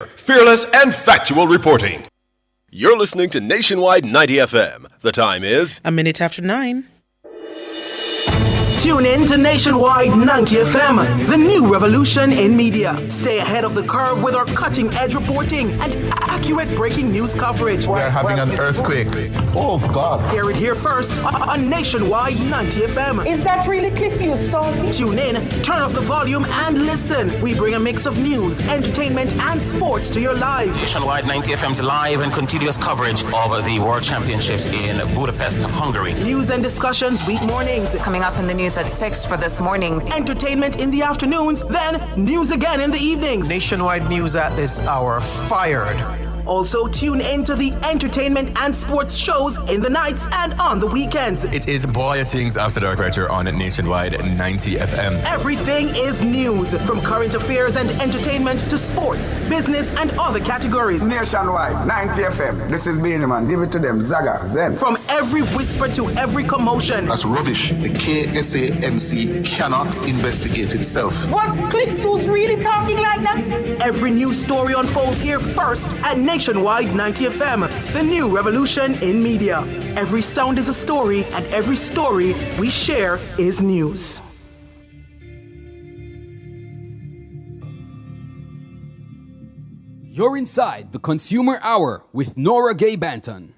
Fearless and factual reporting. You're listening to Nationwide 90 FM. The time is a minute after 9. Tune in to Nationwide 90 FM, the new revolution in media. Stay ahead of the curve with our cutting-edge reporting and accurate breaking news coverage. We're having an earthquake. Oh, God. Hear it here first on Nationwide 90 FM. Is that really Clliff Hughes talking? Tune in, turn up the volume, and listen. We bring a mix of news, entertainment, and sports to your lives. Nationwide 90 FM's live and continuous coverage of the World Championships in Budapest, Hungary. News and discussions week mornings. Coming up in the news at 6 for this morning. Entertainment in the afternoons, then news again in the evenings. Nationwide news at this hour, fired. Also, tune in to the entertainment and sports shows in the nights and on the weekends. It is Boy Things After Dark right here on Nationwide 90 FM. Everything is news, from current affairs and entertainment to sports, business, and other categories. Nationwide 90 FM. This is Beanie Man. Give it to them. Zaga, Zen. From every whisper to every commotion. That's rubbish. The KSAMC cannot investigate itself. Was Clliff Hughes really talking like that? Every news story unfolds here first at Nationwide 90 FM, the new revolution in media. Every sound is a story, and every story we share is news. You're inside the Consumer Hour with Nora Gay Banton.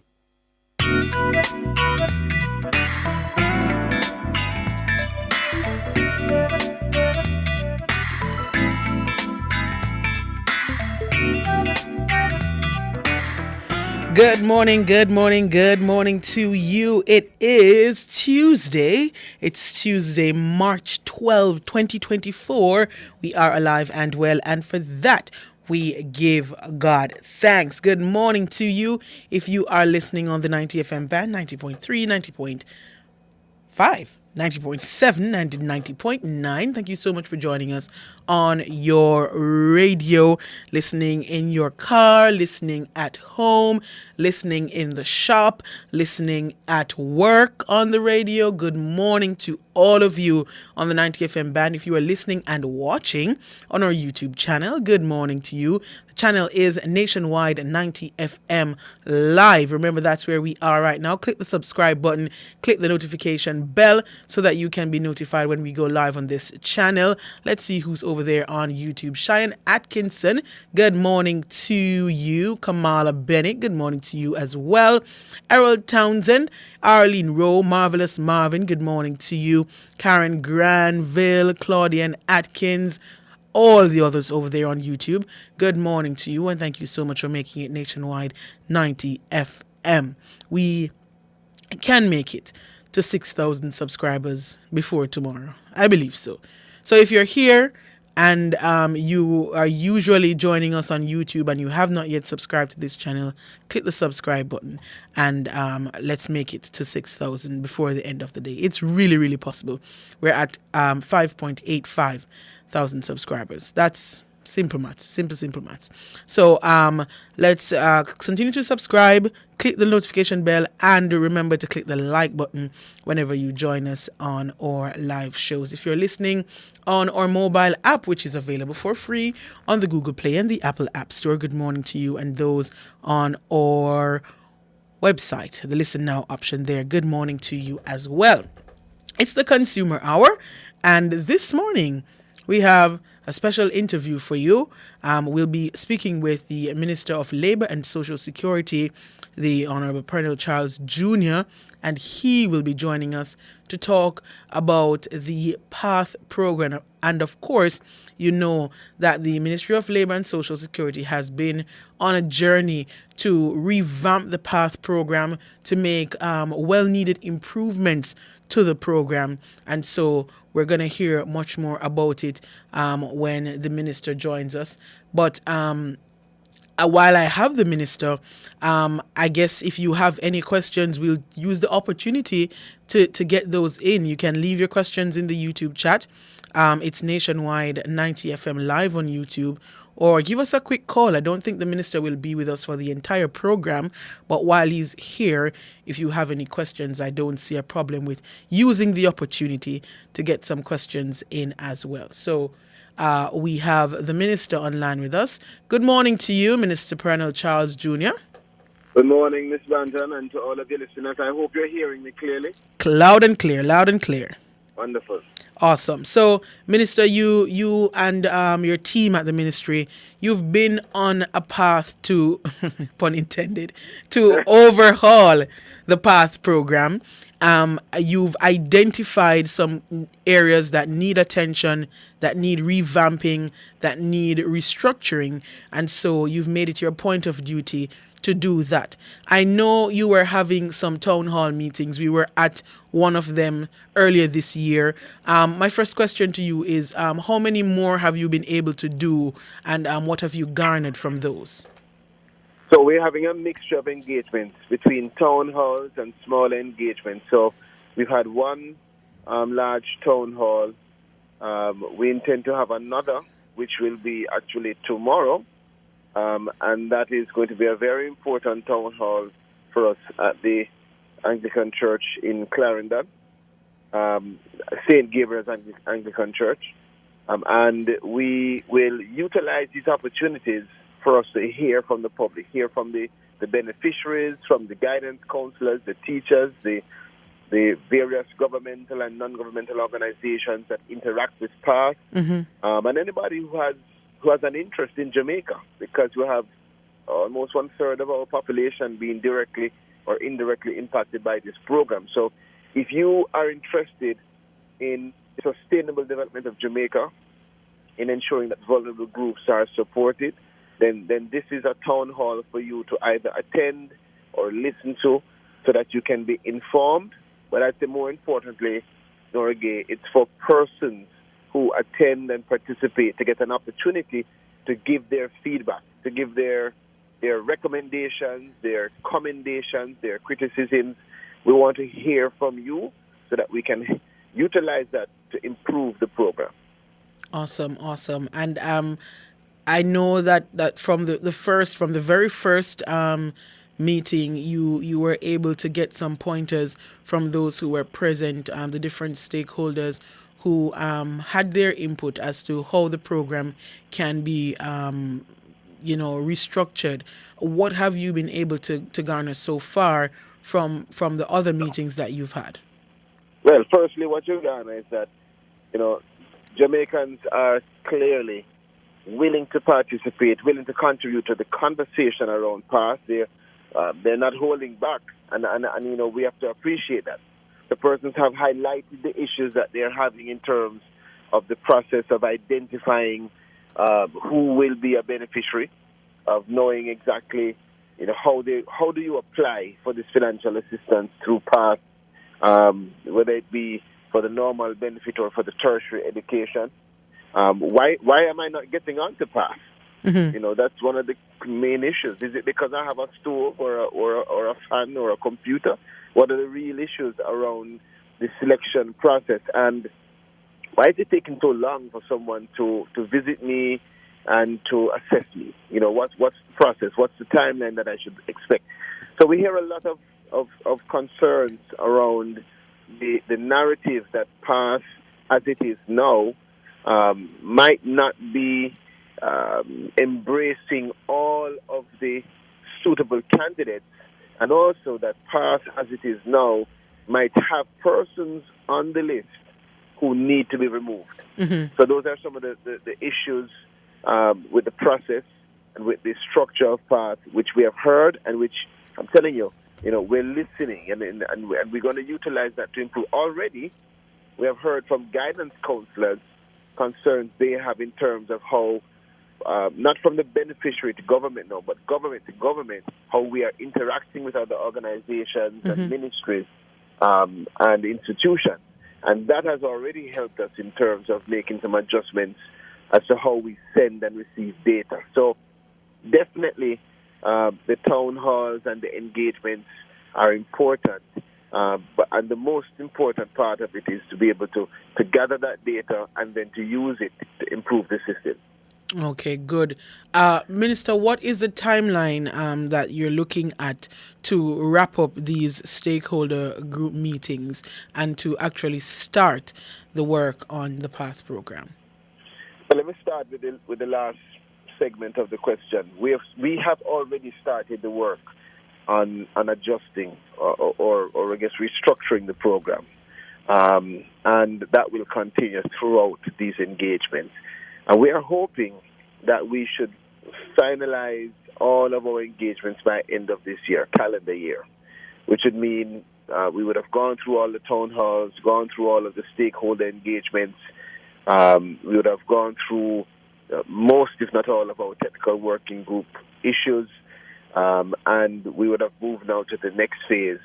Good morning, good morning, good morning to you. It is Tuesday. It's Tuesday, March 12, 2024. We are alive and well, and for that, we give God thanks. Good morning to you. If you are listening on the 90 FM band, 90.3, 90.5, 90.7 and 90.9. Thank you so much for joining us on your radio, listening in your car, listening at home, listening in the shop, listening at work on the radio. Good morning to all of you on the 90 FM band. If you are listening and watching on our YouTube channel, good morning to you. The channel is Nationwide 90 FM Live. Remember, that's where we are right now. Click the subscribe button, click the notification bell so that you can be notified when we go live on this channel. Let's see who's over there on YouTube. Cheyenne Atkinson, good morning to you. Kamala Bennett, good morning to you as well. Errol Townsend, Arlene Rowe, Marvelous Marvin, good morning to you. Karen Granville, Claudian Atkins, all the others over there on YouTube, good morning to you, and thank you so much for making it Nationwide 90 FM. We can make it to 6,000 subscribers before tomorrow. I believe so. So if you're here and you are usually joining us on YouTube and you have not yet subscribed to this channel, click the subscribe button and let's make it to 6,000 before the end of the day. It's really, really possible. We're at 5.85 thousand subscribers. That's simple maths, simple maths. So let's continue to subscribe, click the notification bell, and remember to click the like button whenever you join us on our live shows. If you're listening on our mobile app, which is available for free on the Google Play and the Apple App Store, good morning to you, and those on our website, the Listen Now option there, good morning to you as well. It's the Consumer Hour, and this morning we have a special interview for you. We'll be speaking with the Minister of Labour and Social Security, the Honourable Pernell Charles Jr., and he will be joining us to talk about the PATH program. And of course, you know that the Ministry of Labour and Social Security has been on a journey to revamp the PATH program to make well-needed improvements to the program. And so we're going to hear much more about it when the minister joins us. But while I have the minister, I guess if you have any questions, we'll use the opportunity to get those in. You can leave your questions in the YouTube chat. It's Nationwide 90 FM Live on YouTube. Or give us a quick call. I don't think the minister will be with us for the entire program, but while he's here, if you have any questions, I don't see a problem with using the opportunity to get some questions in as well. So we have the Minister online with us. Good morning to you, Minister Perennial Charles Jr. Good morning, Ms. Banton, and to all of your listeners. I hope you're hearing me clearly. Loud and clear, loud and clear. Wonderful. Awesome. So, Minister, you and your team at the ministry, you've been on a path to, pun intended, to overhaul the PATH program. You've identified some areas that need attention, that need revamping, that need restructuring, and so you've made it your point of duty to do that. I know you were having some town hall meetings. We were at one of them earlier this year. My first question to you is, how many more have you been able to do, and what have you garnered from those? So we're having a mixture of engagements between town halls and small engagements. So we've had one large town hall. We intend to have another, which will be actually tomorrow. And that is going to be a very important town hall for us at the Anglican Church in Clarendon, St. Gabriel's Anglican Church. And we will utilize these opportunities for us to hear from the public, hear from the beneficiaries, from the guidance counselors, the teachers, the various governmental and non-governmental organizations that interact with PATH, and anybody who has an interest in Jamaica, because we have almost 1/3 of our population being directly or indirectly impacted by this program. So if you are interested in sustainable development of Jamaica, in ensuring that vulnerable groups are supported, then this is a town hall for you to either attend or listen to so that you can be informed. But I'd say more importantly, Norgay, it's for persons who attend and participate to get an opportunity to give their feedback, to give their recommendations, their commendations, their criticisms. We want to hear from you so that we can utilize that to improve the program. Awesome. And I know that from the very first meeting, you were able to get some pointers from those who were present, the different stakeholders who had their input as to how the program can be, restructured. What have you been able to garner so far from the other meetings that you've had? Well, firstly, what you've garnered is that, Jamaicans are clearly willing to participate, willing to contribute to the conversation around PATH. They're not holding back, and we have to appreciate that. The persons have highlighted the issues that they're having in terms of the process of identifying who will be a beneficiary, of knowing exactly, how do you apply for this financial assistance through PATH, whether it be for the normal benefit or for the tertiary education. Why am I not getting onto PATH? That's one of the main issues. Is it because I have a stove or a fan or a computer? What are the real issues around the selection process? And why is it taking so long for someone to visit me and to assess me? What's the process? What's the timeline that I should expect? So we hear a lot of concerns around the narrative that PATH, as it is now, might not be embracing all of the suitable candidates, and also that PATH, as it is now, might have persons on the list who need to be removed. So those are some of the issues with the process and with the structure of PATH, which we have heard and which, I'm telling you, we're listening and we're going to utilize that to improve. Already, we have heard from guidance counselors concerns they have in terms of how, not from the beneficiary to government, no, but government to government, how we are interacting with other organizations and ministries and institutions. And that has already helped us in terms of making some adjustments as to how we send and receive data. So definitely the town halls and the engagements are important. And the most important part of it is to be able to gather that data and then to use it to improve the system. Okay, good. Minister, what is the timeline that you're looking at to wrap up these stakeholder group meetings and to actually start the work on the PATH program? Well, let me start with the last segment of the question. We have already started the work on adjusting or I guess restructuring the program, and that will continue throughout these engagements. And we are hoping that we should finalize all of our engagements by end of this year, calendar year, which would mean we would have gone through all the town halls, gone through all of the stakeholder engagements. We would have gone through most, if not all, of our technical working group issues, and we would have moved now to the next phase,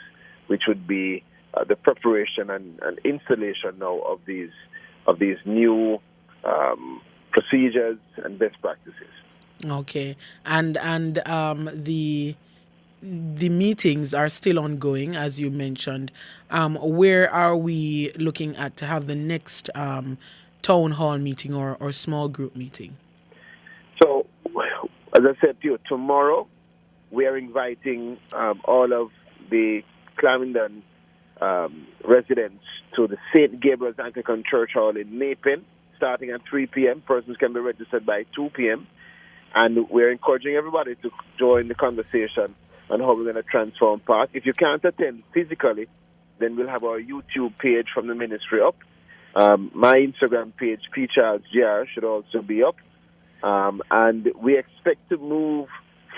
which would be the preparation and installation now of these new procedures and best practices. Okay, and the meetings are still ongoing, as you mentioned. Where are we looking at to have the next town hall meeting or small group meeting? So, as I said to you, tomorrow we are inviting all of the Clarendon residents to the St. Gabriel's Anglican Church Hall in Napin, starting at 3 p.m. Persons can be registered by 2 p.m. And we're encouraging everybody to join the conversation on how we're going to transform Park. If you can't attend physically, then we'll have our YouTube page from the ministry up. My Instagram page, PCharlesJR, should also be up. And we expect to move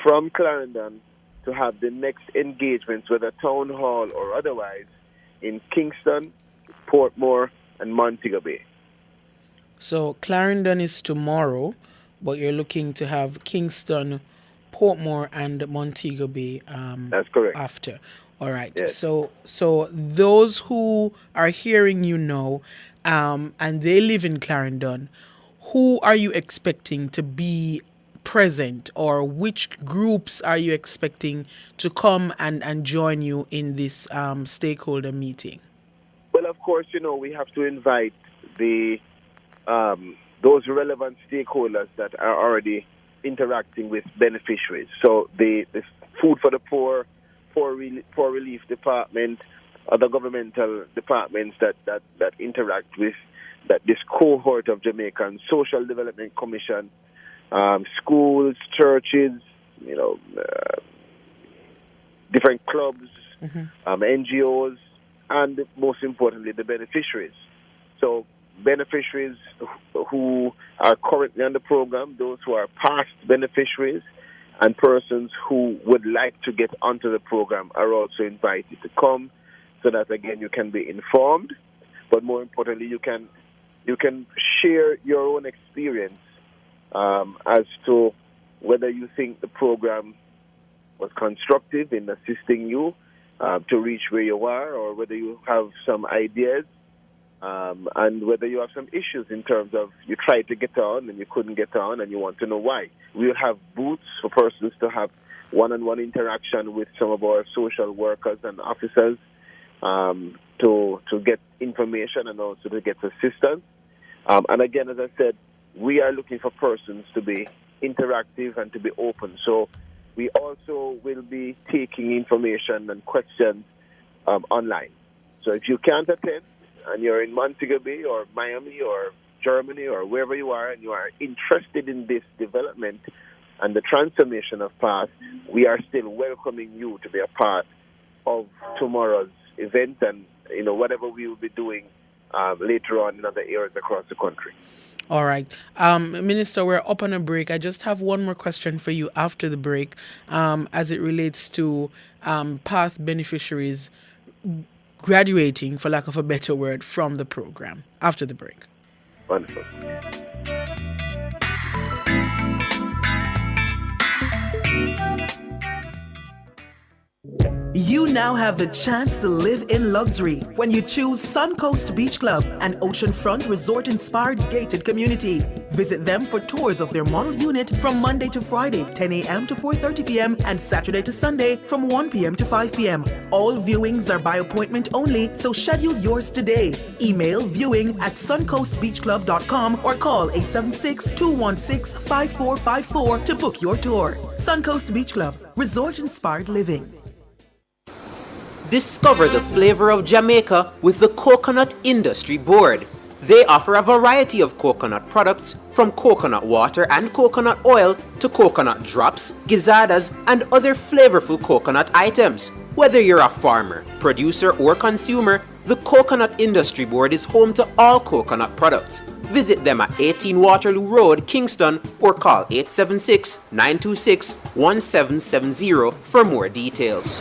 from Clarendon to have the next engagements, whether town hall or otherwise, in Kingston, Portmore, and Montego Bay. So Clarendon is tomorrow, but you're looking to have Kingston, Portmore, and Montego Bay. That's correct. After. All right. Yes. So those who are hearing you now, and they live in Clarendon, who are you expecting to be present, or which groups are you expecting to come and join you in this stakeholder meeting? Well, of course, we have to invite the those relevant stakeholders that are already interacting with beneficiaries. So the Food for the Poor, Poor Relief Department, other governmental departments that interact with this cohort of Jamaicans, Social Development Commission, schools, churches, different clubs, NGOs, and most importantly, the beneficiaries. So beneficiaries who are currently on the program, those who are past beneficiaries, and persons who would like to get onto the program are also invited to come, so that again you can be informed, but more importantly you can share your own experience as to whether you think the program was constructive in assisting you to reach where you are, or whether you have some ideas and whether you have some issues in terms of you tried to get on and you couldn't get on and you want to know why. We'll have booths for persons to have one-on-one interaction with some of our social workers and officers to get information and also to get assistance. And again, as I said, we are looking for persons to be interactive and to be open. So we also will be taking information and questions online. So if you can't attend and you're in Montego Bay or Miami or Germany or wherever you are and you are interested in this development and the transformation of past, we are still welcoming you to be a part of tomorrow's event and whatever we will be doing later on in other areas across the country. All right. Minister, we're up on a break. I just have one more question for you after the break as it relates to past beneficiaries graduating, for lack of a better word, from the program. After the break. Wonderful. You now have the chance to live in luxury when you choose Suncoast Beach Club, an oceanfront resort-inspired gated community. Visit them for tours of their model unit from Monday to Friday, 10 a.m. to 4:30 p.m. and Saturday to Sunday from 1 p.m. to 5 p.m. All viewings are by appointment only, so schedule yours today. Email viewing@suncoastbeachclub.com or call 876-216-5454 to book your tour. Suncoast Beach Club, resort-inspired living. Discover the flavor of Jamaica with the Coconut Industry Board. They offer a variety of coconut products, from coconut water and coconut oil to coconut drops, gizadas, and other flavorful coconut items. Whether you're a farmer, producer, or consumer, the Coconut Industry Board is home to all coconut products. Visit them at 18 Waterloo Road, Kingston, or call 876-926-1770 for more details.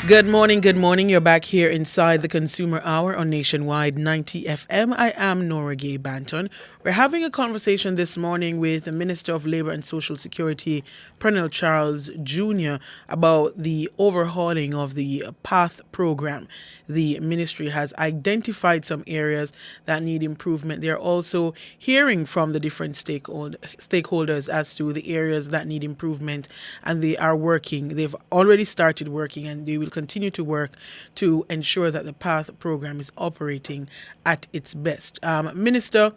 Good morning, good morning. You're back here inside the Consumer Hour on Nationwide 90 FM. I am Nora Gay Banton. We're having a conversation this morning with the Minister of Labour and Social Security, Pernell Charles Jr., about the overhauling of the PATH program. The ministry has identified some areas that need improvement. They're also hearing from the different stakeholders as to the areas that need improvement, and they are working. They've already started working, and they will continue to work to ensure that the PATH program is operating at its best. Minister,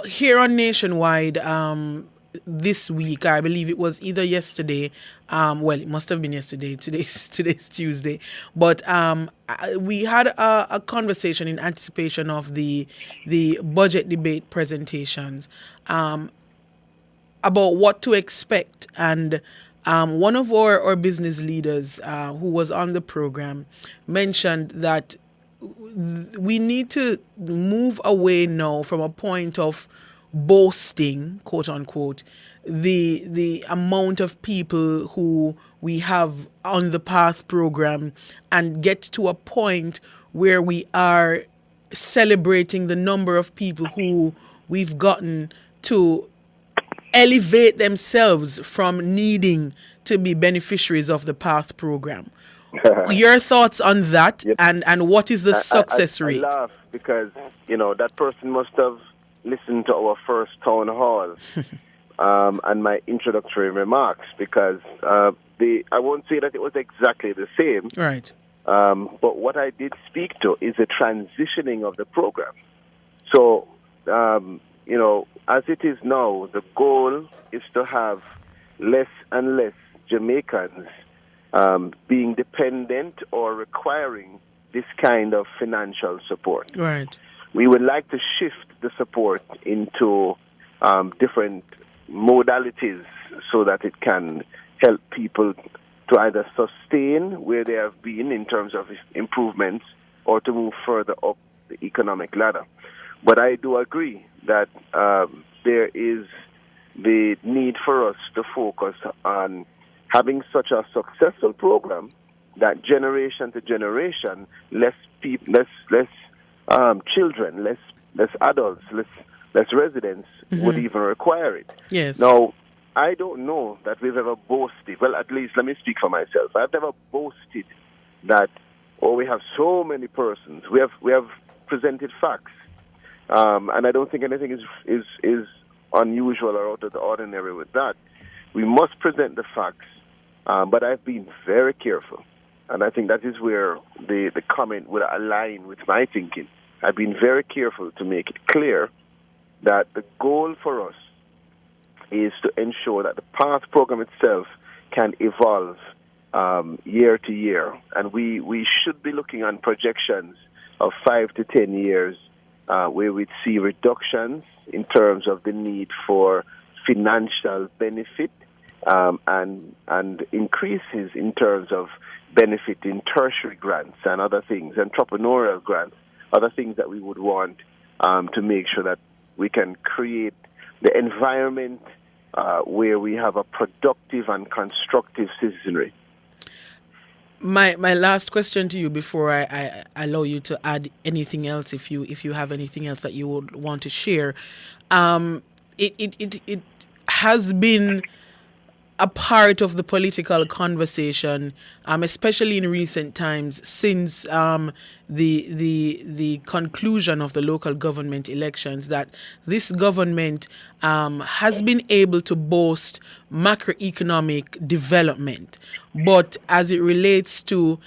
here on Nationwide, this week, I believe it was either yesterday, well, it must have been yesterday, today's Tuesday, but we had a conversation in anticipation of the budget debate presentations about what to expect, and one of our business leaders who was on the program mentioned that we need to move away now from a point of boasting, quote unquote, the amount of people who we have on the PATH program, and get to a point where we are celebrating the number of people who we've gotten to elevate themselves from needing to be beneficiaries of the PATH program. Your thoughts on that, yep. and what is the success rate? I laugh because, that person must have listened to our first town hall and my introductory remarks, because I won't say that it was exactly the same. Right. But what I did speak to is the transitioning of the program. So, as it is now, the goal is to have less and less Jamaicans being dependent or requiring this kind of financial support. Right. We would like to shift the support into different modalities so that it can help people to either sustain where they have been in terms of improvements or to move further up the economic ladder. But I do agree that there is the need for us to focus on having such a successful program that generation to generation, less children, less adults, less residents would even require it. Yes. Now, I don't know that we've ever boasted. Well, at least let me speak for myself. I've never boasted that, we have so many persons. We have presented facts. And I don't think anything is unusual or out of the ordinary with that. We must present the facts, but I've been very careful, and I think that is where the comment would align with my thinking. I've been very careful to make it clear that the goal for us is to ensure that the PATH program itself can evolve year to year, and we should be looking on projections of 5 to 10 years where we'd see reductions in terms of the need for financial benefit and increases in terms of benefit in tertiary grants and other things, entrepreneurial grants, other things that we would want to make sure that we can create the environment where we have a productive and constructive citizenry. My last question to you before I allow you to add anything else, if you have anything else that you would want to share, it has been a part of the political conversation, especially in recent times, since the conclusion of the local government elections, that this government has been able to boast macroeconomic development, but as it relates to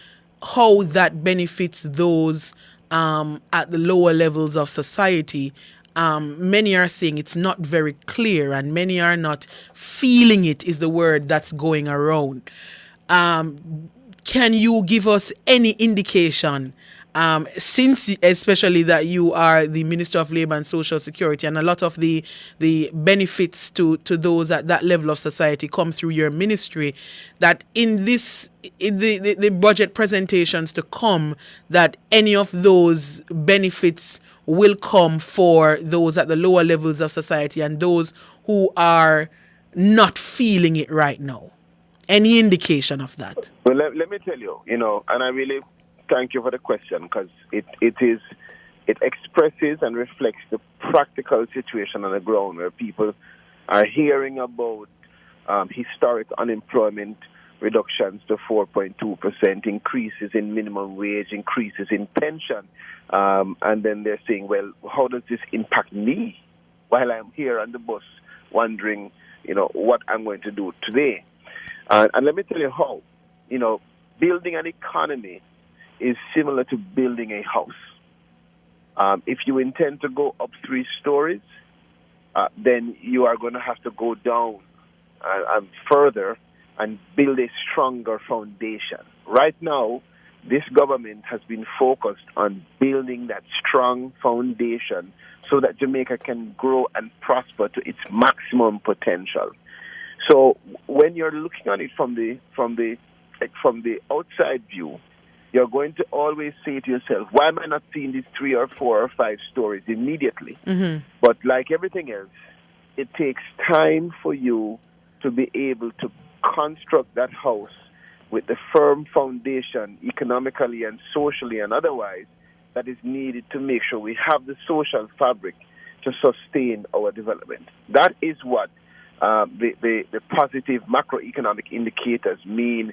how that benefits those at the lower levels of society, many are saying it's not very clear, and many are not feeling it is the word that's going around. Can you give us any indication, since especially that you are the Minister of Labour and Social Security, and a lot of the benefits to those at that level of society come through your ministry, that in the budget presentations to come, that any of those benefits will come for those at the lower levels of society and those who are not feeling it right now? Any indication of that? Well, let me tell you, and I really thank you for the question, because it expresses and reflects the practical situation on the ground, where people are hearing about historic unemployment reductions to 4.2%, increases in minimum wage, increases in pension, and then they're saying, well, how does this impact me while I'm here on the bus wondering, what I'm going to do today? And let me tell you how. Building an economy is similar to building a house. If you intend to go up 3 stories, then you are going to have to go down and further and build a stronger foundation. Right now, this government has been focused on building that strong foundation so that Jamaica can grow and prosper to its maximum potential. So when you're looking at it from the outside view, you're going to always say to yourself, why am I not seeing these 3 or 4 or 5 stories immediately? Mm-hmm. But like everything else, it takes time for you to be able to construct that house with the firm foundation, economically and socially and otherwise, that is needed to make sure we have the social fabric to sustain our development. That is what the positive macroeconomic indicators mean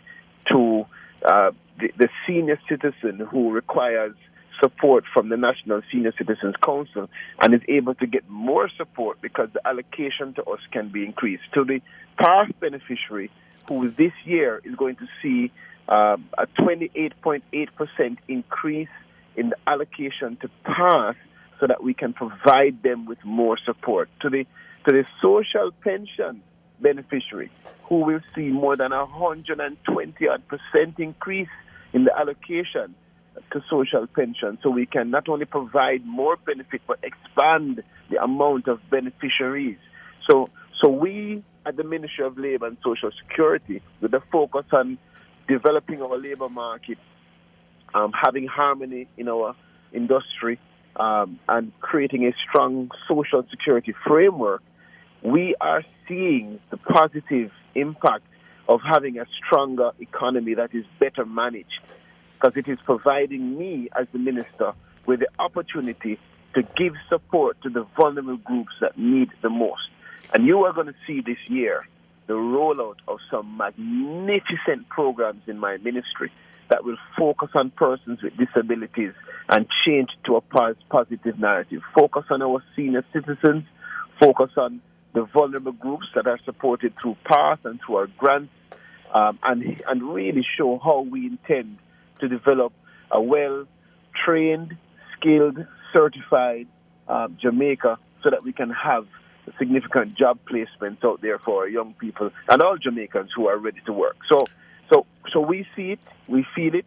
to the senior citizen who requires support from the National Senior Citizens Council and is able to get more support because the allocation to us can be increased. To the past beneficiary, who this year is going to see a 28.8% increase in the allocation to pass, so that we can provide them with more support. To the social pension beneficiary, who will see more than 120% increase in the allocation to social pension, so we can not only provide more benefit but expand the amount of beneficiaries. So we at the Ministry of Labour and Social Security, with the focus on developing our labour market, having harmony in our industry, and creating a strong social security framework, we are seeing the positive impact of having a stronger economy that is better managed, because it is providing me as the minister with the opportunity to give support to the vulnerable groups that need the most. And you are going to see this year the rollout of some magnificent programs in my ministry that will focus on persons with disabilities and change to a positive narrative. Focus on our senior citizens, focus on the vulnerable groups that are supported through PASS and through our grants, and really show how we intend to develop a well-trained, skilled, certified Jamaica, so that we can have significant job placements out there for our young people and all Jamaicans who are ready to work. So we see it, we feel it.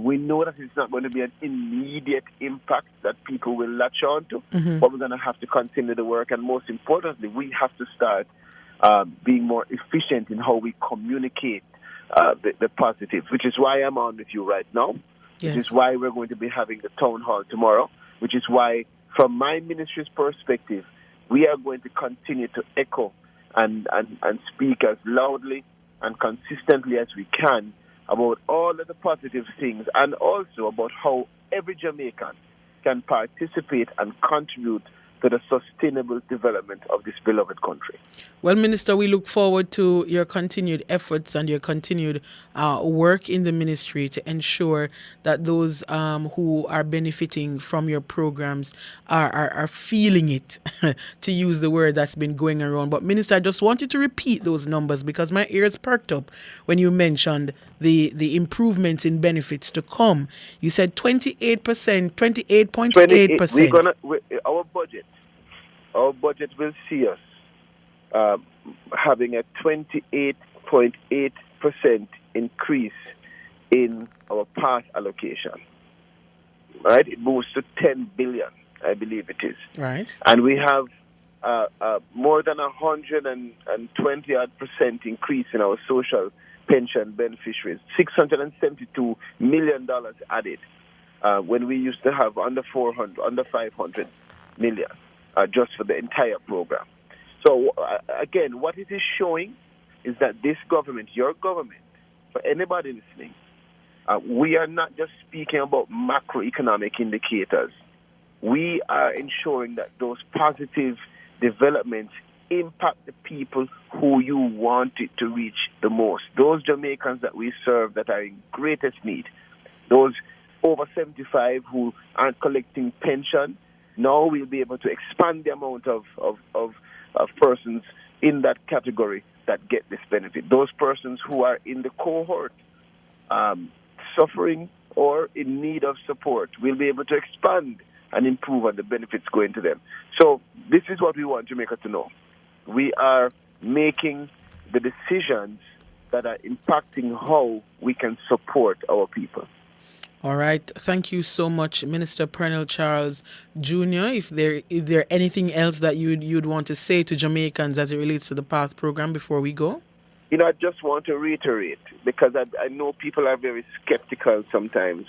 We know that it's not going to be an immediate impact that people will latch on to, but we're going to have to continue the work. And most importantly, we have to start being more efficient in how we communicate the positives, which is why I'm on with you right now, which is why we're going to be having the town hall tomorrow, which is why, from my ministry's perspective, we are going to continue to echo and speak as loudly and consistently as we can about all of the positive things, and also about how every Jamaican can participate and contribute to the sustainable development of this beloved country. Well, Minister, we look forward to your continued efforts and your continued work in the ministry to ensure that those who are benefiting from your programs are feeling it, to use the word that's been going around. But, Minister, I just want you to repeat those numbers, because my ears perked up when you mentioned the improvements in benefits to come. You said 28%, 28.8%. Our budget our budget will see us having a 28.8% increase in our path allocation. Right? It moves to 10 billion, I believe it is. Right. And we have more than 120% increase in our social pension beneficiaries. $672 million added when we used to have under 500 million just for the entire program. So again, what it is showing is that this government, your government, for anybody listening, we are not just speaking about macroeconomic indicators. We are ensuring that those positive developments impact the people who you want it to reach the most. Those Jamaicans that we serve that are in greatest need. Those over 75 who aren't collecting pension, now we'll be able to expand the amount of persons in that category that get this benefit. Those persons who are in the cohort suffering or in need of support, we'll be able to expand and improve on the benefits going to them. So this is what we want Jamaica to know. We are making the decisions that are impacting how we can support our people. All right. Thank you so much, Minister Pernell Charles Jr. Is there anything else that you'd want to say to Jamaicans as it relates to the PATH program before we go? I just want to reiterate, because I know people are very skeptical sometimes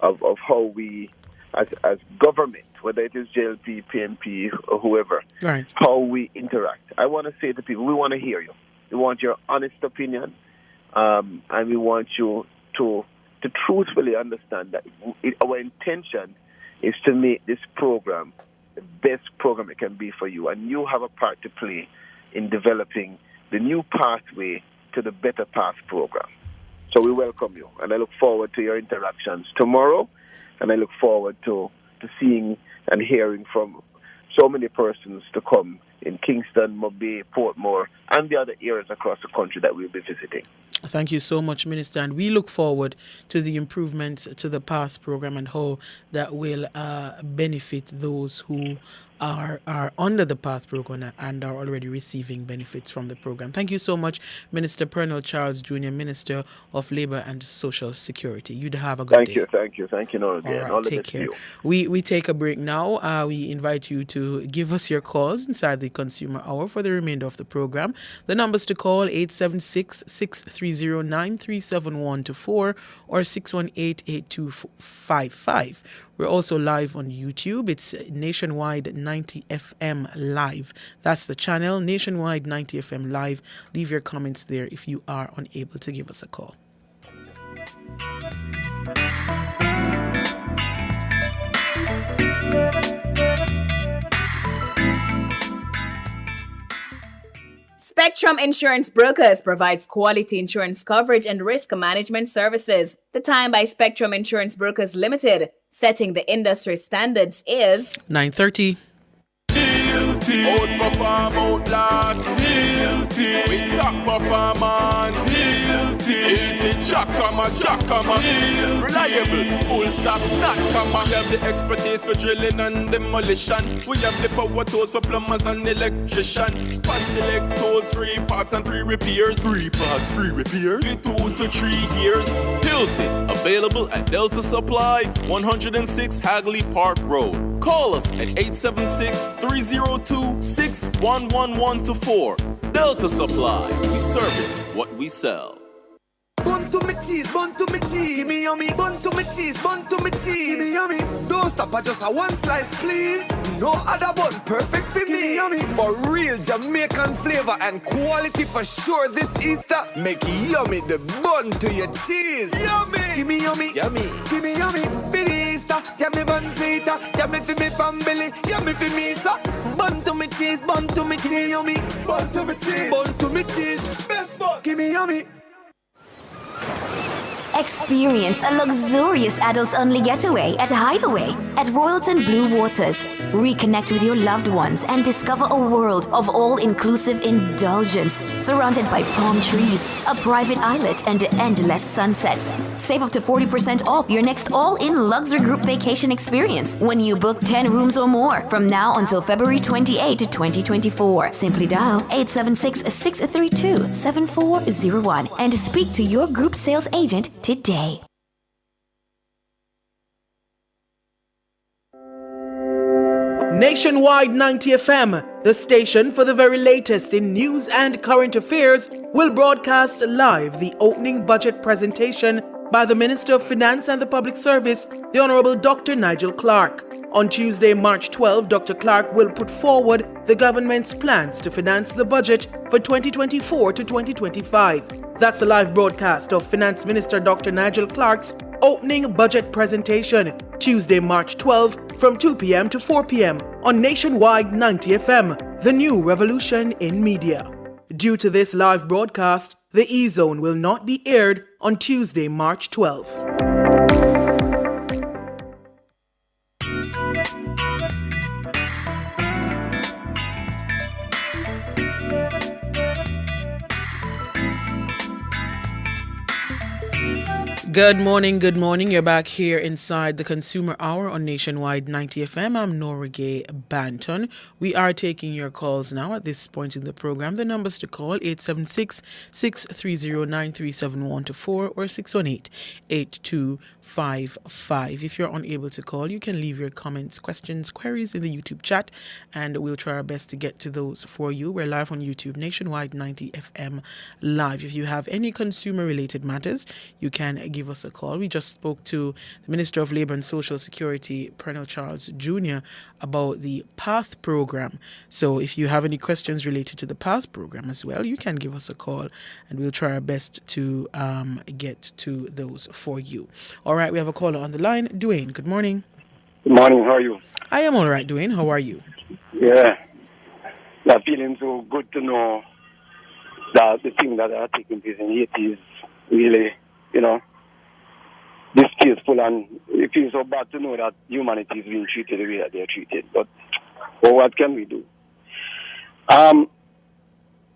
of how we, as government, whether it is JLP, PMP, or whoever, right, how we interact. I want to say to people, we want to hear you. We want your honest opinion, and we want you to truthfully understand that our intention is to make this program the best program it can be for you, and you have a part to play in developing the new pathway to the Better Path program. So we welcome you, and I look forward to your interactions tomorrow, and I look forward to seeing and hearing from so many persons to come in Kingston, Mobay, Portmore, and the other areas across the country that we'll be visiting. Thank you so much, Minister. And we look forward to the improvements to the PATH program and how that will benefit those who are under the PATH program and are already receiving benefits from the program. Thank you so much, Minister Pernell Charles Jr., Minister of Labour and Social Security. You'd have a good day. Thank you, Nora. All right, take care. We take a break now. We invite you to give us your calls inside the Consumer Hour for the remainder of the program. The numbers to call 876-630-9371-4 or 618-8255. We're also live on YouTube. It's Nationwide 90 FM Live. That's the channel, Nationwide 90 FM Live. Leave your comments there if you are unable to give us a call. Spectrum Insurance Brokers provides quality insurance coverage and risk management services. The time by Spectrum Insurance Brokers Limited, setting the industry standards, is 9:30. Outperform, outlast. With top performance. Jackama. Reliable, full stop, not comma. We have the expertise for drilling and demolition. We have the power tools for plumbers and electricians. Fancy select tools, free parts and free repairs. Free parts, free repairs. In 2 to 3 years. Hilton, available at Delta Supply, 106 Hagley Park Road. Call us at 876-302-61114. Delta Supply, we service what we sell. Bun to me cheese, give me yummy. Bun to me cheese, give me yummy. Don't stop at just a one slice, please. No other bun, perfect for me. Yummy. For real Jamaican flavor and quality for sure this Easter. Make yummy the bun to your cheese. Yummy. Give me yummy. Give me yummy. For the Easter, yummy bun zeta. Yummy for me family, yummy for me, sir. Bun to me cheese, give me yummy. Bun to me cheese, best bun. Give me yummy. Experience a luxurious adults-only getaway at Hideaway at Royalton Blue Waters. Reconnect with your loved ones and discover a world of all-inclusive indulgence surrounded by palm trees, a private islet, and endless sunsets. Save up to 40% off your next all-in luxury group vacation experience when you book 10 rooms or more from now until February 28, 2024. Simply dial 876-632-7401 and speak to your group sales agent today. Nationwide 90 FM, the station for the very latest in news and current affairs, will broadcast live the opening budget presentation by the Minister of Finance and the Public Service, the Honorable Dr. Nigel Clark. On Tuesday, March 12, Dr. Clark will put forward the government's plans to finance the budget for 2024 to 2025. That's a live broadcast of Finance Minister Dr. Nigel Clark's opening budget presentation, Tuesday, March 12, from 2 p.m. to 4 p.m. on Nationwide 90 FM, the new revolution in media. Due to this live broadcast, the E-Zone will not be aired on Tuesday, March 12. Good morning, good morning. You're back here inside the Consumer Hour on Nationwide 90 FM. I'm Nora Gay Banton. We are taking your calls now at this point in the program. The numbers to call 876-630-9371-4 or 618-8255. If you're unable to call, you can leave your comments, questions, queries in the YouTube chat, and we'll try our best to get to those for you. We're live on YouTube, Nationwide 90 FM live. If you have any consumer-related matters, you can give us a call. We just spoke to the Minister of Labour and Social Security, Pernell Charles Jr., about the PATH program. So if you have any questions related to the PATH program as well, you can give us a call and we'll try our best to get to those for you. All right, we have a caller on the line. Dwayne, good morning. Good morning, how are you? I am all right, Dwayne. How are you? Yeah, I'm feeling so good to know that the thing that are taking place in Haiti is really, distasteful, and it feels so bad to know that humanity is being treated the way that they're treated. But what can we do?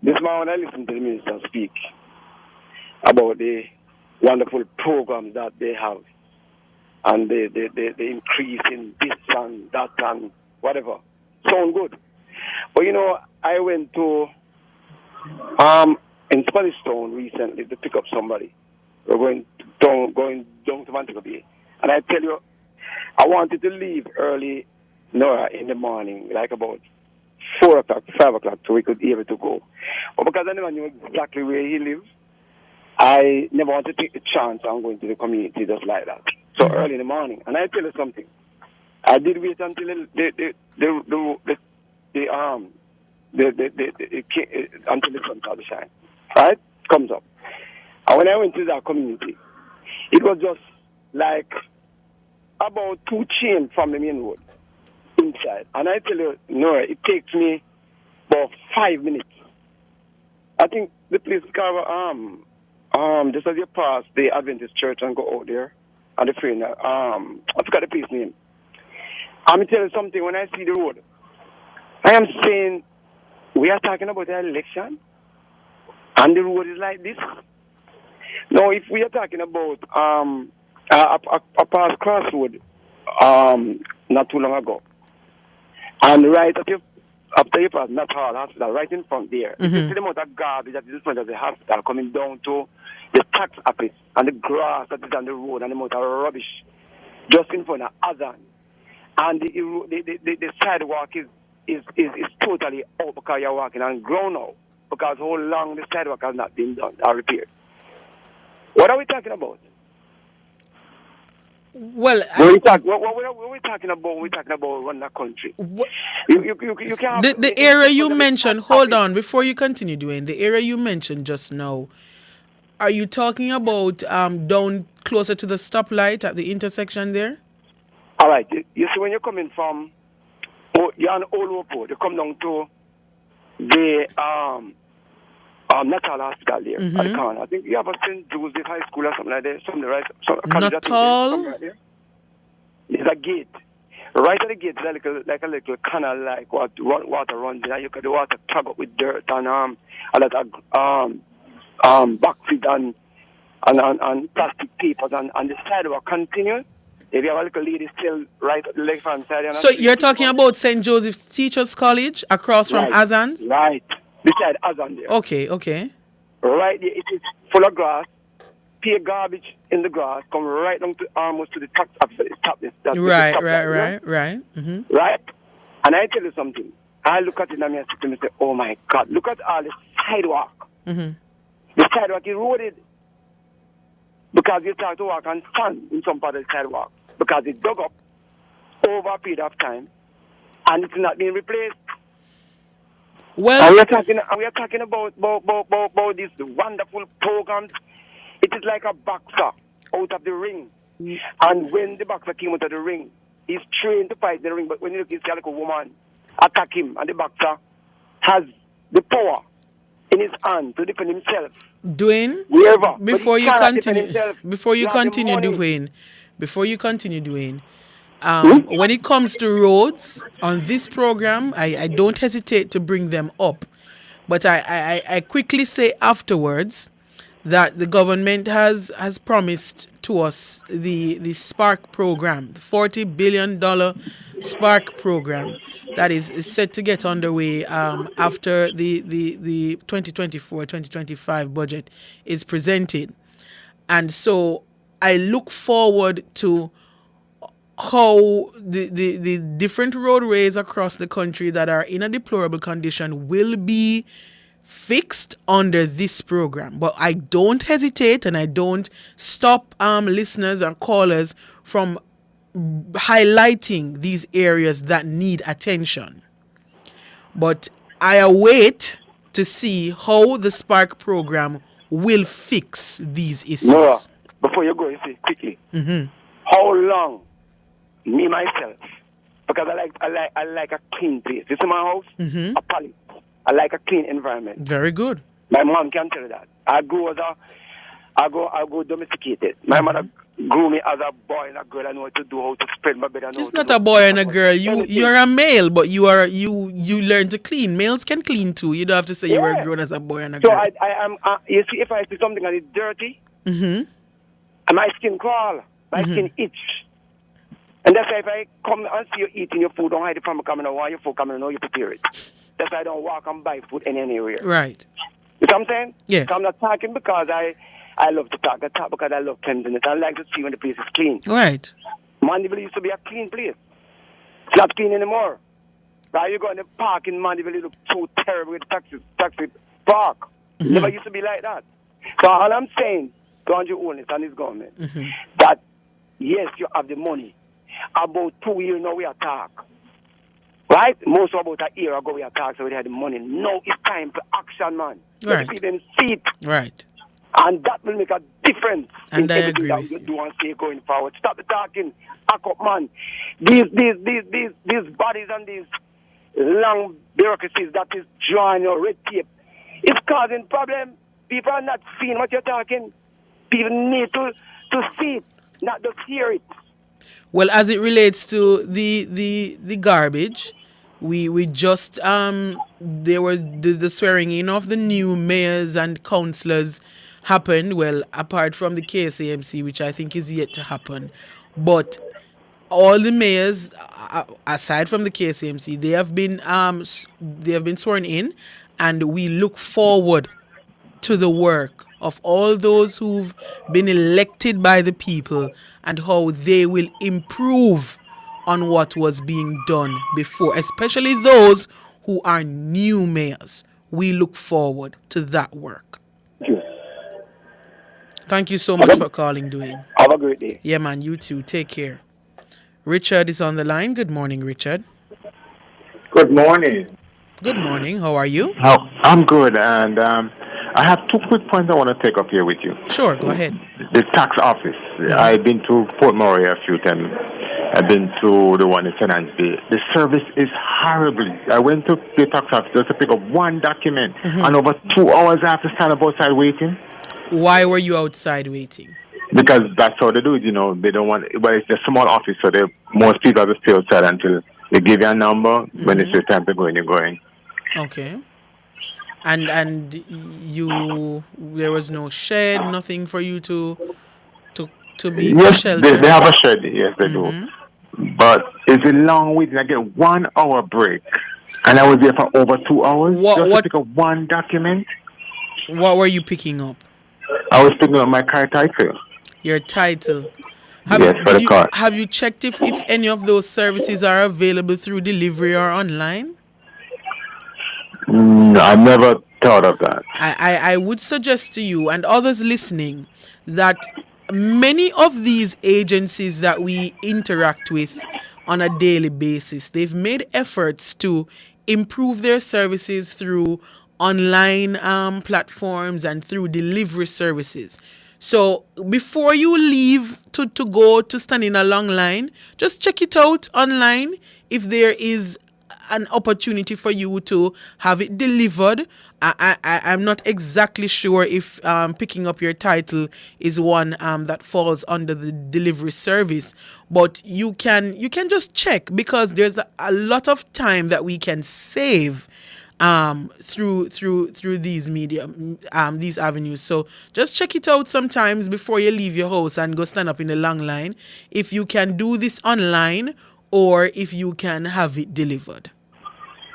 This morning when I listened to the minister speak about the wonderful programs that they have and the increase in this and that and whatever, sound good. But I went to in Spanish Town recently to pick up somebody. We're going down to Montego Bay. And I tell you, I wanted to leave early in the morning, like about 4 o'clock, 5 o'clock, so we could be able to go. But because I never knew exactly where he lives, I never wanted to take the chance on going to the community just like that. So early in the morning. And I tell you something. I did wait until until the sun started to shine. Right? Comes up. And when I went to that community, it was just like about 2 chains from the main road inside. And I tell you, Nora, it takes me about 5 minutes. I think the place is called, just as you pass the Adventist church and go out there, and the train, I forgot the place name. I'm going to tell you something, when I see the road, I am saying, we are talking about the election, and the road is like this. Now, if we are talking about a past crossroad not too long ago, and right after you pass Natal Hospital, right in front there, you see the amount of garbage that is in front of the hospital coming down to the tax office, and the grass that is on the road, and the amount of rubbish just in front of Azan. And the sidewalk is totally out because you're walking on ground now, because how long the sidewalk has not been done or repaired. What are we talking about? Well, what are we talking about? We're talking about running a country. You can't. The area you mentioned, hold on, before you continue, Dwayne, the area you mentioned just now, are you talking about down closer to the stoplight at the intersection there? All right. You see, when you're coming from, you're on Old Road, you come down to the Not all hospital there. At the corner. I think you have a St. Joseph High School or something like that. Something right. Not all. There's a gate. Right at the gate, there's like a little canal, like water runs in, and you can the water clog up with dirt and a lot of boxes and plastic papers and the sidewalk continues. If you have a little lady still right at the left hand side. So you're talking about St. Joseph's Teachers College across from Azan's? Right. Beside Azan there. Okay. Right there, it is full of grass. Pay garbage in the grass, come right down to almost to the tax office. Right. Mm-hmm. Right? And I tell you something. I look at it and I sit and say, oh my God, look at all the sidewalk. Mm-hmm. The sidewalk eroded because you start to walk on sand in some part of the sidewalk because it dug up over a period of time and it's not being replaced. Well, and we are talking about these wonderful programs. It is like a boxer out of the ring. And when the boxer came out of the ring, he's trained to fight the ring. But when you look, you see like a woman attack him, and the boxer has the power in his hand to defend himself. Dwayne, wherever. Before you continue, Dwayne, when it comes to roads on this program, I don't hesitate to bring them up. But I quickly say afterwards that the government has promised to us the Spark program, the $40 billion Spark program that is set to get underway after the 2024-2025 budget is presented. And so I look forward to how the different roadways across the country that are in a deplorable condition will be fixed under this program. But I don't hesitate and I don't stop listeners and callers from highlighting these areas that need attention. But I await to see how the Spark program will fix these issues. Nora, before you go, you see quickly. Mm-hmm. How long? Me myself, because I like a clean place. You see my house, a palace. I like a clean environment. Very good. My mom can tell you that. I go domesticated. My mother grew me as a boy and a girl. I know what to do, how to spread my bed. It's not a boy and a girl. You're a male, but you learn to clean. Males can clean too. You don't have to say you were grown as a boy and a girl. So I am. You see, if I see something that is dirty, and my skin crawl, my skin itch. And that's why if I come and see you eating your food, don't hide it from me coming and want your food coming and know you prepare it. That's why I don't walk and buy food anywhere. Right. You know what I'm saying? Yes. So I'm not talking because I love to talk. I talk because I love cleanliness. I like to see when the place is clean. Right. Mandeville used to be a clean place. It's not clean anymore. Right? You go in the park in Mandeville, it looks so terrible with taxi park. It never used to be like that. So all I'm saying, to Andrew Holness and his government, that yes, you have the money. About 2 years now we attack. Right? Most about a year ago we attacked, so we had the money. Now it's time for action, man. Right. Let people see it. Right. And that will make a difference and in I everything agree that with we do and say going forward. Stop the talking. Act up, man. These bodies and these long bureaucracies that is drawing your red tape, it's causing problems. People are not seeing what you're talking. People need to see it, not just hear it. Well, as it relates to the garbage, we just there were the swearing in of the new mayors and councillors happened. Well, apart from the KSAMC, which I think is yet to happen, but all the mayors, aside from the KSAMC, they have been sworn in, and we look forward to the work of all those who've been elected by the people and how they will improve on what was being done before, especially those who are new mayors. We look forward to that work. Thank you so much for calling, Dwayne. Have a great day. Yeah, man, you too. Take care. Richard is on the line. Good morning, Richard. Good morning. Good morning. How are you? I'm good, and I have 2 quick points I want to take up here with you. Sure, go ahead. The tax office. I've been to Port Maury a few times. I've been to the one in Tenants Bay. The service is horrible. I went to the tax office just to pick up one document, and over 2 hours I have to stand up outside waiting. Why were you outside waiting? Because that's how they do it, you know. They don't want, but it's a small office, so most people have to stay outside until they give you a number. When it's your time to go in, you're going. Okay. And you, there was no shed, nothing for you to be sheltered? They have a shed, yes, they do. But it's a long wait. I get 1 hour break, and I was there for over 2 hours just to pick up one document. What were you picking up? I was picking up my car title. Your title. Yes, for the car. Have you checked if any of those services are available through delivery or online? No, I never thought of that. I would suggest to you and others listening that many of these agencies that we interact with on a daily basis, they've made efforts to improve their services through online platforms and through delivery services. So before you leave to go to stand in a long line, just check it out online if there is an opportunity for you to have it delivered. I'm not exactly sure if picking up your title is one that falls under the delivery service, but you can just check, because there's a lot of time that we can save through these media, these avenues. So just check it out sometimes before you leave your house and go stand up in the long line, if you can do this online or if you can have it delivered.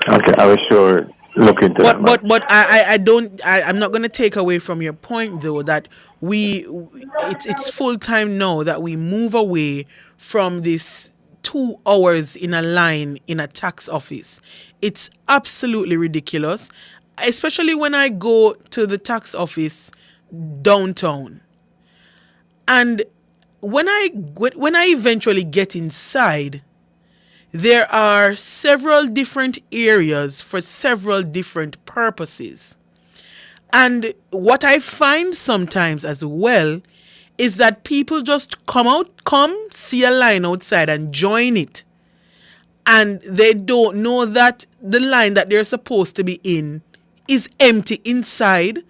Okay, I will sure look into that. But I'm not going to take away from your point, though, that it's full time now that we move away from this 2 hours in a line in a tax office. It's absolutely ridiculous, especially when I go to the tax office downtown. And when I eventually get inside, there are several different areas for several different purposes. And what I find sometimes as well is that people just come, see a line outside and join it. And they don't know that the line that they're supposed to be in is empty inside,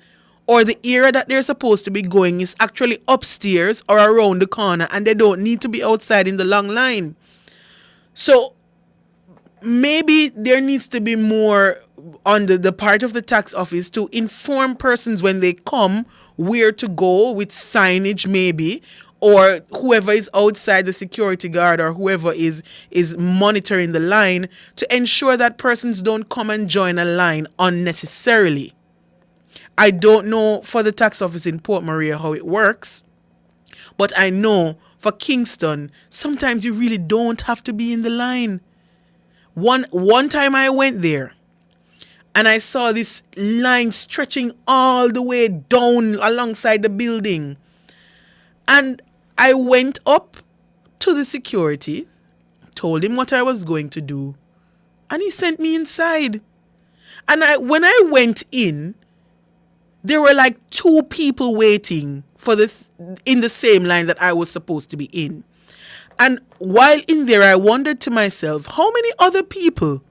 or the area that they're supposed to be going is actually upstairs or around the corner, and they don't need to be outside in the long line. So maybe there needs to be more on the part of the tax office to inform persons when they come where to go, with signage maybe, or whoever is outside, the security guard or whoever is monitoring the line, to ensure that persons don't come and join a line unnecessarily. I don't know for the tax office in Port Maria how it works, but I know for Kingston, sometimes you really don't have to be in the line. One time I went there and I saw this line stretching all the way down alongside the building. And I went up to the security, told him what I was going to do, and he sent me inside. And when I went in, there were like 2 people waiting in the same line that I was supposed to be in. And while in there, I wondered to myself, how many other people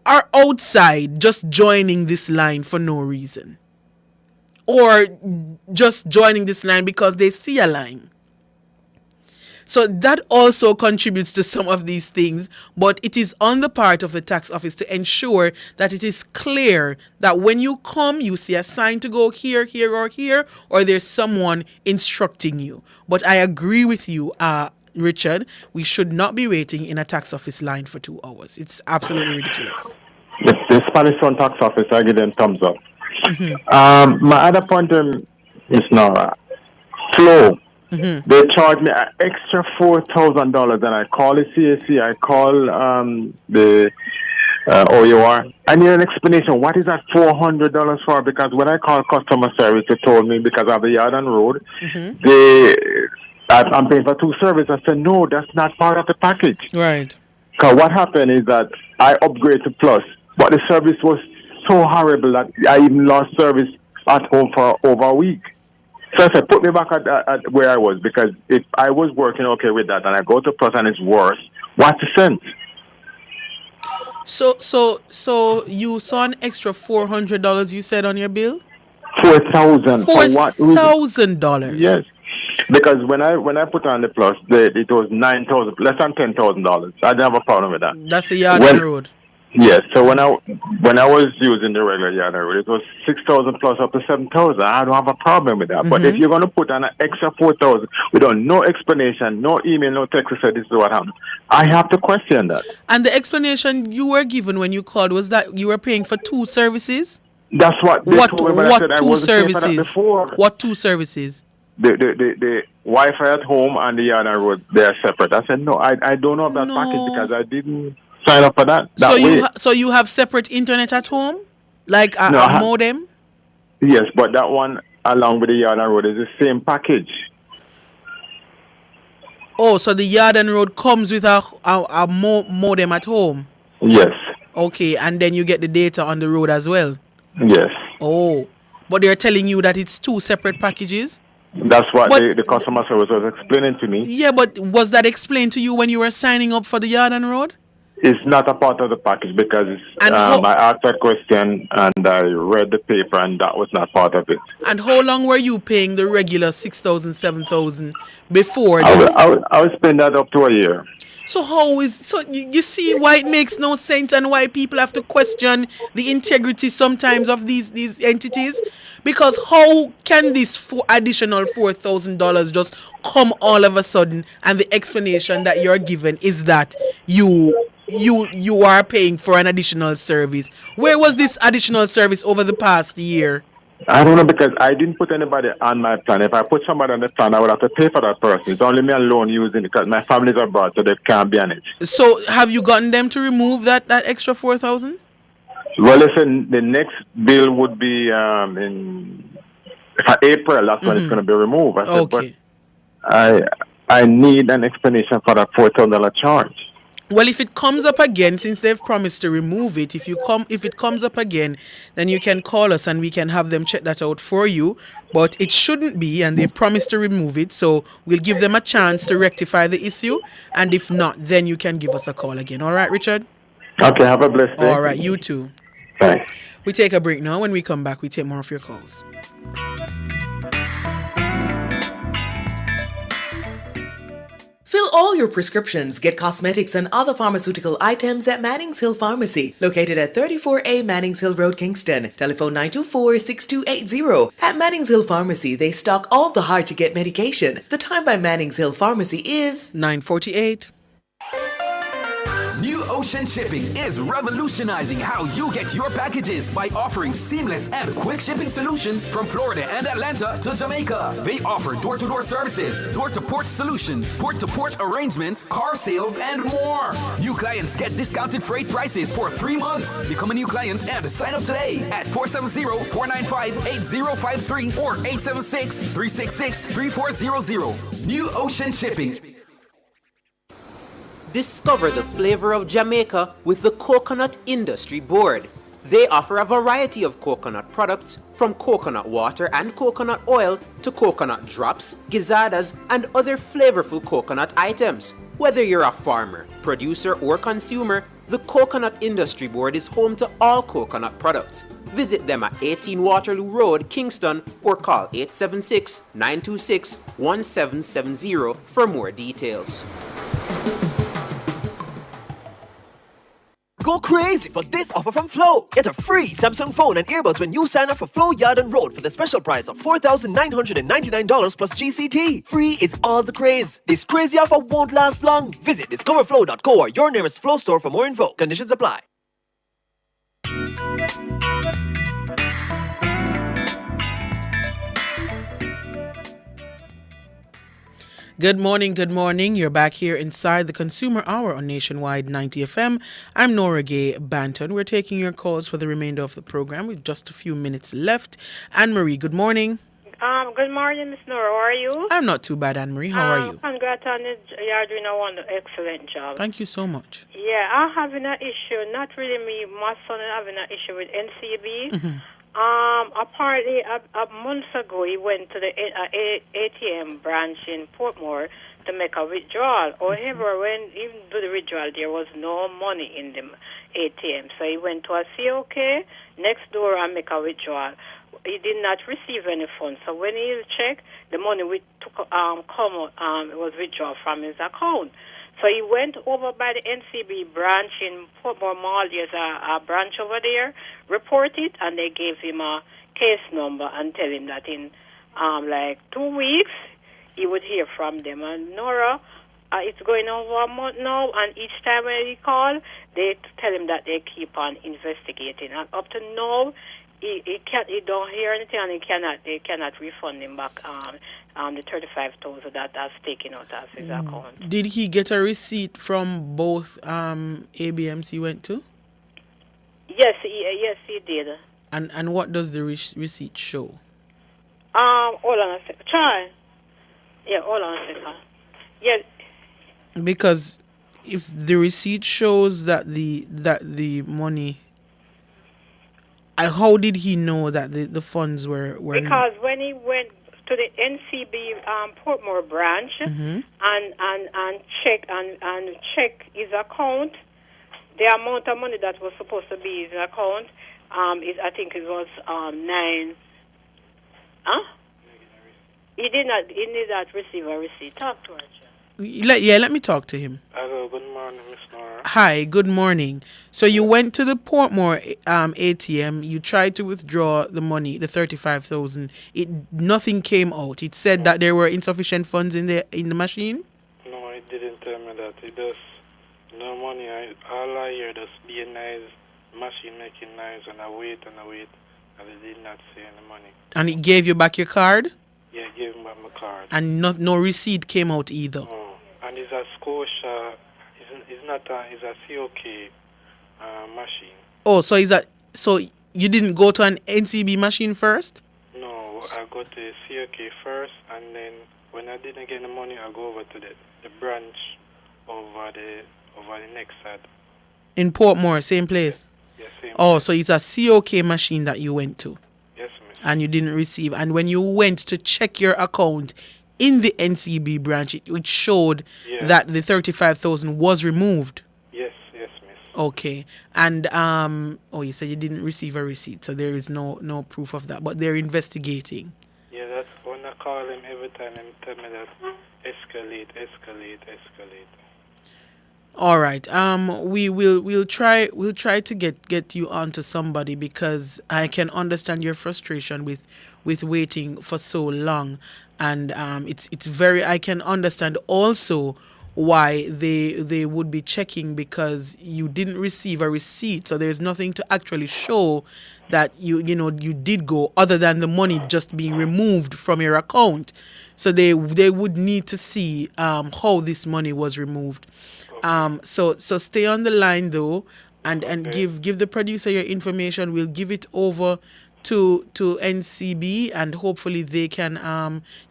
are outside just joining this line for no reason? Or just joining this line because they see a line? So that also contributes to some of these things, but it is on the part of the tax office to ensure that it is clear that when you come, you see a sign to go here, here, or there's someone instructing you. But I agree with you, Richard, we should not be waiting in a tax office line for 2 hours. It's absolutely ridiculous. The Spanish Town tax office, I give them thumbs up. My other point is now flow. They charge me an extra $4,000, and I call the CAC, I call the OUR. I need an explanation. What is that $400 for? Because when I call customer service, they told me because of the yard and road, I'm paying for 2 services. I said, no, that's not part of the package. Right. Because what happened is that I upgraded to Plus, but the service was so horrible that I even lost service at home for over a week. So I said, put me back at where I was, because if I was working okay with that and I go to Plus and it's worse, what's the sense? So you saw an extra $400 you said on your bill? $4,000. $4,000. Yes, because when I put on the Plus, it was $9,000, less than $10,000. I didn't have a problem with that. That's the yard and road. Yes. So when I was using the regular yard and road, it was 6,000 plus up to 7,000. I don't have a problem with that. Mm-hmm. But if you're going to put on an extra 4,000 without no explanation, no email, no text to say this is what happened, I have to question that. And the explanation you were given when you called was that you were paying for 2 services? That's what they told me. What I said 2 I wasn't paying for that services? before. What 2 services? The Wi-Fi at home and the yard and road, they are separate. I said, no, I don't know about that package because I didn't sign up for that. So you have separate internet at home? Like a modem? Yes, but that one along with the yard and road is the same package. Oh, so the yard and road comes with a modem at home? Yes. Okay, and then you get the data on the road as well? Yes. Oh, but they're telling you that it's 2 separate packages? That's what the customer service was explaining to me. Yeah, but was that explained to you when you were signing up for the yard and road? It's not a part of the package because I asked that question and I read the paper and that was not part of it. And how long were you paying the regular 6,000, 7,000 before this? I was paying that up to a year. So you see why it makes no sense and why people have to question the integrity sometimes of these entities? Because how can this additional $4,000 just come all of a sudden, and the explanation that you're given is that you are paying for an additional service? Where was this additional service over the past year? I don't know, because I didn't put anybody on my plan. If I put somebody on the plan, I would have to pay for that person. It's only me alone using it because my family's abroad, so they can't be on it. So have you gotten them to remove that extra 4,000? Well, listen, the next bill would be in April. That's when it's going to be removed. I said, okay. But I need an explanation for that $4,000 charge. Well, if it comes up again, since they've promised to remove it, if it comes up again, then you can call us and we can have them check that out for you. But it shouldn't be, and they've promised to remove it, so we'll give them a chance to rectify the issue. And if not, then you can give us a call again. All right, Richard? Okay, have a blessed day. All right, you too. Thanks. We take a break now. When we come back, we take more of your calls. Fill all your prescriptions, get cosmetics and other pharmaceutical items at Mannings Hill Pharmacy, located at 34A Mannings Hill Road, Kingston. Telephone 924-6280. At Mannings Hill Pharmacy, they stock all the hard-to-get medication. The time by Mannings Hill Pharmacy is 9:48. New Ocean Shipping is revolutionizing how you get your packages by offering seamless and quick shipping solutions from Florida and Atlanta to Jamaica. They offer door-to-door services, door-to-port solutions, port-to-port arrangements, car sales, and more. New clients get discounted freight prices for 3 months. Become a new client and sign up today at 470-495-8053 or 876-366-3400. New Ocean Shipping. Discover the flavor of Jamaica with the Coconut Industry Board. They offer a variety of coconut products, from coconut water and coconut oil to coconut drops, gizadas, and other flavorful coconut items. Whether you're a farmer, producer, or consumer, the Coconut Industry Board is home to all coconut products. Visit them at 18 Waterloo Road, Kingston, or call 876-926-1770 for more details. Go crazy for this offer from Flow. Get a free Samsung phone and earbuds when you sign up for Flow Yard and Road for the special price of $4,999 plus GCT. Free is all the craze. This crazy offer won't last long. Visit discoverflow.co or your nearest Flow store for more info. Conditions apply. Good morning. You're back here inside the Consumer Hour on Nationwide 90 FM. I'm Nora Gay Banton. We're taking your calls for the remainder of the program with just a few minutes left. Anne-Marie, good morning. Good morning, Miss Nora. How are you? I'm not too bad, Anne-Marie. How are you? Congrats on it. You're doing an excellent job. Thank you so much. Yeah, I'm having an issue. Not really me. My son is having an issue with NCB. Apparently, a month ago, he went to the ATM branch in Portmore to make a withdrawal. However, when he did the withdrawal, there was no money in the ATM. So he went to a COK next door and make a withdrawal. He did not receive any funds. So when he checked, the money it was withdrawn from his account. So he went over by the NCB branch in Portmore Mall. There's a branch over there, reported, and they gave him a case number and tell him that in like 2 weeks he would hear from them. And Nora, it's going over a month now, and each time when he call, they tell him that they keep on investigating. And up to now, he don't hear anything, and they cannot refund him back the 35,000 that's taken out of his account. Did he get a receipt from both ABMs he went to? Yes, he did. And what does the receipt show? Hold on a second. Try. Yeah, hold on a second. Yeah. Because if the receipt shows that the money, how did he know that the funds were because when he went to the NCB Portmore branch and check his account, the amount of money that was supposed to be his account I think it was 9. He did not receive a receipt. Talk to her. Let me talk to him. Hello, good morning, Miss Nora. Hi, good morning. So you went to the Portmore ATM. You tried to withdraw the money, the 35,000. Nothing came out. It said that there were insufficient funds in the machine. No, it didn't tell me that. It does no money. All I hear is being nice, machine making noise, and I wait, and it did not say any money. And it gave you back your card. Yeah, I gave him back my card. And no receipt came out either. No. And it's a Scotia, it's a COK machine. Oh, so you didn't go to an NCB machine first? No, I go to the COK first, and then when I didn't get the money, I go over to the branch over the next side. In Portmore, same place? Yes, same place. So it's a COK machine that you went to? Yes, ma'am. And you didn't receive. And when you went to check your account in the NCB branch, it showed that the 35,000 was removed. Yes, miss. Okay. And you said you didn't receive a receipt, so there is no proof of that. But they're investigating. Yeah, that's when I call him every time and tell me that escalate. All right. We'll try to get you onto somebody, because I can understand your frustration with waiting for so long, and it's very, I can understand also why they would be checking, because you didn't receive a receipt, so there's nothing to actually show that you did go, other than the money just being removed from your account. So they would need to see how this money was removed. So stay on the line though, and give the producer your information. We'll give it over to NCB, and hopefully they can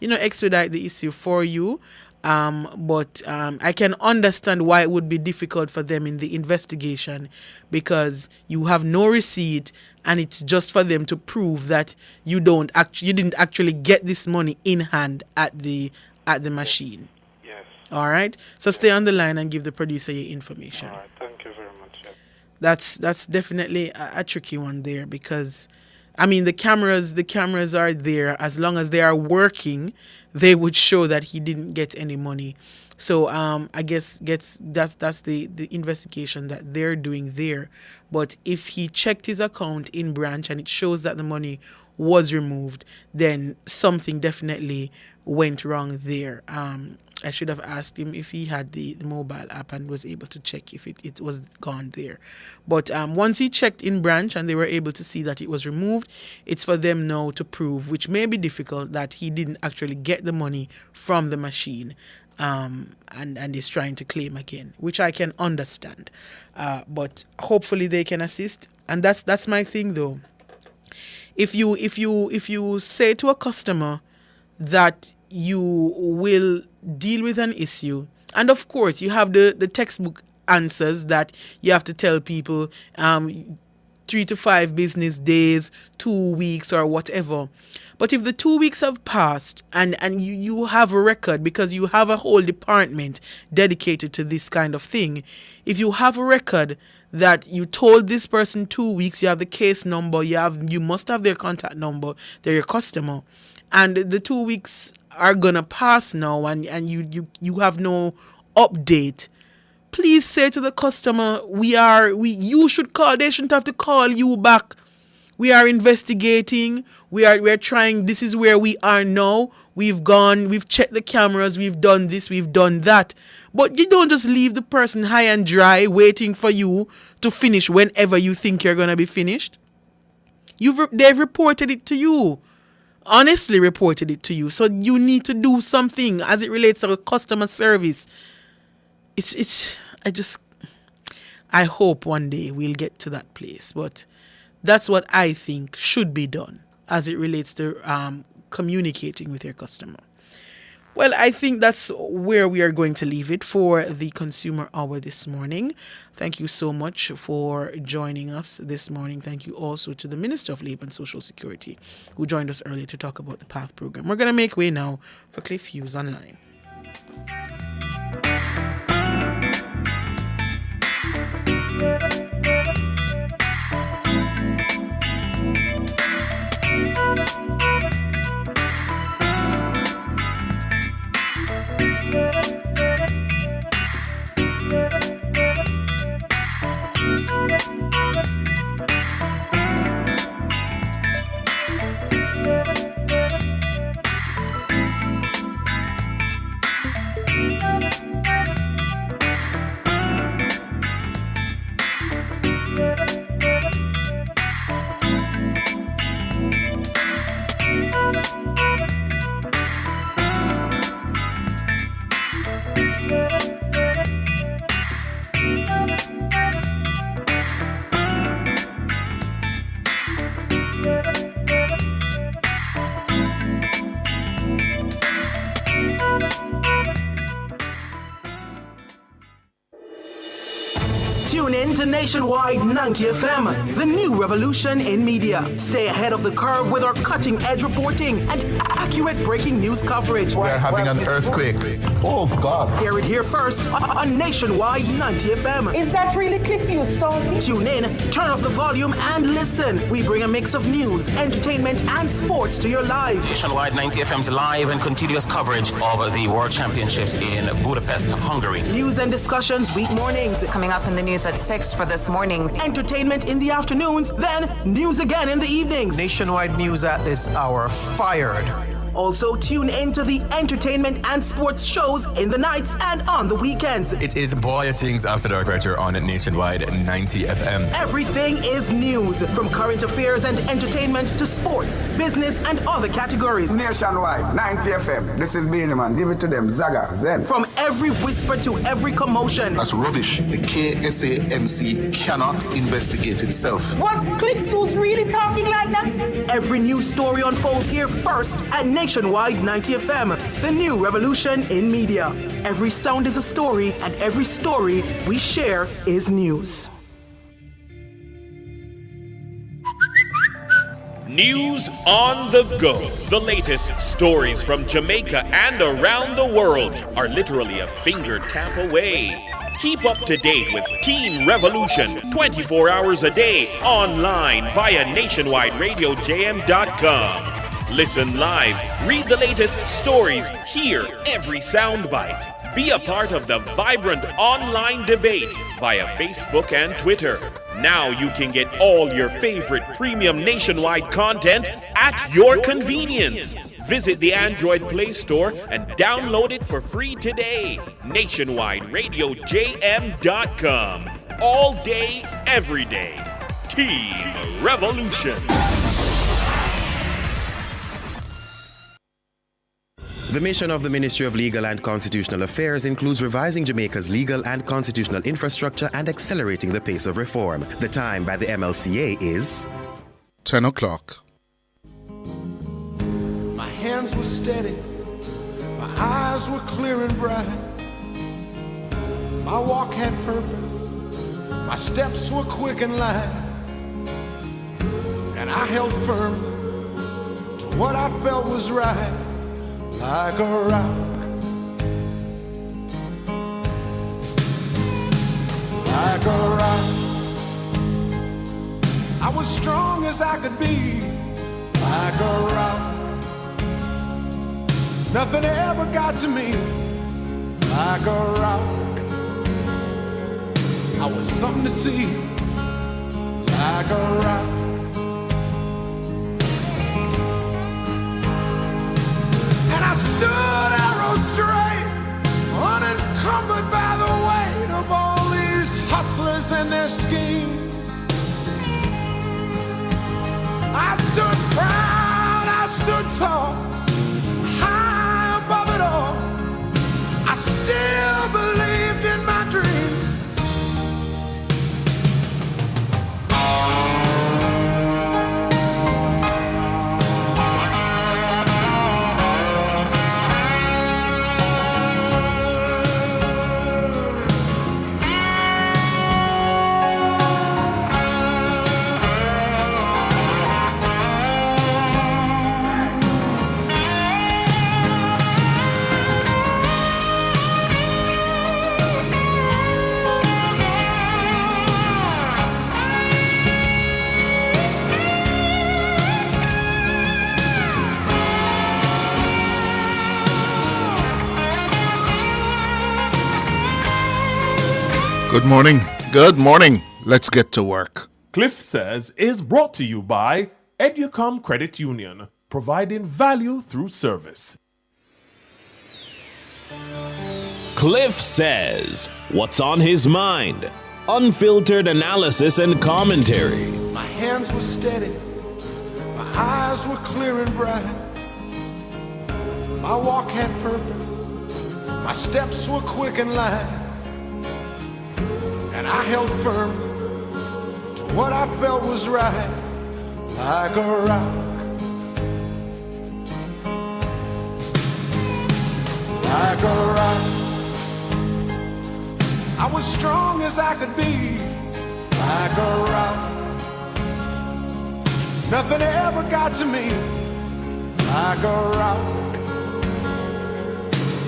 expedite the issue for you. But I can understand why it would be difficult for them in the investigation, because you have no receipt, and it's just for them to prove that you didn't actually get this money in hand at the machine. Yes. All right. So stay on the line and give the producer your information. All right. Thank you very much. Yeah. That's definitely a tricky one there, because the cameras are there. As long as they are working, they would show that he didn't get any money. So I guess that's the investigation that they're doing there. But if he checked his account in branch and it shows that the money was removed, then something definitely went wrong there. I should have asked him if he had the mobile app and was able to check if it was gone there. But once he checked in branch and they were able to see that it was removed, it's for them now to prove, which may be difficult, that he didn't actually get the money from the machine, and is trying to claim again, which I can understand. But hopefully they can assist. And that's my thing though. If you say to a customer that you will deal with an issue, and of course you have the textbook answers that you have to tell people, 3 to 5 business days, 2 weeks or whatever. But if the 2 weeks have passed and you have a record, because you have a whole department dedicated to this kind of thing, if you have a record that you told this person 2 weeks, you have the case number, you must have their contact number, they're your customer, and the 2 weeks are gonna pass now and you have no update, please say to the customer, you should call, they shouldn't have to call you back. We are investigating. We're trying. This is where we are now. We've checked the cameras. We've done this. We've done that. But you don't just leave the person high and dry waiting for you to finish whenever you think you're going to be finished. They've reported it to you. Honestly reported it to you. So you need to do something as it relates to customer service. I hope one day we'll get to that place. But that's what I think should be done as it relates to communicating with your customer. Well, I think that's where we are going to leave it for the Consumer Hour this morning. Thank you so much for joining us this morning. Thank you also to the Minister of Labour and Social Security who joined us earlier to talk about the PATH program. We're going to make way now for Clliff Hughes Online. Tune in to Nationwide 90 FM, the new revolution in media. Stay ahead of the curve with our cutting-edge reporting and accurate breaking news coverage. We are having an earthquake. Oh, God. Hear it here first on Nationwide 90 FM. Is that really Clliff Hughes talking? Tune in, turn up the volume, and listen. We bring a mix of news, entertainment, and sports to your lives. Nationwide 90 FM's live and continuous coverage of the World Championships in Budapest, Hungary. News and discussions week mornings. Coming up in the news at 6 for this morning. Entertainment in the afternoons, then news again in the evenings. Nationwide news at this hour. Fired. Also, tune in to the entertainment and sports shows in the nights and on the weekends. It is Boy Things After Dark right here on Nationwide 90 FM. Everything is news, from current affairs and entertainment to sports, business, and other categories. Nationwide 90 FM. This is Beanie Man. Give it to them. Zaga, Zen. From every whisper to every commotion. That's rubbish. The KSAMC cannot investigate itself. Was Clliff Hughes really talking like that? Every news story unfolds here first at Nationwide 90 FM, the new revolution in media. Every sound is a story, and every story we share is news. News on the go. The latest stories from Jamaica and around the world are literally a finger tap away. Keep up to date with Teen Revolution 24 hours a day online via nationwideradiojm.com. Listen live, read the latest stories, hear every soundbite. Be a part of the vibrant online debate via Facebook and Twitter. Now you can get all your favorite premium Nationwide content at your convenience. Visit the Android Play Store and download it for free today. NationwideRadioJM.com. All day, every day. Team Revolution. The mission of the Ministry of Legal and Constitutional Affairs includes revising Jamaica's legal and constitutional infrastructure and accelerating the pace of reform. The time by the MLCA is 10 o'clock. My hands were steady, my eyes were clear and bright. My walk had purpose, my steps were quick and light. And I held firm to what I felt was right, like a rock. Like a rock. I was strong as I could be, like a rock. Nothing ever got to me, like a rock. I was something to see, like a rock. And I stood arrow straight, unencumbered by the weight of all these hustlers and their schemes. I stood proud, I stood tall, high above it all. I still believed in my dreams. Good morning. Good morning. Let's get to work. Clliff Says is brought to you by Educom Credit Union, providing value through service. Clliff Says, what's on his mind? Unfiltered analysis and commentary. My hands were steady, my eyes were clear and bright. My walk had purpose, my steps were quick and light. And I held firm to what I felt was right, like a rock. Like a rock. I was strong as I could be, like a rock. Nothing ever got to me, like a rock.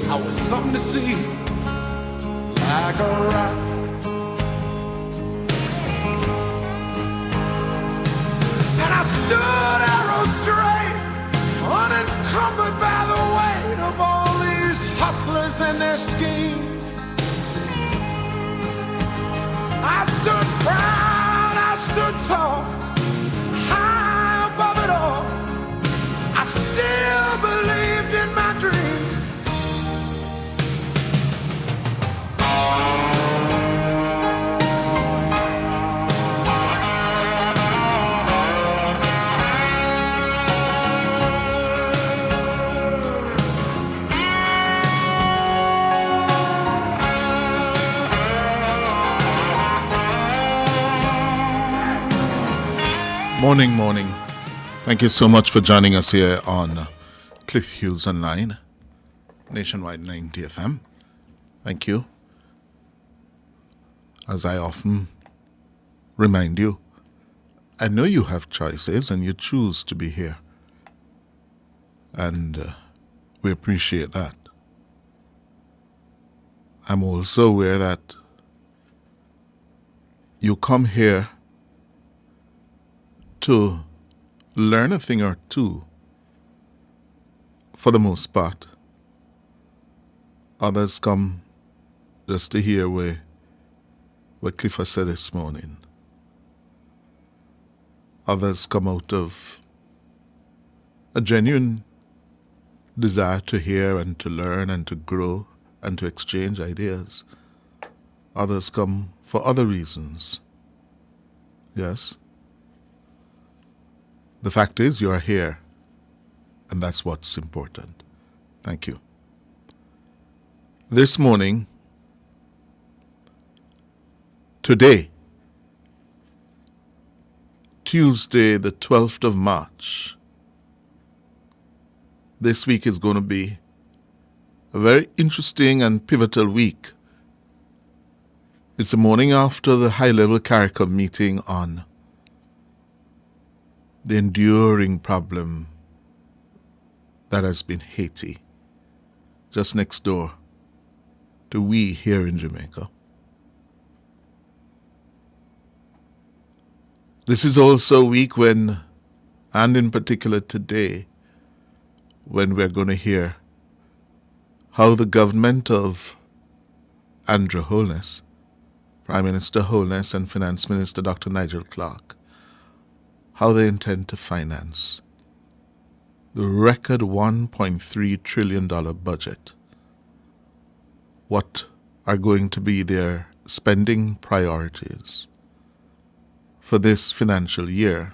I was something to see, like a rock. And I stood arrow straight, unencumbered by the weight of all these hustlers and their schemes. I stood proud, I stood tall, high above it all. I still believed in my dreams. Morning, morning. Thank you so much for joining us here on Clliff Hughes Online, Nationwide 90 FM. Thank you. As I often remind you, I know you have choices and you choose to be here. And we appreciate that. I'm also aware that you come here to learn a thing or two, for the most part. Others come just to hear what Clliff has said this morning. Others come out of a genuine desire to hear and to learn and to grow and to exchange ideas. Others come for other reasons. Yes? The fact is, you are here, and that's what's important. Thank you. This morning, today, Tuesday, the 12th of March, this week is going to be a very interesting and pivotal week. It's the morning after the high-level CARICOM meeting on the enduring problem that has been Haiti, just next door to we here in Jamaica. This is also a week when, and in particular today, when we're going to hear how the government of Andrew Holness, Prime Minister Holness and Finance Minister Dr. Nigel Clark, how they intend to finance the record $1.3 trillion budget. What are going to be their spending priorities for this financial year,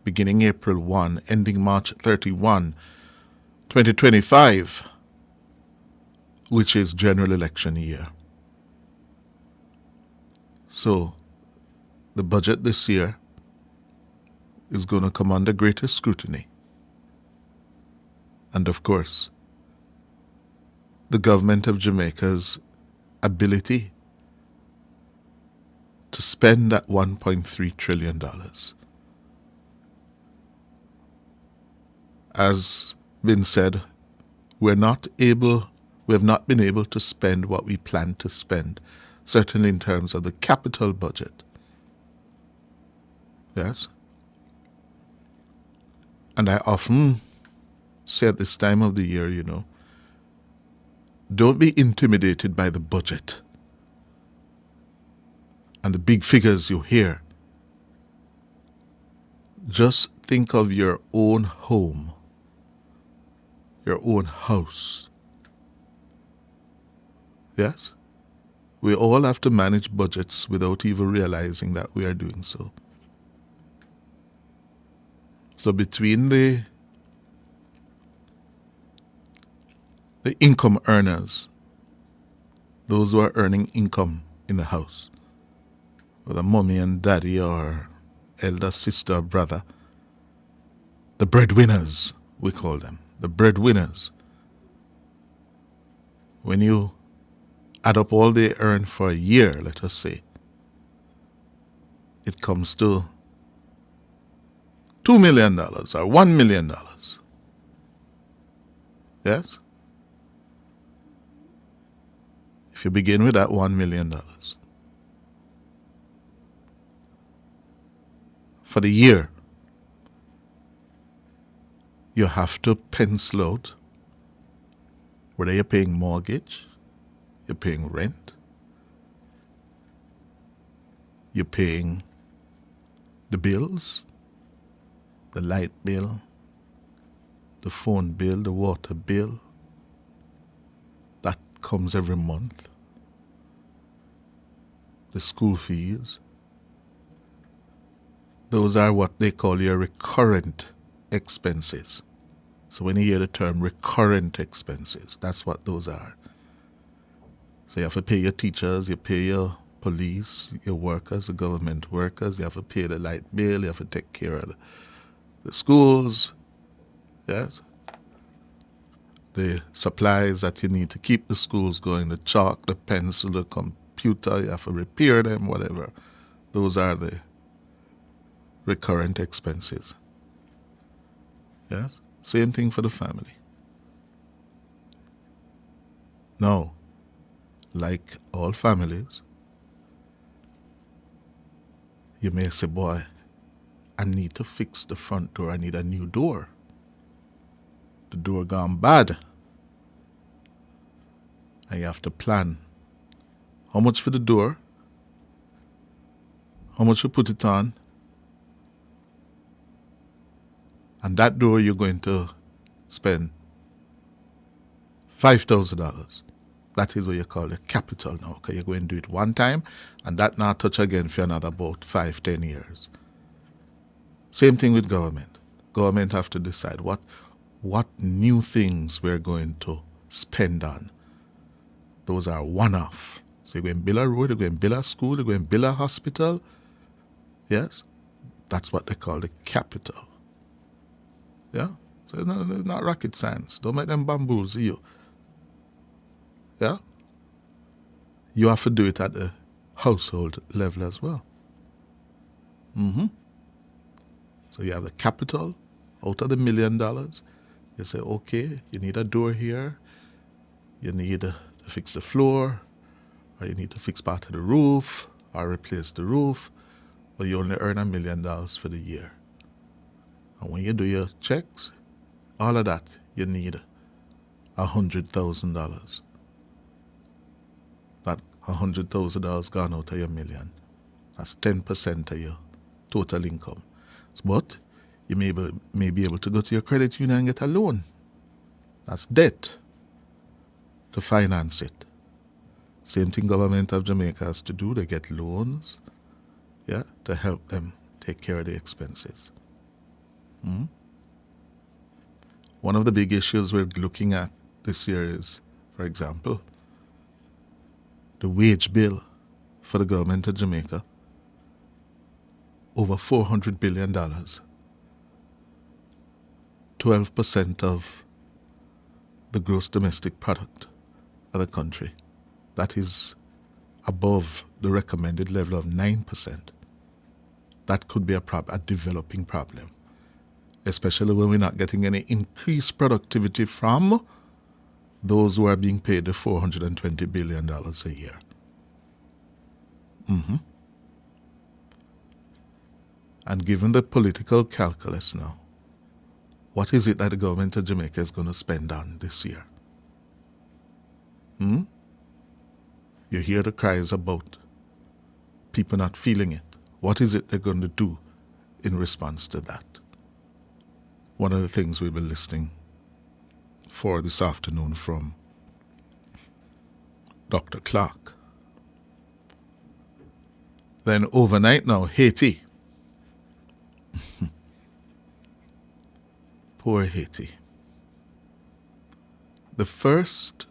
beginning April 1, ending March 31, 2025, which is general election year. So, the budget this year is going to come under greater scrutiny. And of course, the government of Jamaica's ability to spend that $1.3 trillion. As been said, we have not been able to spend what we plan to spend, certainly in terms of the capital budget. Yes? And I often say at this time of the year, don't be intimidated by the budget and the big figures you hear. Just think of your own home, your own house. Yes? We all have to manage budgets without even realizing that we are doing so. So between the income earners, those who are earning income in the house, whether mommy and daddy or elder sister or brother, the breadwinners, we call them, the breadwinners. When you add up all they earn for a year, let us say, it comes to $2 million or $1 million. Yes? If you begin with that $1 million. For the year, you have to pencil out whether you're paying mortgage, you're paying rent, you're paying the bills, the light bill, the phone bill, the water bill. That comes every month. The school fees. Those are what they call your recurrent expenses. So when you hear the term recurrent expenses, that's what those are. So you have to pay your teachers, you pay your police, your workers, the government workers, you have to pay the light bill, you have to take care of the schools, yes? The supplies that you need to keep the schools going, the chalk, the pencil, the computer, you have to repair them, whatever. Those are the recurrent expenses. Yes? Same thing for the family. Now, like all families, you may say, boy, I need to fix the front door. I need a new door. The door gone bad. And you have to plan. How much for the door? How much you put it on? And that door you're going to spend $5,000. That is what you call the capital now. Okay, you're going to do it one time, and that now touch again for another about 5-10 years. Same thing with government. Government have to decide what new things we're going to spend on. Those are one-off. So you're going to build a road, you're going to build a school, you're going to build a hospital. Yes? That's what they call the capital. Yeah? So it's not rocket science. Don't make them bamboozle you. Yeah? You have to do it at the household level as well. So you have the capital out of the $1 million. You say, okay, you need a door here, you need to fix the floor, or you need to fix part of the roof, or replace the roof, but you only earn $1 million for the year. And when you do your checks, all of that, you need $100,000. That $100,000 gone out of your $1 million. That's 10% of your total income. But you may be able to go to your credit union and get a loan. That's debt to finance it. Same thing government of Jamaica has to do. They get loans, to help them take care of the expenses. One of the big issues we're looking at this year is, for example, the wage bill for the government of Jamaica, over $400 billion. 12% of the gross domestic product of the country. That is above the recommended level of 9%. That could be a developing problem, especially when we're not getting any increased productivity from those who are being paid the $420 billion a year. And given the political calculus now, what is it that the government of Jamaica is going to spend on this year? You hear the cries about people not feeling it. What is it they're going to do in response to that? One of the things we'll be listening for this afternoon from Dr. Clark. Then overnight now, Haiti. Poor Haiti. The first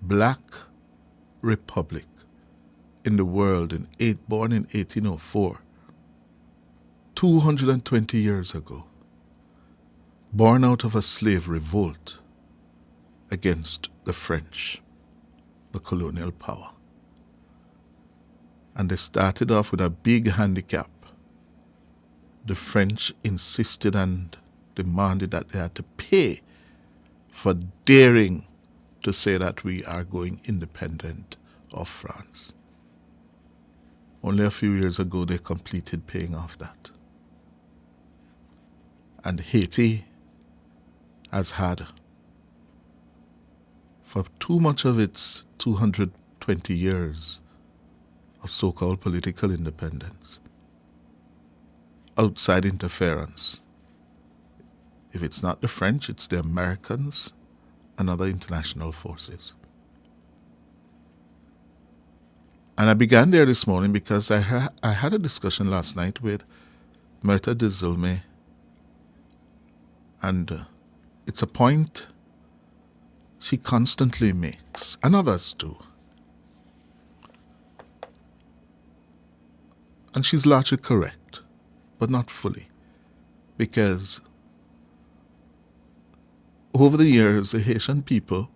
black republic in the world, born in 1804, 220 years ago, born out of a slave revolt against the French, the colonial power. And they started off with a big handicap. The French insisted and demanded that they had to pay for daring to say that we are going independent of France. Only a few years ago they completed paying off that. And Haiti has had, for too much of its 220 years of so-called political independence, outside interference. If it's not the French, it's the Americans and other international forces. And I began there this morning because I had a discussion last night with Myrta de Zulme, and it's a point she constantly makes, and others too. And she's largely correct, but not fully, because over the years, the Haitian people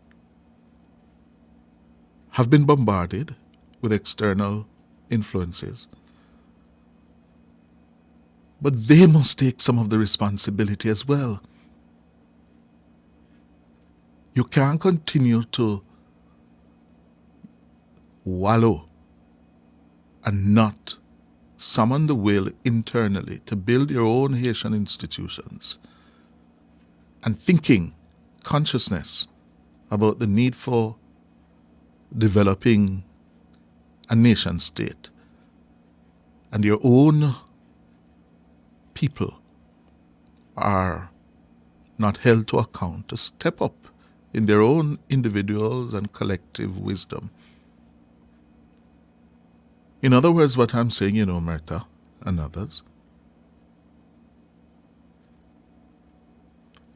have been bombarded with external influences. But they must take some of the responsibility as well. You can't continue to wallow and not summon the will internally to build your own Haitian institutions and thinking consciousness about the need for developing a nation state, and your own people are not held to account to step up in their own individuals and collective wisdom. In other words, what I'm saying, Myrta and others,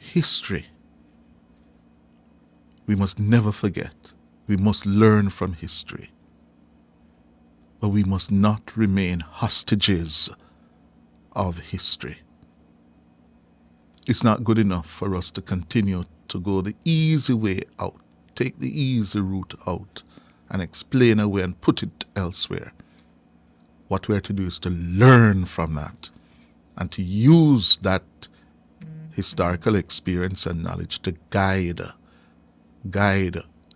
history, we must never forget. We must learn from history. But we must not remain hostages of history. It's not good enough for us to continue to go the easy way out, take the easy route out, and explain away and put it elsewhere. What we're to do is to learn from that and to use that historical experience and knowledge to guide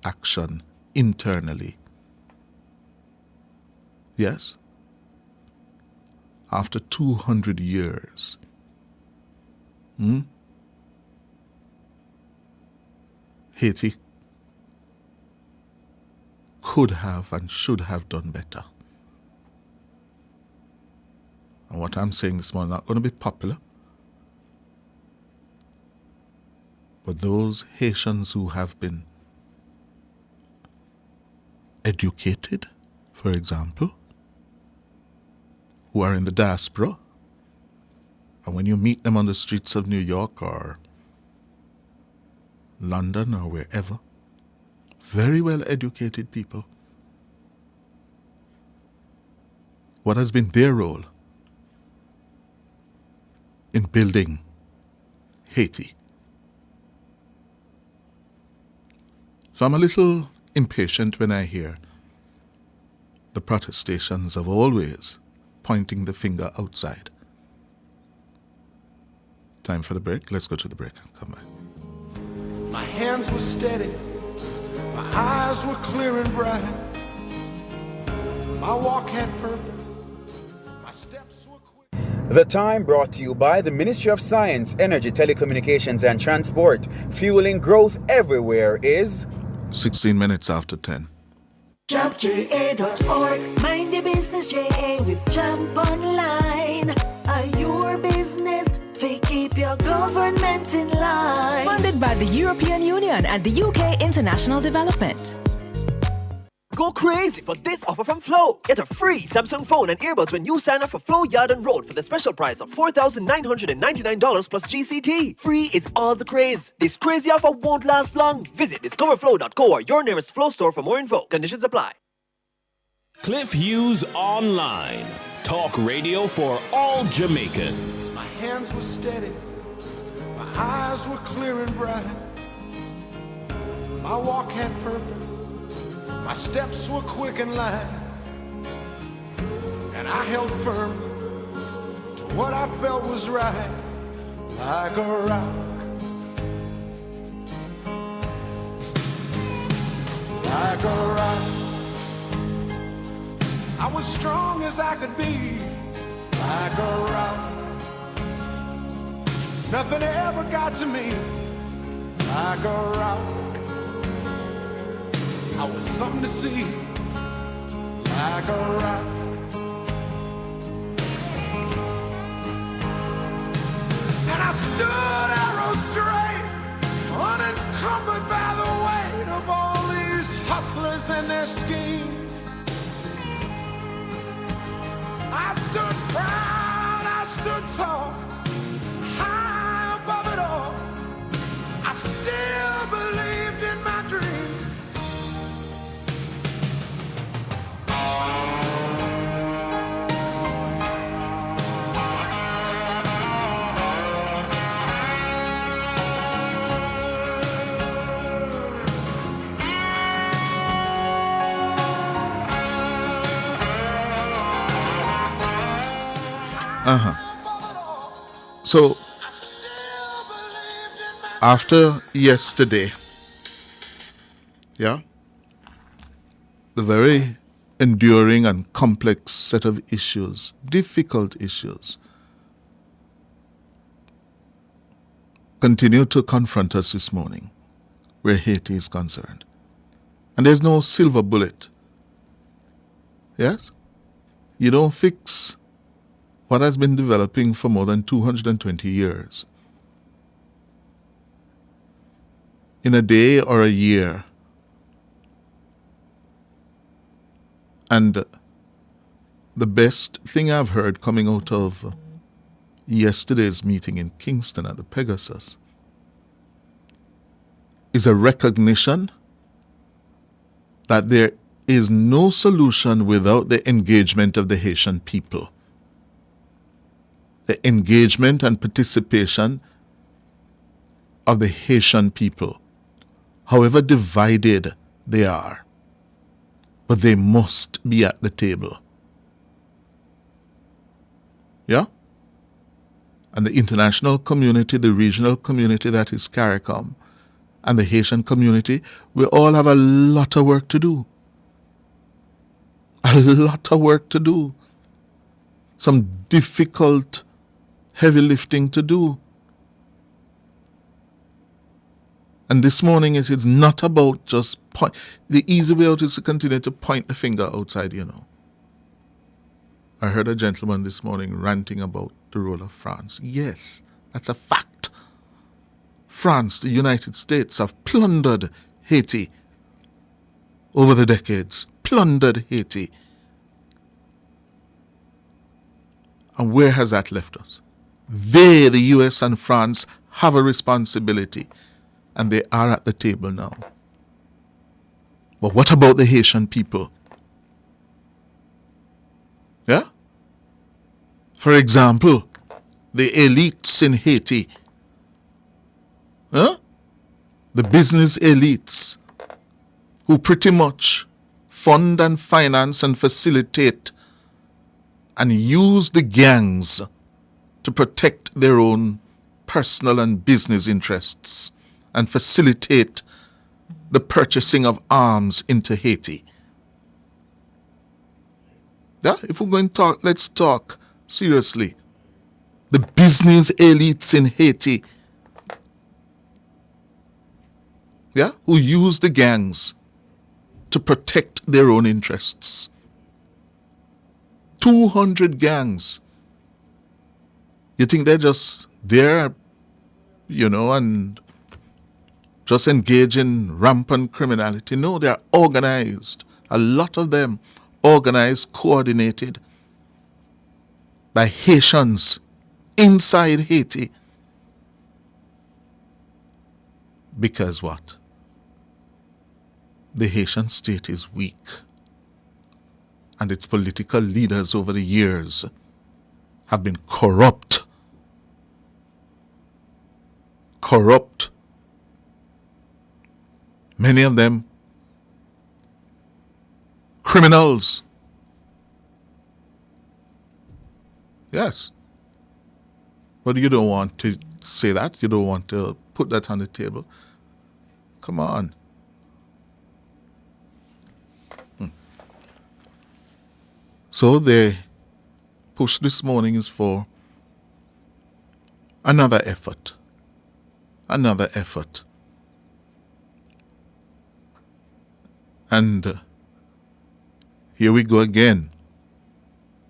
action internally. Yes? After 200 years, Haiti could have and should have done better. And what I'm saying this morning is not going to be popular. But those Haitians who have been educated, for example, who are in the diaspora, and when you meet them on the streets of New York or London or wherever, very well educated people, what has been their role in building Haiti? So I'm a little impatient when I hear the protestations of always pointing the finger outside. Time for the break. Let's go to the break and come back. My hands were steady, my eyes were clear and bright. My walk had purpose, my steps were quick. The Time brought to you by the Ministry of Science, Energy, Telecommunications and Transport. Fueling growth everywhere is 16 minutes after 10. JumpJA.org. Mind the business JA with Jump Online. Are your business? Keep your government in line. Funded by the European Union and the UK International Development. Go crazy for this offer from Flow. Get a free Samsung phone and earbuds when you sign up for Flow Yard and Road for the special price of $4,999 plus GCT. Free is all the craze. This crazy offer won't last long. Visit discoverflow.co or your nearest Flow store for more info. Conditions apply. Clliff Hughes Online. Talk radio for all Jamaicans. My hands were steady, my eyes were clear and bright. My walk had purpose, my steps were quick and light. And I held firm to what I felt was right, like a rock. Like a rock. I was strong as I could be, like a rock. Nothing ever got to me, like a rock. I was something to see, like a rock. And I stood arrow straight, unencumbered by the weight of all these hustlers and their schemes. I stood proud, I stood tall, high above it all. I still believed in my dreams. So, after yesterday, the very enduring and complex set of issues, difficult issues, continue to confront us this morning where Haiti is concerned. And there's no silver bullet. Yes? You don't fix what has been developing for more than 220 years in a day or a year. And the best thing I've heard coming out of yesterday's meeting in Kingston at the Pegasus is a recognition that there is no solution without the engagement of the Haitian people. The engagement and participation of the Haitian people, however divided they are, but they must be at the table. and the international community, the regional community that is CARICOM, and the Haitian community, we all have a lot of work to do. A lot of work to do. Some difficult, heavy lifting to do. And this morning it is not about just point. The easy way out is to continue to point the finger outside, you know. I heard a gentleman this morning ranting about the role of France. Yes, that's a fact. France, the United States, have plundered Haiti over the decades. Plundered Haiti. And where has that left us? They, the US and France, have a responsibility. And they are at the table now. But what about the Haitian people? Yeah? For example, the elites in Haiti. Huh? The business elites who pretty much fund and finance and facilitate and use the gangs to protect their own personal and business interests and facilitate the purchasing of arms into Haiti. Yeah, if we're going to talk, let's talk seriously. The business elites in Haiti, yeah, who use the gangs to protect their own interests. 200 gangs. You think they're just there, you know, and just engage in rampant criminality? No, they are organized. A lot of them organized, coordinated by Haitians inside Haiti. Because what? The Haitian state is weak. And its political leaders over the years have been corrupt. Corrupt. Many of them criminals. Yes. But you don't want to say that. You don't want to put that on the table. Come on. So the push this morning is for another effort. Another effort. And here we go again.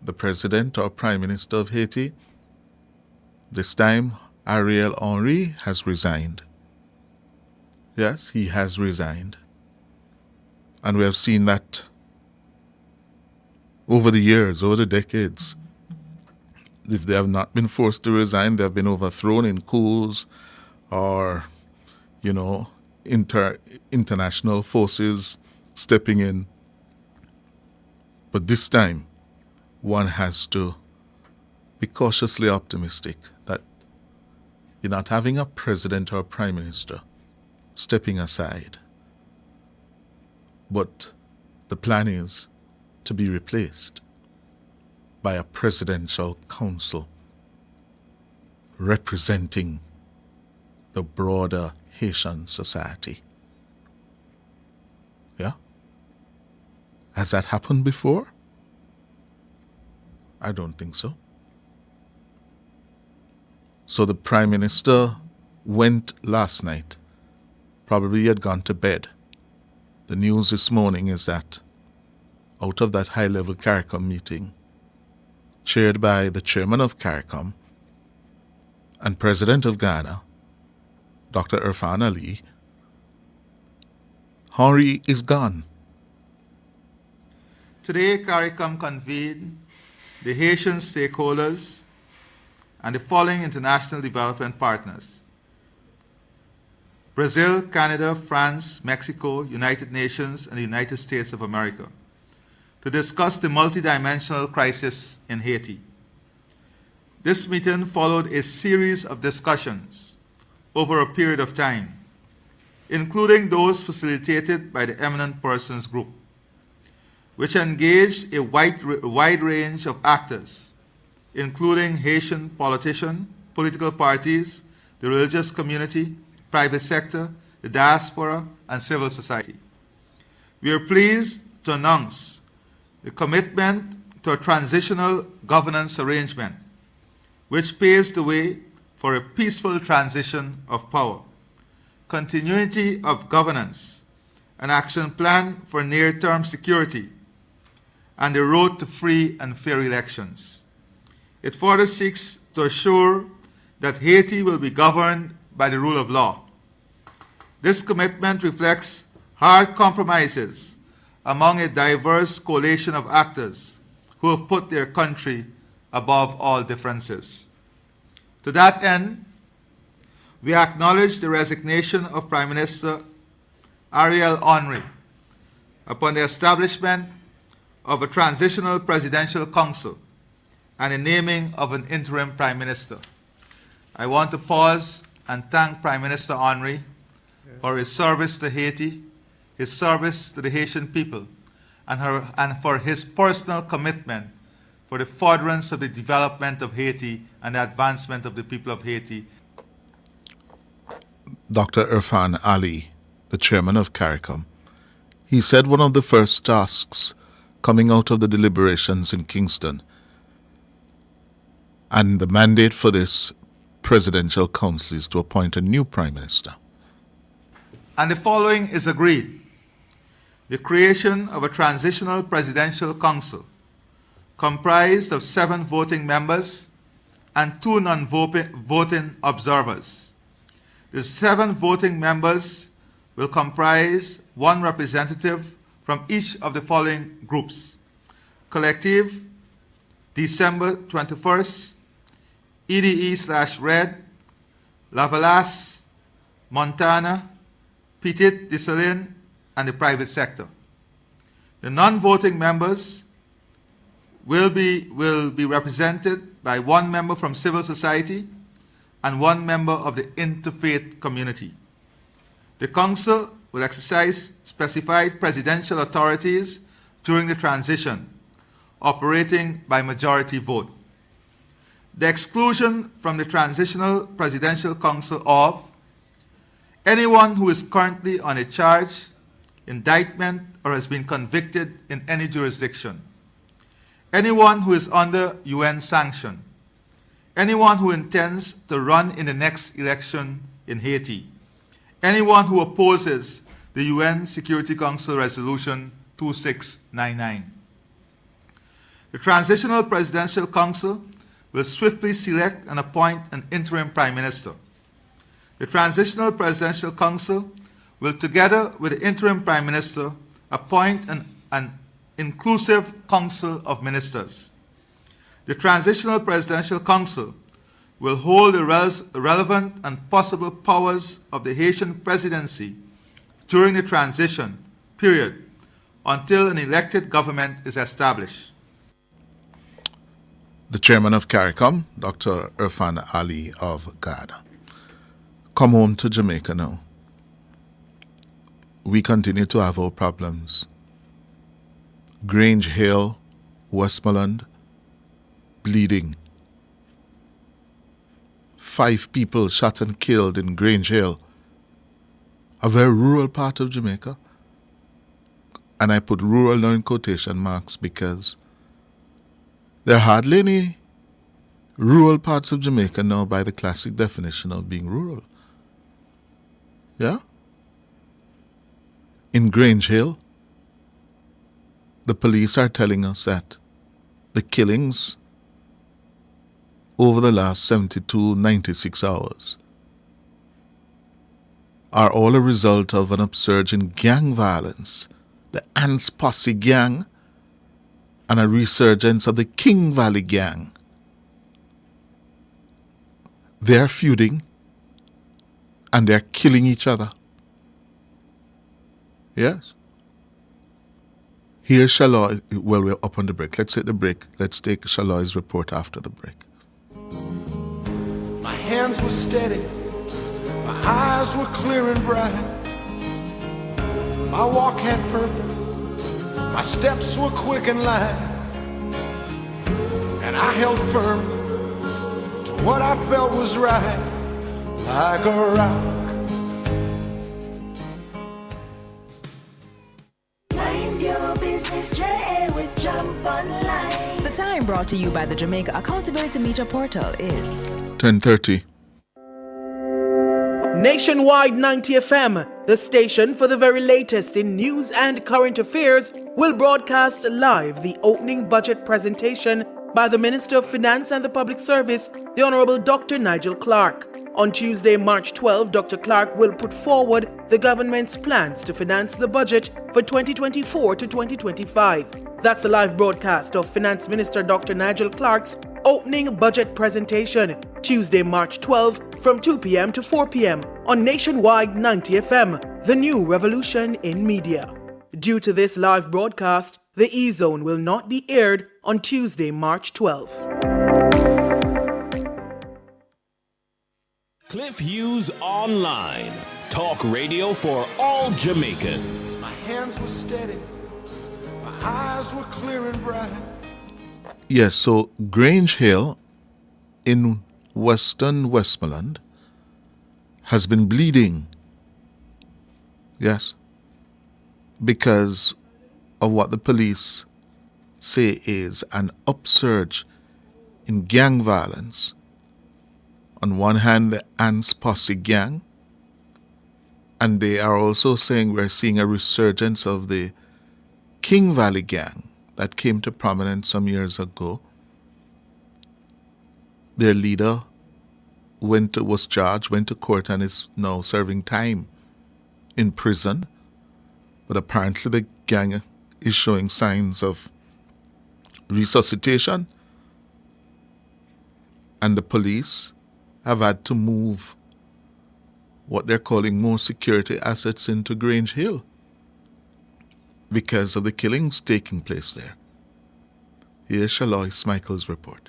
The President or Prime Minister of Haiti, this time Ariel Henry, has resigned. Yes, he has resigned. And we have seen that over the years, over the decades. If they have not been forced to resign, they have been overthrown in coups or, you know, international forces stepping in. But this time, one has to be cautiously optimistic that you're not having a president or a prime minister stepping aside. But the plan is to be replaced by a presidential council representing the broader Haitian society. Yeah? Has that happened before? I don't think so. So the Prime Minister went last night. Probably he had gone to bed. The news this morning is that out of that high-level CARICOM meeting, chaired by the chairman of CARICOM and president of Ghana, Dr. Irfan Ali, Henry is gone. Today, CARICOM convened the Haitian stakeholders and the following international development partners: Brazil, Canada, France, Mexico, United Nations, and the United States of America, to discuss the multidimensional crisis in Haiti. This meeting followed a series of discussions over a period of time, including those facilitated by the Eminent Persons Group, which engaged a wide range of actors, including Haitian politicians, political parties, the religious community, private sector, the diaspora, and civil society. We are pleased to announce the commitment to a transitional governance arrangement, which paves the way for a peaceful transition of power, continuity of governance, an action plan for near-term security, and the road to free and fair elections. It further seeks to assure that Haiti will be governed by the rule of law. This commitment reflects hard compromises among a diverse coalition of actors who have put their country above all differences. To that end, we acknowledge the resignation of Prime Minister Ariel Henry upon the establishment of a transitional presidential council and the naming of an interim Prime Minister. I want to pause and thank Prime Minister Henry for his service to Haiti, his service to the Haitian people, and for his personal commitment for the furtherance of the development of Haiti and the advancement of the people of Haiti. Dr. Irfan Ali, the chairman of CARICOM, he said one of the first tasks coming out of the deliberations in Kingston and the mandate for this presidential council is to appoint a new prime minister. And the following is agreed: the creation of a transitional presidential council comprised of 7 voting members and 2 non-voting observers. The 7 voting members will comprise 1 representative from each of the following groups: Collective, December 21st, EDE/Red, Lavalas, Montana, Petit Desalegn, and the private sector. The non-voting members will be represented by 1 member from civil society and 1 member of the interfaith community. The council will exercise specified presidential authorities during the transition, operating by majority vote. The exclusion from the Transitional Presidential Council of anyone who is currently on a charge, indictment, or has been convicted in any jurisdiction, anyone who is under UN sanction, anyone who intends to run in the next election in Haiti, anyone who opposes the UN Security Council Resolution 2699. The Transitional Presidential Council will swiftly select and appoint an interim Prime Minister. The Transitional Presidential Council will, together with the interim Prime Minister, appoint an inclusive Council of Ministers. The Transitional Presidential Council will hold the relevant and possible powers of the Haitian presidency during the transition period until an elected government is established. The chairman of CARICOM, Dr. Irfan Ali of Ghana. Come home to Jamaica now. We continue to have our problems. Grange Hill, Westmoreland, bleeding. 5 people shot and killed in Grange Hill, a very rural part of Jamaica. And I put rural now in quotation marks because there are hardly any rural parts of Jamaica now by the classic definition of being rural. Yeah? In Grange Hill, the police are telling us that the killings over the last 72, 96 hours are all a result of an upsurge in gang violence, the Ants Posse gang, and a resurgence of the King Valley gang. They're feuding and they're killing each other. Yes. Here's Shaloy. Well, we're up on the break. Let's take the break. Let's take Shaloy's report after the break. My hands were steady, my eyes were clear and bright. My walk had purpose, my steps were quick and light. And I held firm to what I felt was right, like a rock. Mind your business, JA with Jump Online. The time brought to you by the Jamaica Accountability Meter Portal is 10:30. Nationwide 90 FM, the station for the very latest in news and current affairs, will broadcast live the opening budget presentation by the Minister of Finance and the Public Service, the Honorable Dr. Nigel Clark. On Tuesday, March 12, Dr. Clark will put forward the government's plans to finance the budget for 2024 to 2025. That's a live broadcast of Finance Minister Dr. Nigel Clark's opening budget presentation, Tuesday, March 12, from 2 p.m. to 4 p.m. on Nationwide 90 FM, the new revolution in media. Due to this live broadcast, the E-Zone will not be aired on Tuesday, March 12. Clliff Hughes Online. Talk radio for all Jamaicans. My hands were steady, my eyes were clear and bright. Yes, so Grange Hill in western Westmoreland has been bleeding. Yes. Because of what the police say is an upsurge in gang violence. On one hand, the Ants Posse gang, and they are also saying we're seeing a resurgence of the King Valley gang that came to prominence some years ago. Their leader was charged, went to court, and is now serving time in prison. But apparently the gang is showing signs of resuscitation. And the police have had to move what they're calling more security assets into Grange Hill because of the killings taking place there. Here's Shalois Michael's report.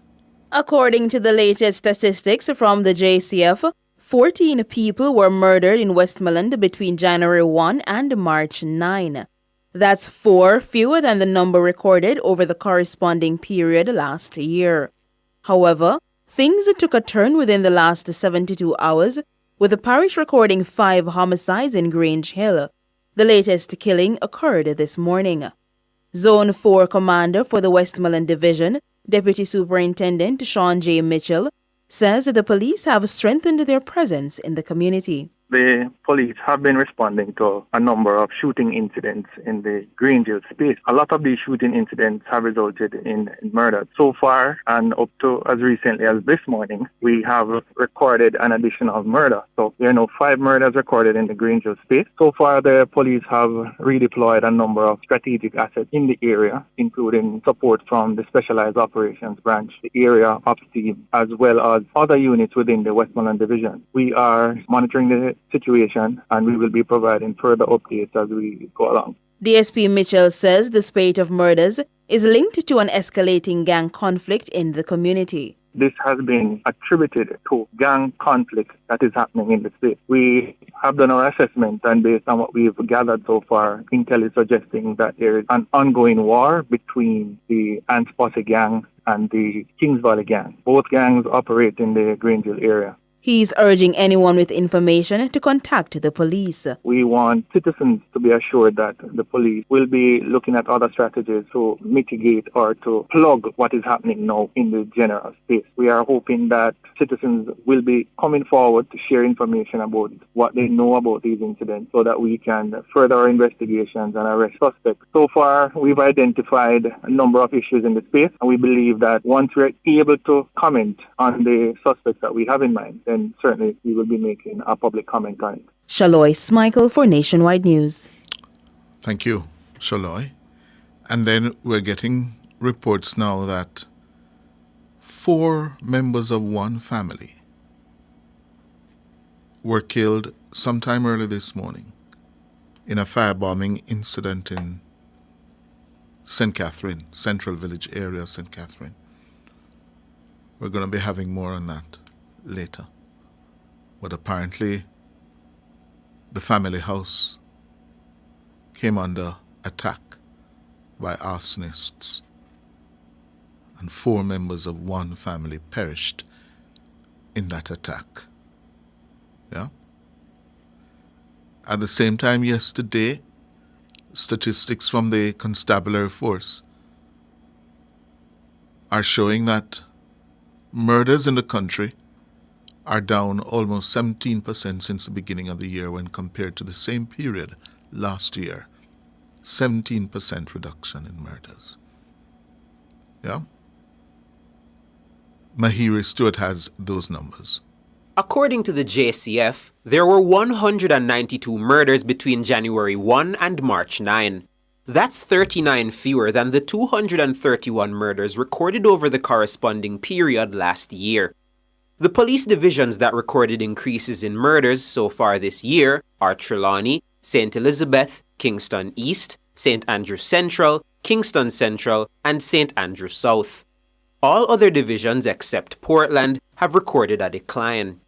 According to the latest statistics from the JCF, 14 people were murdered in Westmoreland between January 1 and March 9. That's 4 fewer than the number recorded over the corresponding period last year. However, things took a turn within the last 72 hours, with the parish recording 5 homicides in Grange Hill. The latest killing occurred this morning. Zone 4 Commander for the Westmoreland Division, Deputy Superintendent Sean J. Mitchell, says the police have strengthened their presence in the community. The police have been responding to a number of shooting incidents in the Grange Hill space. A lot of these shooting incidents have resulted in murder. So far, and up to as recently as this morning, we have recorded an additional murder. So there are now 5 murders recorded in the Grange Hill space. So far, the police have redeployed a number of strategic assets in the area, including support from the Specialized Operations Branch, the area ops team, as well as other units within the Westmoreland Division. We are monitoring the situation, and we will be providing further updates as we go along. DSP Mitchell says the spate of murders is linked to an escalating gang conflict in the community. This has been attributed to gang conflict that is happening in the state. We have done our assessment, and based on what we've gathered so far, intel is suggesting that there is an ongoing war between the Ants Posse gang and the Kings Valley gang. Both gangs operate in the Grange Hill area. He's urging anyone with information to contact the police. We want citizens to be assured that the police will be looking at other strategies to mitigate or to plug what is happening now in the general space. We are hoping that citizens will be coming forward to share information about what they know about these incidents so that we can further our investigations and arrest suspects. So far, we've identified a number of issues in the space, and we believe that once we're able to comment on the suspects that we have in mind, then certainly we will be making a public comment on it. Shalois Michael for Nationwide News. Thank you, Shaloy. And then we're getting reports now that 4 members of one family were killed sometime early this morning in a firebombing incident in St. Catherine, Central Village area of St. Catherine. We're going to be having more on that later. But apparently, the family house came under attack by arsonists, and 4 members of one family perished in that attack. Yeah. At the same time, yesterday, statistics from the constabulary force are showing that murders in the country are down almost 17% since the beginning of the year when compared to the same period last year. 17% reduction in murders. Yeah? Mahiri Stewart has those numbers. According to the JCF, there were 192 murders between January 1 and March 9. That's 39 fewer than the 231 murders recorded over the corresponding period last year. The police divisions that recorded increases in murders so far this year are Trelawney, St. Elizabeth, Kingston East, St. Andrew Central, Kingston Central, and St. Andrew South. All other divisions except Portland have recorded a decline.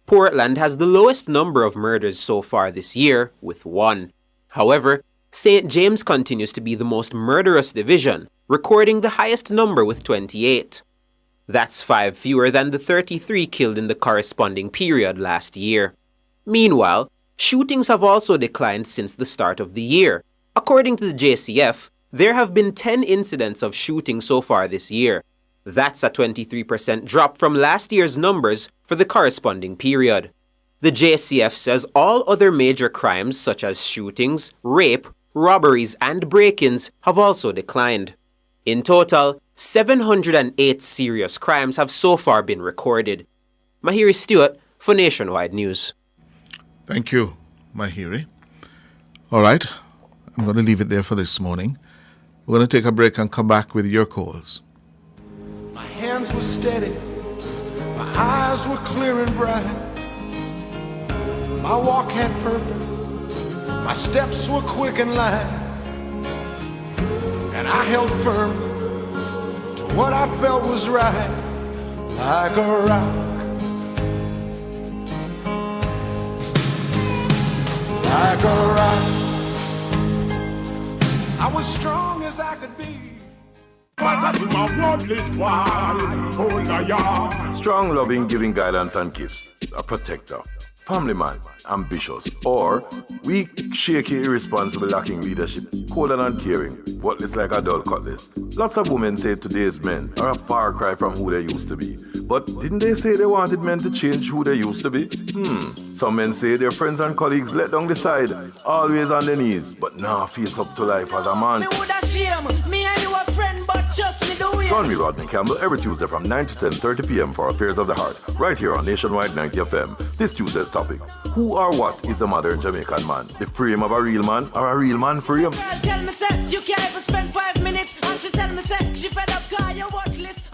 Portland has the lowest number of murders so far this year, with 1. However, St. James continues to be the most murderous division, recording the highest number with 28. That's 5 fewer than the 33 killed in the corresponding period last year. Meanwhile, shootings have also declined since the start of the year. According to the JCF, there have been 10 incidents of shooting so far this year. That's a 23% drop from last year's numbers for the corresponding period. The JCF says all other major crimes such as shootings, rape, robberies, and break-ins have also declined. In total, 708 serious crimes have so far been recorded. Mahiri Stewart for Nationwide News. Thank you, Mahiri. All right, I'm going to leave it there for this morning. We're going to take a break and come back with your calls. My hands were steady, my eyes were clear and bright. My walk had purpose, my steps were quick and light. And I held firm to what I felt was right, like a rock, like a rock. I was strong as I could be. Strong, loving, giving guidance and gifts. A protector. Family man, ambitious. Or weak, shaky, irresponsible, lacking leadership. Cold and uncaring. Worthless like a dull cutlass. Lots of women say today's men are a far cry from who they used to be. But didn't they say they wanted men to change who they used to be? Some men say their friends and colleagues let down the side, always on their knees, but now face up to life as a man. Me woulda shame, me and you a friend, but just me do it. Join me, Rodney Campbell, every Tuesday from 9 to 10:30 p.m. for Affairs of the Heart, right here on Nationwide 90 FM. This Tuesday's topic: who or what is a modern Jamaican man? The frame of a real man or a real man frame? Girl, tell me say you can't even spend 5 minutes, and she tell me say she fed up car your watch list.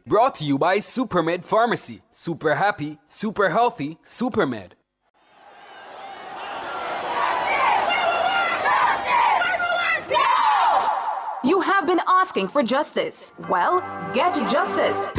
Brought to you by Supermed Pharmacy. Super happy, super healthy, Supermed. You have been asking for justice. Well, get justice.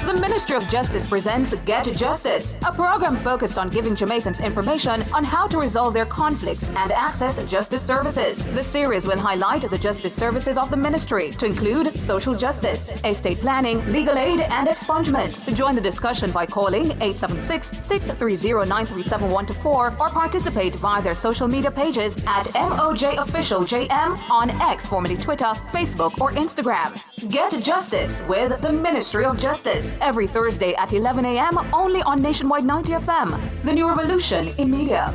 The Ministry of Justice presents Get Justice, a program focused on giving Jamaicans information on how to resolve their conflicts and access justice services. The series will highlight the justice services of the ministry to include social justice, estate planning, legal aid, and expungement. Join the discussion by calling 876-630-9371-4 or participate via their social media pages at MOJOfficialJM on X, formerly Twitter, Facebook, or Instagram. Get Justice with the Ministry of Justice every Thursday at 11 a.m. only on Nationwide 90 FM. The new revolution in media.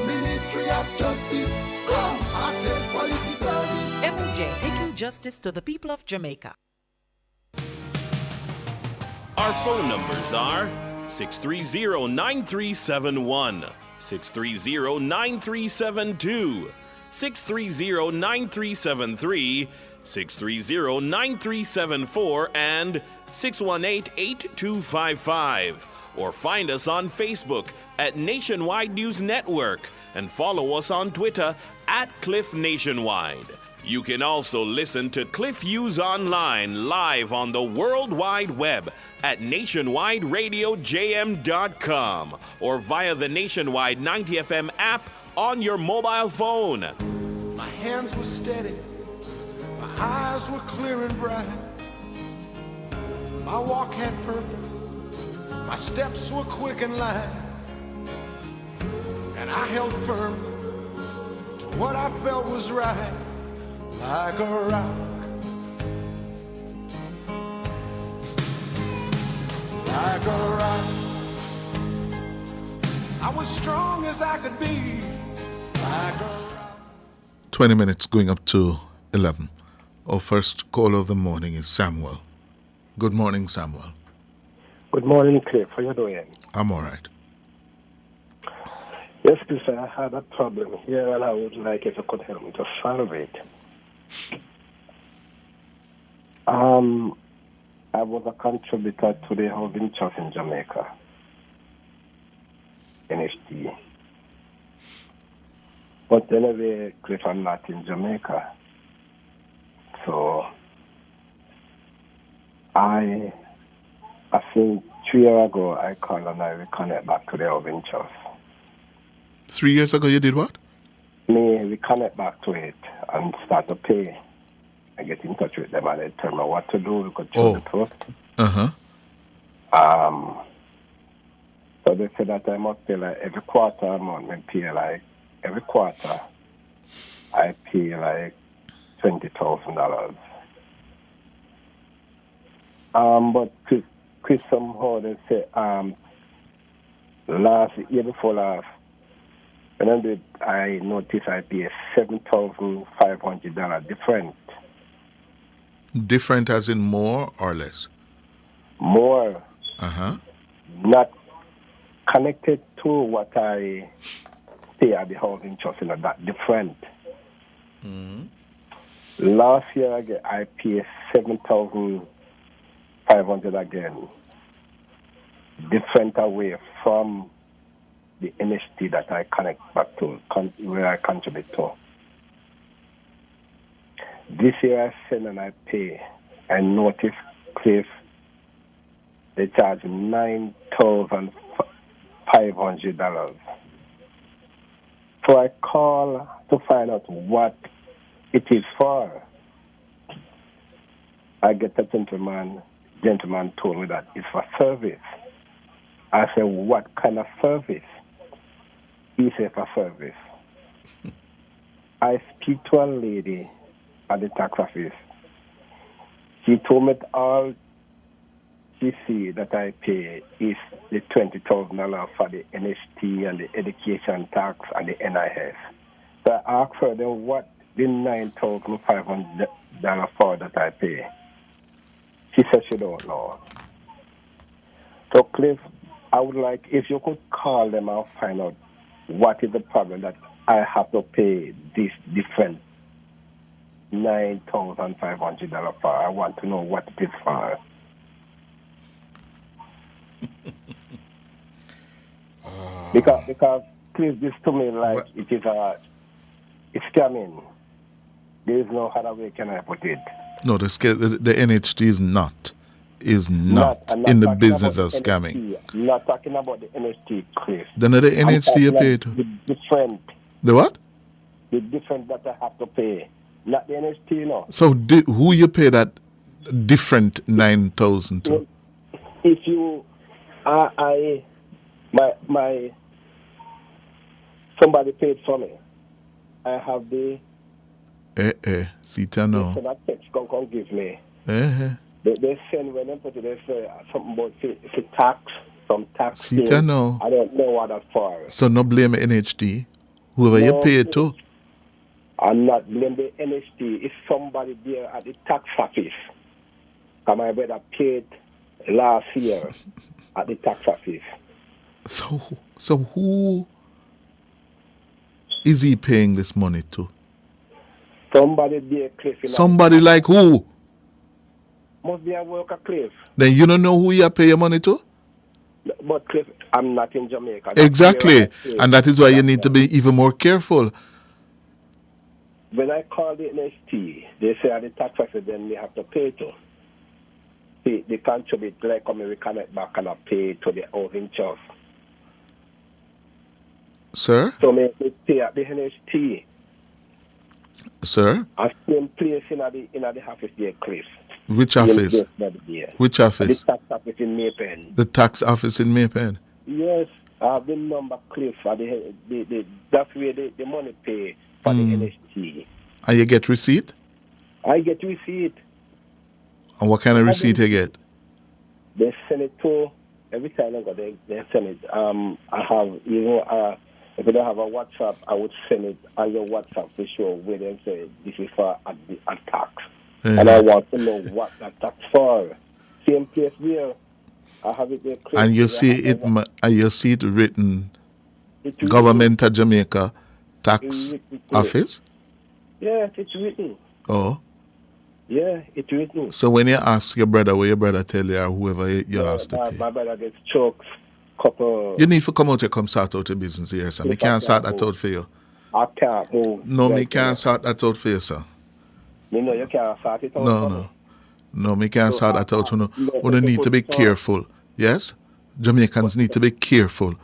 Ministry of Justice, come access quality service. MOJ taking justice to the people of Jamaica. Our phone numbers are 630-9371, 630-9372, 630-9373, 630-9374, and 618-8255. Or find us on Facebook at Nationwide News Network and follow us on Twitter at Clliff Nationwide. You can also listen to Clliff Hughes online live on the World Wide Web at nationwideradiojm.com or via the Nationwide 90 FM app on your mobile phone. My hands were steady, my eyes were clear and bright. My walk had purpose, My steps were quick and light, and I held firm to what I felt was right, like a rock. Like a rock. I was strong as I could be. Like a rock. 20 minutes going up to 11. Our first caller of the morning is Samuel. Good morning, Samuel. Good morning, Clliff. How you doing? I'm all right. Yes, please, I had a problem here, and I would like if you could help me to solve it. I was a contributor to the Housing Trust in Jamaica, NHT. But anyway, Clliff, I'm not in Jamaica. So, I think 3 years ago, I called and I reconnect back to the Housing Trust. 3 years ago, you did what? Me reconnect back to it and start to pay. I get in touch with them and they tell me what to do. We could choose the trust. So they said that I must pay like every quarter a month. I pay like every quarter. I pay like $20,000. But Chris somehow they say year before last, when I noticed I pay $7,500 different. Different as in more or less? More. Not connected to what I pay at the housing trust, that different. Last year I paid $7,500 again. Different away from the NHT that I connect back to, where I contribute to. This year I send and I pay. I notice Clliff, they charge $9,500. So I call to find out what it is for. I get a gentleman told me that it's for service. I said, what kind of service? He said, for service. I speak to a lady at the tax office. She told me all she see that I pay is the $20,000 for the NHT and the education tax and the NIS. So I asked her then what the $9,500 for that I pay. She said she don't know. So Clliff, I would like if you could call them and find out what is the problem that I have to pay this different $9,500 for. I want to know what it is for. Because please, this to me like it is it's scamming. There is no other way can I put it. No, the NHT is not in the business of scamming. I'm not talking about the NHT, Chris. Then the NHT you pay to? The different. The what? The different that I have to pay. Not the NHT, no. So who you pay that different 9,000 to? If you, my somebody paid for me. I have the. See, no. They send a text, come give me. They send when they put it, they say something about the tax, some tax. See, no. I don't know what that's for. So no blame NHT. Whoever you pay to. I'm not blaming the NHT. It's somebody there at the tax office. Because my brother paid last year at the tax office. So who is he paying this money to? Somebody there, Clliff. Somebody like who? Must be a worker, Clliff. Then you don't know who you pay your money to? But Clliff, I'm not in Jamaica. Exactly. And that is why you need to be even more careful. When I call the NHT, they say at the tax office, then we have to pay to. They contribute like we connect back and I pay to the housing trust. Sir? So we pay at the NHT. Sir? I same place in the office there, Clliff. Which office? Which office? The tax office in Maypen. The tax office in Maypen. Yes, I have the number Clliff. That's where the money pay for the NST. And you get receipt? I get receipt. And what kind of receipt you get? They send it to, every time I go there, they send it. I have, if you don't have a WhatsApp, I would send it on your WhatsApp to show where they say this is for a tax. And I want to know what that tax for. Same place there. I have it there. And you see it written Government of Jamaica Tax Office? Yeah, it's written. Oh. Yeah, it's written. So when you ask your brother, what your brother tell you or whoever you ask to pay? My brother gets chokes, couple... You need to come out and come sort out your business here, sir. Me can't sort that out for you. I can't move. No, me can't sort that out for you, sir. Me know you can't sort it out. No, me can't sort that out. You need to be careful. Yes? Jamaicans need to be careful.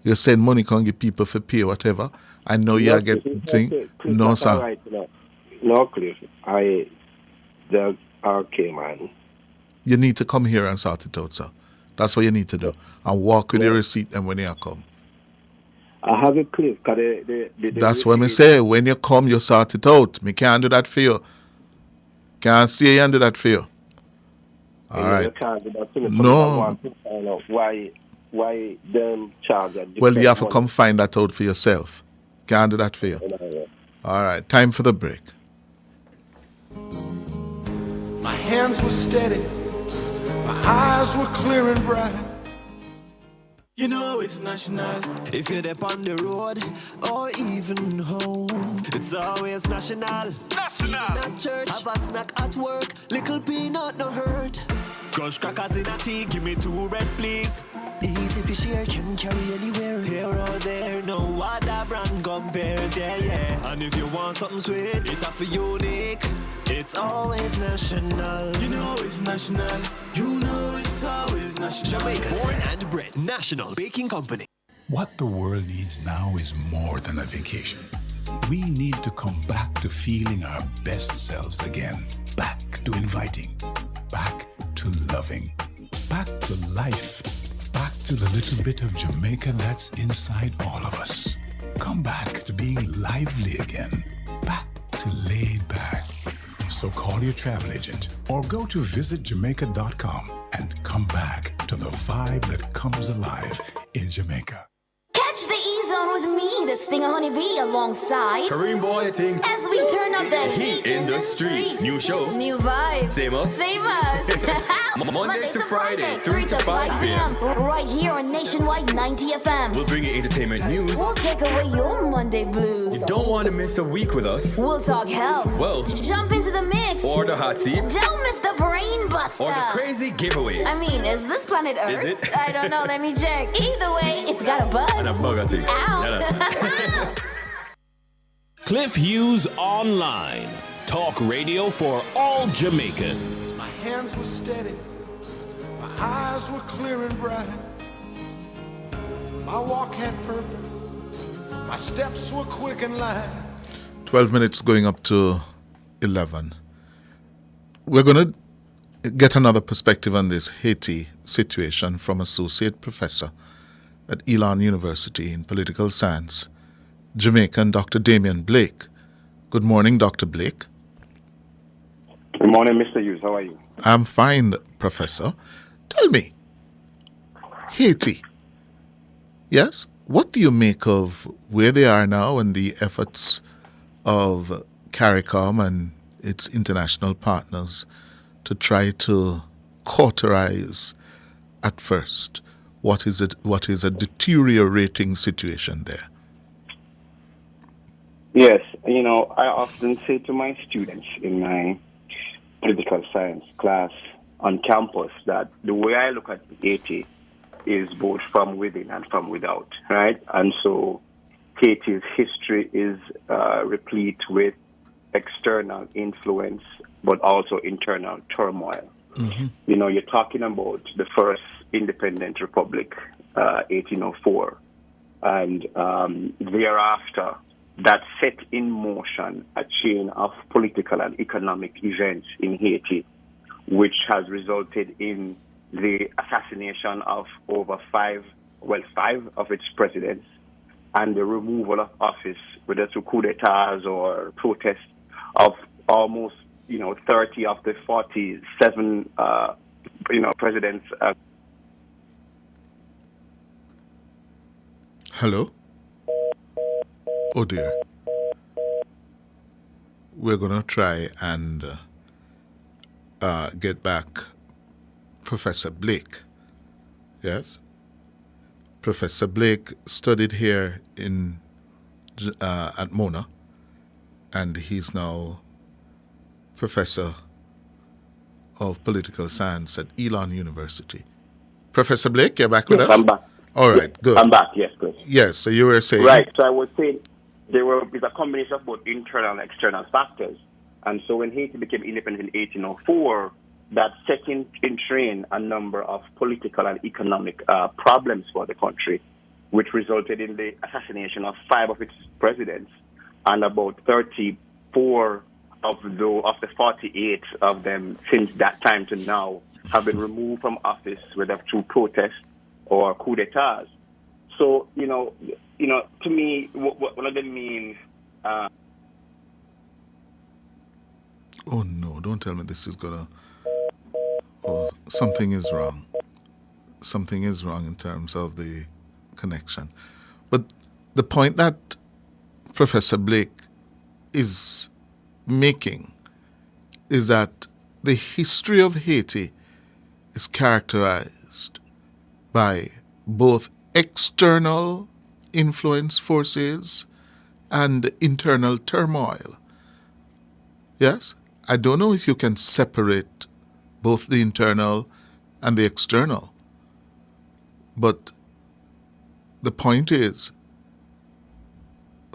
You send money can give people for pay whatever. I know you get thing. No, sir. Right, no, Clliff. Okay, man. You need to come here and sort it out, sir. That's what you need to do. And walk with your receipt and when you come. I have it, Clliff. That's what I say. When you come, you sort it out. Me can't do that for you. Can't stay and do that for you. All right. You can't do that to me. No. I want to find out why them charge a Well, you have to come find that out for yourself. Can't do that for you. All right. Time for the break. My hands were steady, my eyes were clear and bright. You know it's national. If you're up on the road or even home, it's always national. National. Even at church, have a snack at work. Little peanut no hurt. Crush crackers in a tea, give me 2 red please. Easy for share, can carry anywhere. Here or there, no other brand compares, yeah. And if you want something sweet, it's a for unique. It's always national. You know it's national. You know it's always national. Jamaica, born and bred. National Baking Company. What the world needs now is more than a vacation. We need to come back to feeling our best selves again. Back to inviting. Back to loving. Back to life. Back to the little bit of Jamaica that's inside all of us. Come back to being lively again. Back to laid back. So call your travel agent or go to visitjamaica.com and come back to the vibe that comes alive in Jamaica. Catch the E-Zone with me, the Stinger Honeybee, alongside Kareem Boy Ting. As we turn up the heat in the street. New show. New vibes. Same us. Same us. Monday to Friday, 3 to 5 p.m. Right here on Nationwide 90 FM. We'll bring you entertainment news. We'll take away your Monday blues. You don't want to miss a week with us. We'll talk health. Well, jump into the mix. Or the hot seat. Don't miss the brain buster. Or the crazy giveaways. I mean, is this planet Earth? Is it? I don't know. Let me check. Either way, it's got a buzz. And a bugatti. Ow. Clliff Hughes Online. Talk radio for all Jamaicans. My hands were steady, my eyes were clear and bright. My walk had purpose, my steps were quick and light. 12 minutes going up to 11. We're going to get another perspective on this Haiti situation from Associate Professor at Elon University in Political Science, Jamaican Dr. Damian Blake. Good morning, Dr. Blake. Good morning, Mr. Hughes. How are you? I'm fine, Professor. Tell me, Haiti, yes? What do you make of where they are now and the efforts of CARICOM and its international partners to try to cauterize at first what is a deteriorating situation there? Yes, I often say to my students in my political science class on campus that the way I look at Haiti is both from within and from without, right? And so Haiti's history is replete with external influence, but also internal turmoil. Mm-hmm. You're talking about the first independent republic, 1804, and thereafter, that set in motion a chain of political and economic events in Haiti, which has resulted in the assassination of five of its presidents, and the removal of office, whether through coup d'etats or protests, of almost 30 of the 47 presidents. Hello? Oh dear. We're going to try and get back Professor Blake. Yes? Professor Blake studied here at Mona, and he's now Professor of Political Science at Elon University. Professor Blake, you're back with us? I'm back. All right, good. I'm back, yes, good. Yes, so you were saying... Right, so I was saying it's a combination of both internal and external factors. And so when Haiti became independent in 1804, that set in train a number of political and economic problems for the country, which resulted in the assassination of 5 of its presidents, and about 34 of the 48 of them since that time to now have been removed from office, whether through protests or coup d'etats. So, to me, what does it mean? Oh no, don't tell me this is gonna... Oh, something is wrong. Something is wrong in terms of the connection. But the point that Professor Blake is making is that the history of Haiti is characterized by both external influence forces and internal turmoil. Yes? I don't know if you can separate both the internal and the external. But the point is,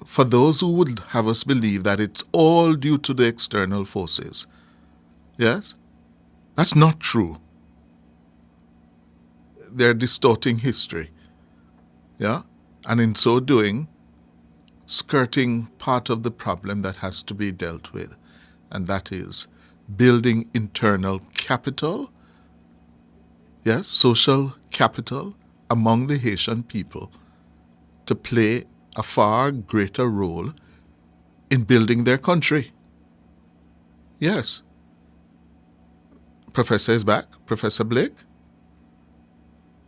for those who would have us believe that it's all due to the external forces, yes, that's not true. They're distorting history, yeah, and in so doing, skirting part of the problem that has to be dealt with, and that is building internal capital, yes, social capital among the Haitian people to play a far greater role in building their country. Yes. Professor is back. Professor Blake?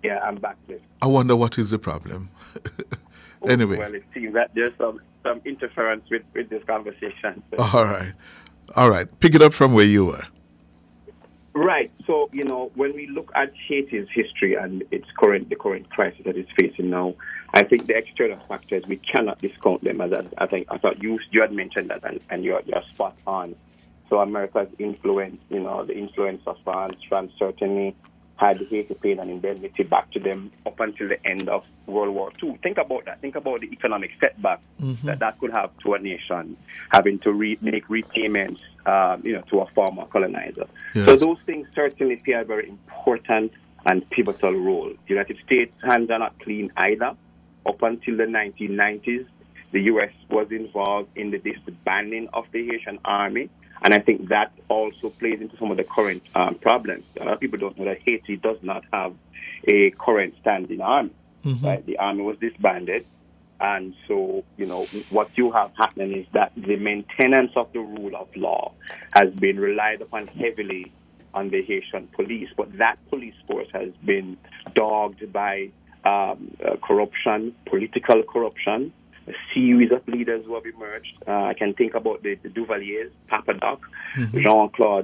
Yeah, I'm back, please. I wonder what is the problem. Anyway. Well, it seems that there's some interference with this conversation. So. All right. Pick it up from where you were. Right. So, when we look at Haiti's history and the current crisis that it's facing now, I think the external factors, we cannot discount them. I thought you had mentioned that, and you're spot on. So America's influence, the influence of France certainly had Haiti paying an indemnity back to them up until the end of World War II. Think about that. Think about the economic setback that could have to a nation, having to make repayments, to a former colonizer. Yes. So those things certainly play a very important and pivotal role. The United States' hands are not clean either. Up until the 1990s, the U.S. was involved in the disbanding of the Haitian army. And I think that also plays into some of the current problems. A lot of people don't know that Haiti does not have a current standing army. Right? The army was disbanded. And so, what you have happening is that the maintenance of the rule of law has been relied upon heavily on the Haitian police. But that police force has been dogged by corruption, political corruption. A series of leaders who have emerged. I can think about the Duvaliers, Papa Doc, Francois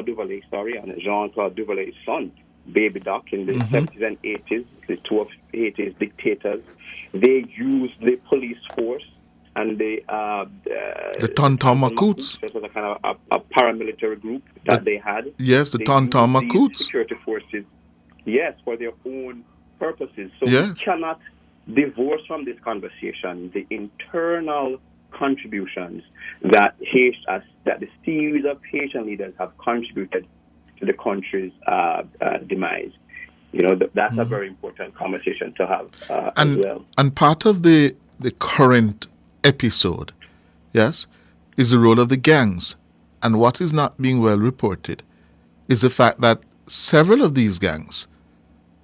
Duvalier, and Jean-Claude Duvalier's son, Baby Doc, in the 70s and 80s, the two of Haiti's dictators. They used the police force and the Tonton-Macoutes. This was a kind of a paramilitary group that they had. Yes, the Tonton-Macoutes. Security forces, yes, for their own purposes. So we cannot divorce from this conversation the internal contributions that the series of Haitian leaders have contributed to the country's demise. That's a very important conversation to have as well. And part of the current episode, yes, is the role of the gangs. And what is not being well reported is the fact that several of these gangs,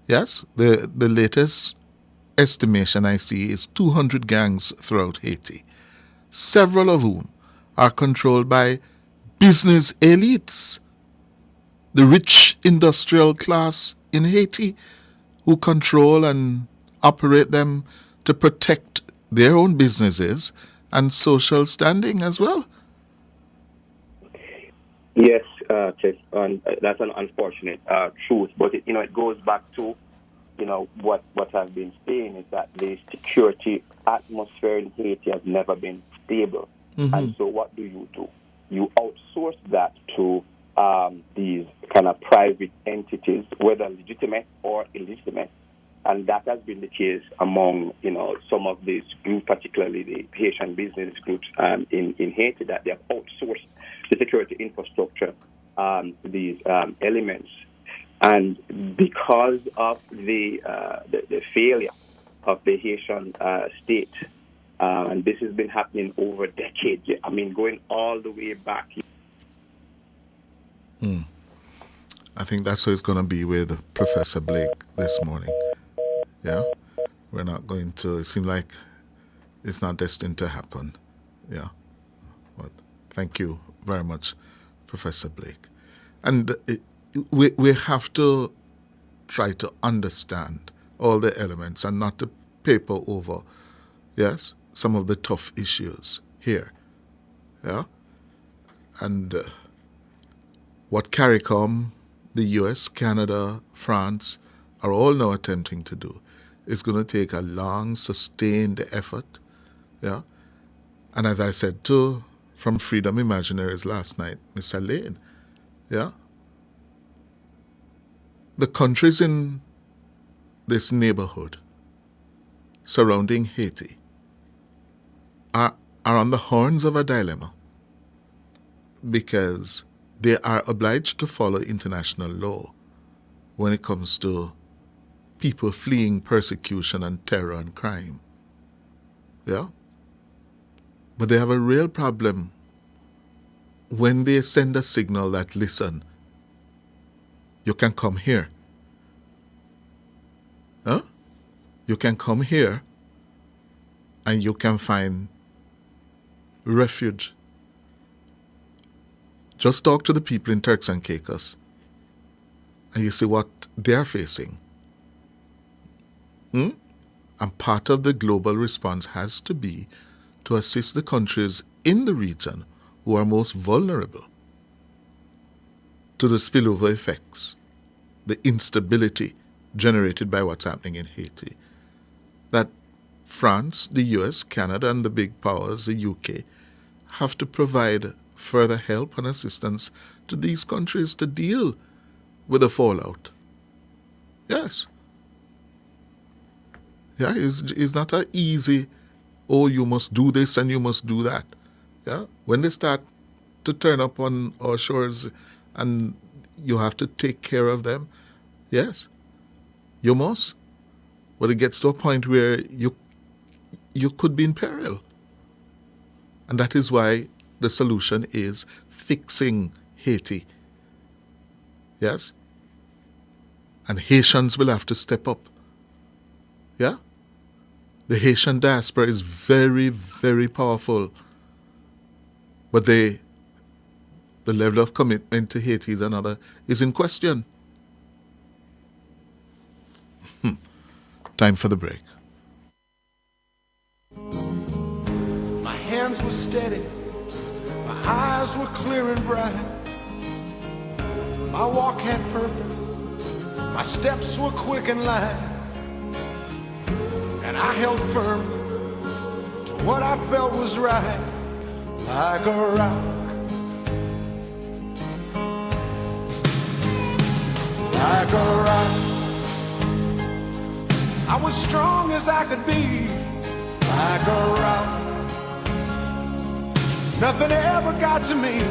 yes, the latest estimation I see is 200 gangs throughout Haiti, several of whom are controlled by business elites, the rich industrial class in Haiti, who control and operate them to protect their own businesses and social standing as well. Yes, Clliff, and that's an unfortunate truth, but it goes back to what I've been saying is that the security atmosphere in Haiti has never been stable, and so what do? You outsource that to these kind of private entities, whether legitimate or illegitimate, and that has been the case among some of these groups, particularly the Haitian business groups in Haiti, that they have outsourced the security infrastructure, these elements. And because of the failure of the Haitian state, and this has been happening over decades, I mean, going all the way back. I think that's how it's going to be with Professor Blake this morning. Yeah? We're not going to, it seems like it's not destined to happen. Yeah? But thank you very much, Professor Blake. And we have to try to understand all the elements and not to paper over, yes, some of the tough issues here. Yeah? And what CARICOM, the US, Canada, France are all now attempting to do is going to take a long, sustained effort. Yeah? And as I said too, from Freedom Imaginaries last night, Mr. Lane, yeah? The countries in this neighborhood surrounding Haiti are on the horns of a dilemma because they are obliged to follow international law when it comes to people fleeing persecution and terror and crime. Yeah? But they have a real problem when they send a signal that, listen, you can come here. Huh? You can come here and you can find refuge. Just talk to the people in Turks and Caicos and you see what they're facing. And part of the global response has to be to assist the countries in the region who are most vulnerable to the spillover effects, the instability generated by what's happening in Haiti. That France, the US, Canada, and the big powers, the UK, have to provide further help and assistance to these countries to deal with the fallout. Yes. Yeah, it's not an easy, oh, you must do this and you must do that. Yeah, when they start to turn up on our shores and you have to take care of them, yes, you must. But it gets to a point where you could be in peril. And that is why the solution is fixing Haiti. Yes? And Haitians will have to step up. Yeah? The Haitian diaspora is very, very powerful. But the level of commitment to Haiti is in question. Time for the break. My hands were steady, my eyes were clear and bright. My walk had purpose, my steps were quick and light. And I held firm to what I felt was right, like a rock. Like a rock. I was strong as I could be, like a rock. Nothing ever got to me,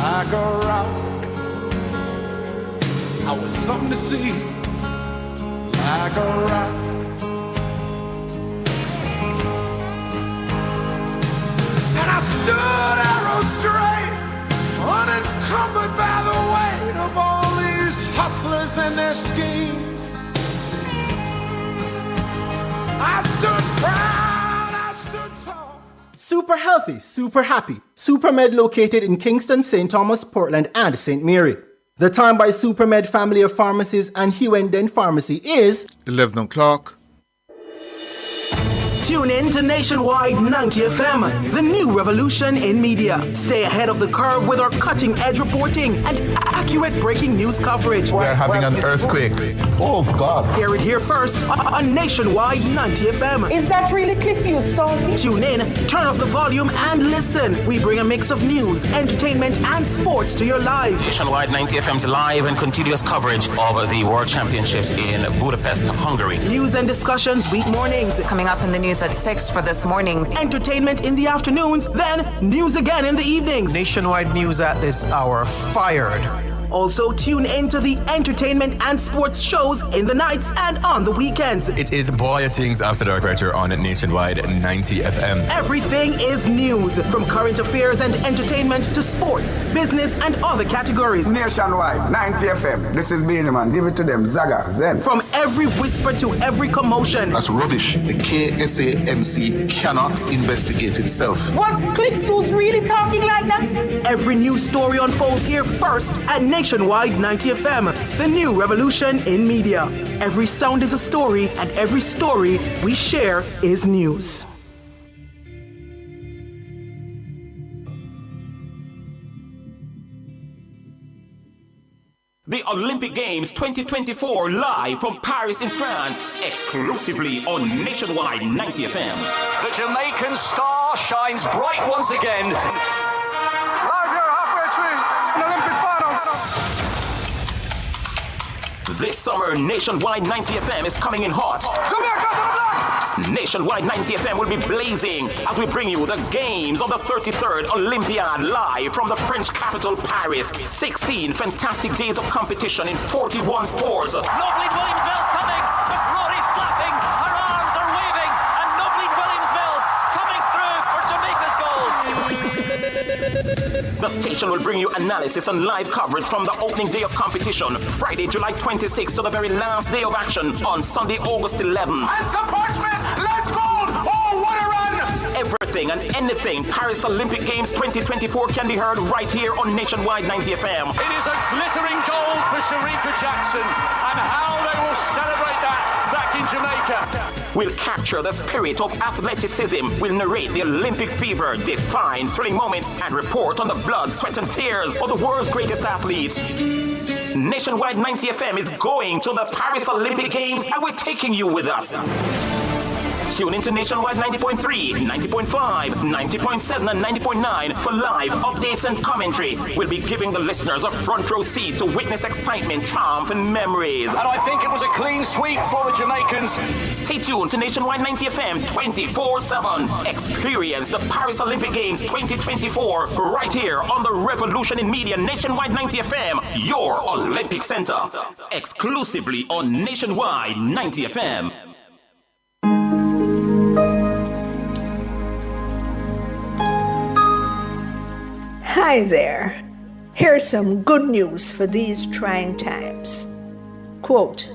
like a rock. I was something to see, like a rock. And I stood arrow straight, unencumbered by the weight hustlers and their schemes. I stood proud, I stood tall. Super healthy, super happy. SuperMed located in Kingston, St. Thomas, Portland, and St. Mary. The time by SuperMed family of pharmacies and Hughes Den Pharmacy is 11 o'clock. Tune in to Nationwide 90 FM, the new revolution in media. Stay ahead of the curve with our cutting-edge reporting and accurate breaking news coverage. We're having an earthquake. Oh, God. Hear it here first on Nationwide 90 FM. Is that really Clliff Hughes talking? Tune in, turn up the volume, and listen. We bring a mix of news, entertainment, and sports to your lives. Nationwide 90 FM's live and continuous coverage of the World Championships in Budapest, Hungary. News and discussions week mornings. Coming up in the news at 6 for this morning. Entertainment in the afternoons, then news again in the evenings. Nationwide news at this hour, fired. Also, tune into the entertainment and sports shows in the nights and on the weekends. It is Boy Things After Dark right here on Nationwide 90 FM. Everything is news, from current affairs and entertainment to sports, business, and other categories. Nationwide 90 FM. This is Beanie Man. Give it to them. Zaga, Zen. From every whisper to every commotion. That's rubbish. The KSAMC cannot investigate itself. Was Clliff Hughes really talking like that? Every news story unfolds here first at Nationwide 90 FM, the new revolution in media. Every sound is a story, and every story we share is news. The Olympic Games 2024 live from Paris in France, exclusively on Nationwide 90 FM. The Jamaican star shines bright once again. Live here halfway through an Olympic finals. This summer, Nationwide 90 FM is coming in hot. Jamaica to the blacks! Nationwide 90 FM will be blazing as we bring you the games of the 33rd Olympiad live from the French capital, Paris. 16 fantastic days of competition in 41 sports. Noblin Williams-Mills coming, McGrory flapping, her arms are waving, and Noblin Williams-Mills coming through for Jamaica's goal. The station will bring you analysis and live coverage from the opening day of competition, Friday, July 26th to the very last day of action on Sunday, August 11th. And some parchment! Let's go! Oh, what a run! Everything and anything Paris Olympic Games 2024 can be heard right here on Nationwide 90 FM. It is a glittering goal for Sharika Jackson, and how they will celebrate that back in Jamaica. We'll capture the spirit of athleticism. We'll narrate the Olympic fever, define thrilling moments, and report on the blood, sweat, and tears of the world's greatest athletes. Nationwide 90 FM is going to the Paris Olympic Games, and we're taking you with us. Tune into Nationwide 90.3, 90.5, 90.7, and 90.9 for live updates and commentary. We'll be giving the listeners a front row seat to witness excitement, triumph, and memories. And I think it was a clean sweep for the Jamaicans. Stay tuned to Nationwide 90 FM 24/7. Experience the Paris Olympic Games 2024 right here on the Revolution in Media Nationwide 90 FM, your Olympic Center. Exclusively on Nationwide 90 FM. Hi there. Here's some good news for these trying times. Quote,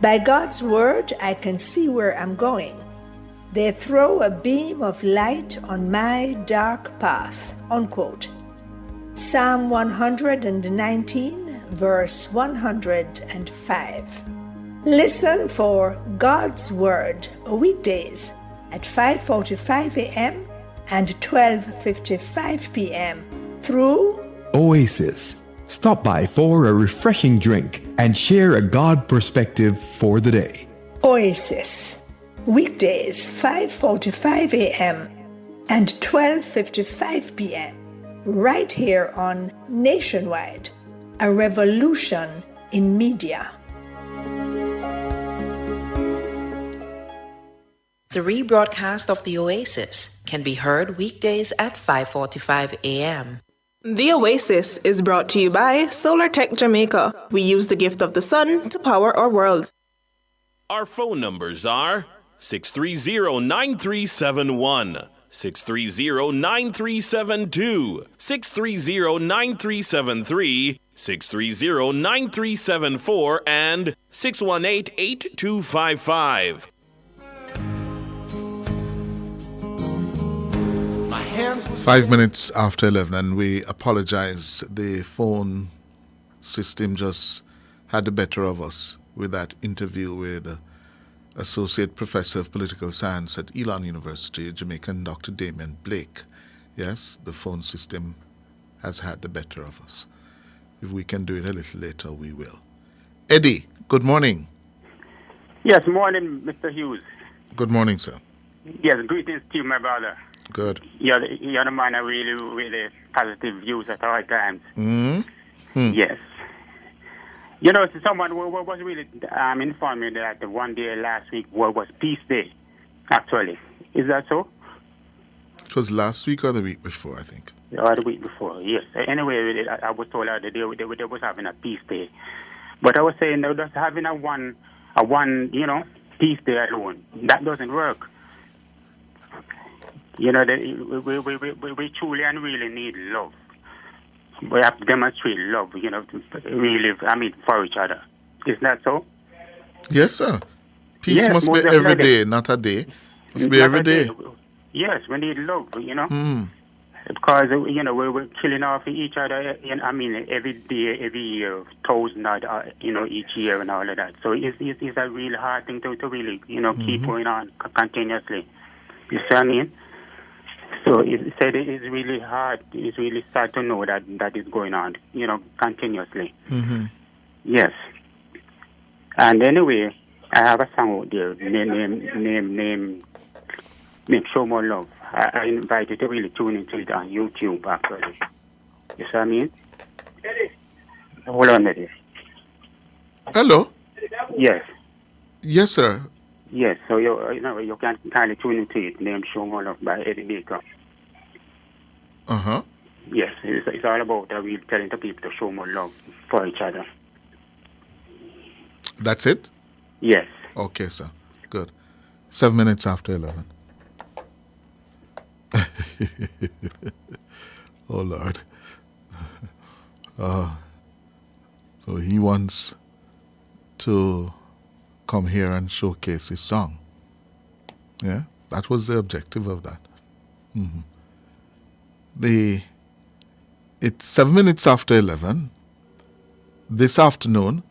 "By God's word, I can see where I'm going. They throw a beam of light on my dark path." Unquote. Psalm 119, verse 105. Listen for God's word weekdays at 5:45 a.m. and 12:55 p.m. through Oasis. Stop by for a refreshing drink and share a God perspective for the day. Oasis. Weekdays 5:45 a.m. and 12:55 p.m. right here on Nationwide, a revolution in media. The rebroadcast of The Oasis can be heard weekdays at 5:45 a.m. The Oasis is brought to you by Solar Tech Jamaica. We use the gift of the sun to power our world. Our phone numbers are 630-9371, 630-9372, 630-9373, 630-9374 and 618-8255. 5 minutes after 11, and we apologize. The phone system just had the better of us with that interview with Associate Professor of Political Science at Elon University, Jamaican Dr. Damien Blake. Yes, the phone system has had the better of us. If we can do it a little later, we will. Eddie, good morning. Yes, morning, Mr. Hughes. Good morning, sir. Yes, greetings to you, my brother. Good. You're the man that really positive views at all times. Mm-hmm. Yes. You know, someone was really informed me that the one day last week was Peace Day, actually. Is that so? It was last week or the week before, I think. Or the week before, yes. Anyway, I was told that they was having a Peace Day. But I was saying that just having a one, Peace Day alone, that doesn't work. You know, we truly and really need love. We have to demonstrate love, really, for each other. Isn't that so? Yes, sir. Peace must be every day, not a day. Must be every day. Yes, we need love, Because, we're killing off each other, every day, every year, thousands, each year and all of that. So it's a really hard thing to really, keep going on continuously. You see what I mean? So it said it's really hard. It's really sad to know that is going on, continuously. Mm-hmm. Yes. And anyway, I have a song out there named Show More Love. I invite you to really tune into it on YouTube, actually. You see what I mean? Hold on a minute. Hello? Yes. Yes, sir. Yes, so you can kindly tune into it, named Show More Love by Eddie Baker. Uh-huh. Yes, it's all about we telling the people to show more love for each other. That's it? Yes. Okay, sir. Good. 7 minutes after 11. Oh, Lord. So he wants to come here and showcase his song. Yeah, that was the objective of that. Mm-hmm. It's 7 minutes after 11. This afternoon,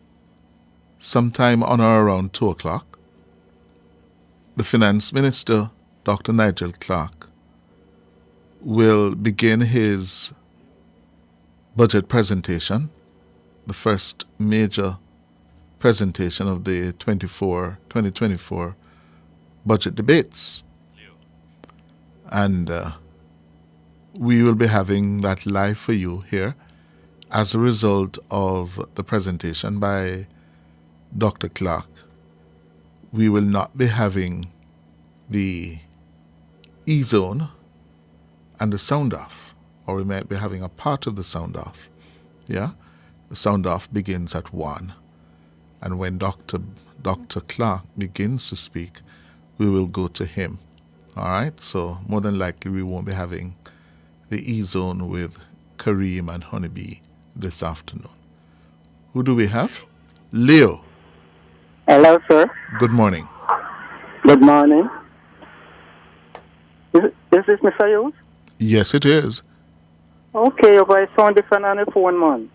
sometime on or around 2 o'clock, the Finance Minister, Dr. Nigel Clark, will begin his budget presentation, the first major presentation of the 2024 budget debates. And we will be having that live for you here as a result of the presentation by Dr. Clark. We will not be having the E-zone and the sound off, or we might be having a part of the sound off. Yeah? The sound off begins at 1. And when Dr. Clark begins to speak, we will go to him. All right? So more than likely we won't be having the E-zone with Kareem and Honeybee this afternoon. Who do we have? Leo. Hello, sir. Good morning. Good morning. Is this Mr. Hughes? Yes, it is. Okay, your voice sound different on the phone, man.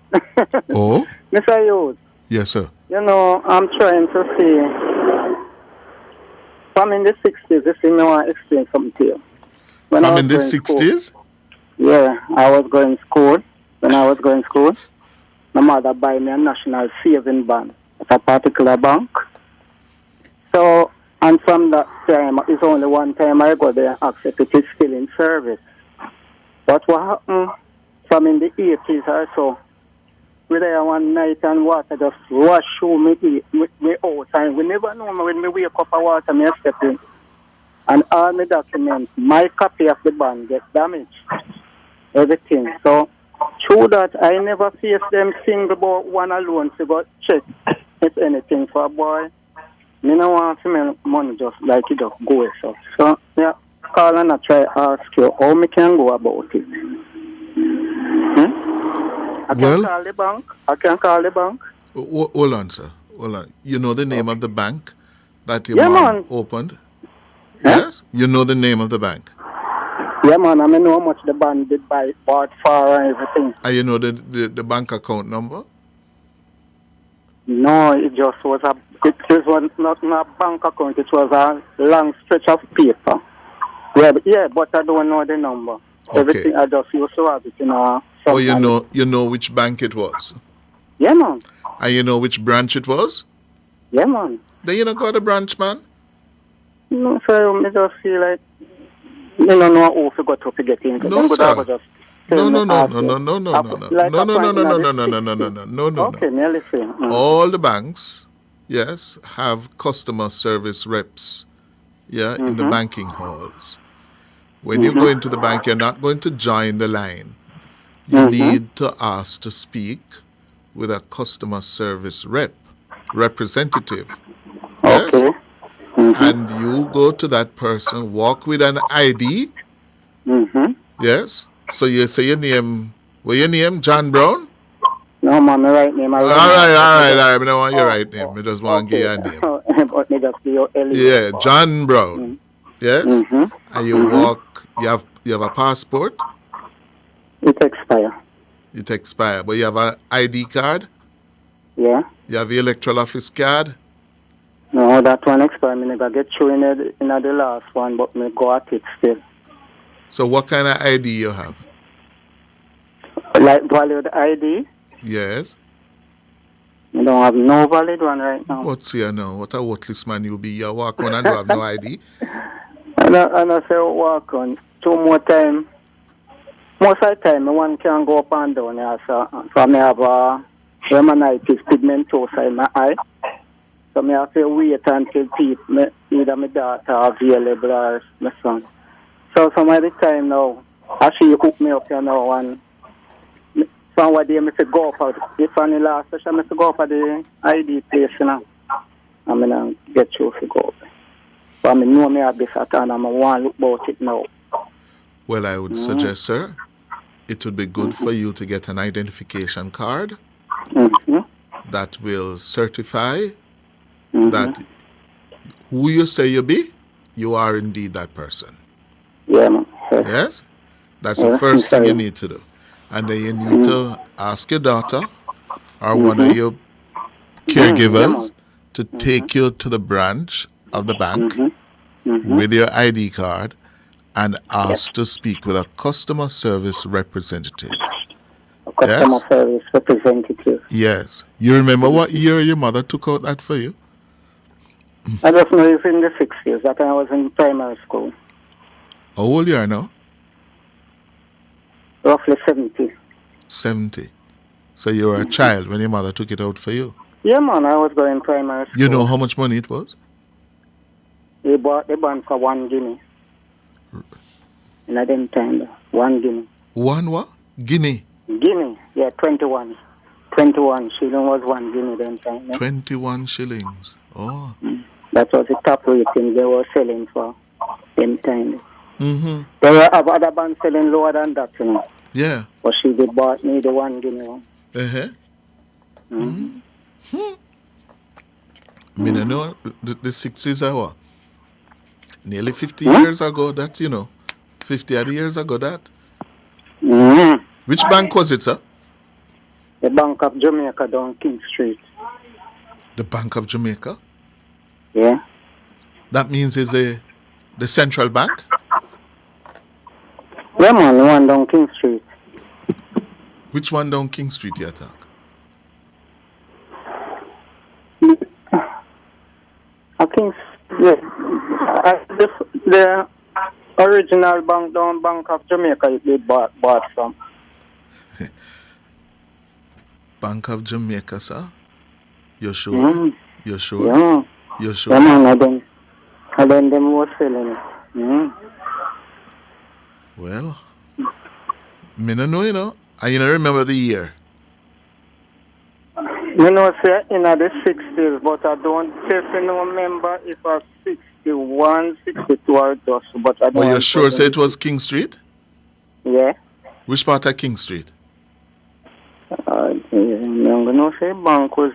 Oh? Mr. Hughes. Yes, sir. I'm trying to see. I'm in the 60s. This thing I want to explain something to you. I'm in the 60s? Yeah, I was going to school. When I was going to school, my mother bought me a national saving bond at a particular bank. So, and from that time, it's only one time I go there and ask if it is still in service. But what happened from in the 80s or so, we there one night and water just rush through me out, and we never know when we wake up, water me step in. And all my documents, my copy of the bond gets damaged. Everything. So, through that, I never faced them single about one alone to go check if anything for a boy. Me no want to make money just like it just go so yeah, call and I try to ask you how me can go about it. I can call the bank. I can call the bank. Hold on, sir. Hold on. You know the name of the bank that your Yeah, mom man. opened? Yes? You know the name of the bank? Yeah, man. I mean, know how much the bank did buy, bought for and everything. And you know the bank account number? No, it just was was not a bank account. It was a long stretch of paper. Yeah, but I don't know the number. Okay. Everything I just used to have it in a. Oh, you know which bank it was? Yeah, man. And you know which branch it was? Yeah, man. Then you don't got a branch, man? No, sir. I just feel like you don't know who to go to get in. No, sir. No. Okay, nearly same. All the banks, yes, have customer service reps, in the banking halls. When you go into the bank, you're not going to join the line. You need to ask to speak with a customer service representative. Yes? Okay. And you go to that person, walk with an ID. Yes? So you say your name, what's your name, John Brown? No, man, my right name. All right. I don't want your right name. I just want to give you a name. But me just your Yeah, John Brown. Yes? And you walk, you have a passport? It expire. It expire. But you have an ID card? Yeah. You have your electoral office card? No, that one expire. I never get through in the last one, but me go at it still. So what kind of ID you have? Like valid ID? Yes. I don't have no valid one right now. What's here now? What a worthless man you be. You walk on and you have no ID. And I say walk on 2 more time. Most of the time, one can go up and down here. So I have a reminitis pigmentosa in my eye. So I have to wait until either my daughter available or my son. So some of the time now, actually you hook me up here now and somebody I go up if on the last session I go up at the ID place now. I'm gonna get you to go up. So I know me have this at and I want to look about it now. Well, I would suggest, sir, it would be good for you to get an identification card that will certify that who you say you be, you are indeed that person. Yeah, man. Yes? That's the first thing you need to do. And then you need to ask your daughter or one of your caregivers to take you to the branch of the bank with your ID card and ask to speak with a customer service representative. A customer service representative. Yes. You remember what year your mother took out that for you? I just know it's in the 60s. That I was in primary school. How old you are now? Roughly 70. 70. So you were a child when your mother took it out for you? Yeah, man. I was going primary school. You know how much money it was? They bought the band for 1 guinea. In a them time, 1 guinea. One what? Guinea? Guinea, yeah, 21. 21 shilling was 1 guinea then time. Yeah? 21 shillings. Oh. That was the top rating they were selling for them time. Mm-hmm. There were other bands selling lower than that, you know. Yeah. But she did bought me the 1 guinea one. Uh-huh. I mean, I know the 60s are what? Nearly 50 years ago, that, 50 odd years ago, that. Which bank was it, sir? The Bank of Jamaica down King Street. The Bank of Jamaica? Yeah. That means it's the central bank? Yeah, man, the one down King Street. Which one down King Street you attack? I think the original bank down Bank of Jamaica they bought from. Bank of Jamaica, sir? You sure? You sure? Yeah. You sure? Yeah, man, I then them was selling it. Well, me no know, and you don't remember the year. You know, say in the 60s, but I don't remember if it was 61, 62 or just, but I don't. But you sure say it was King Street? Yeah. Which part of King Street? No, say bank was...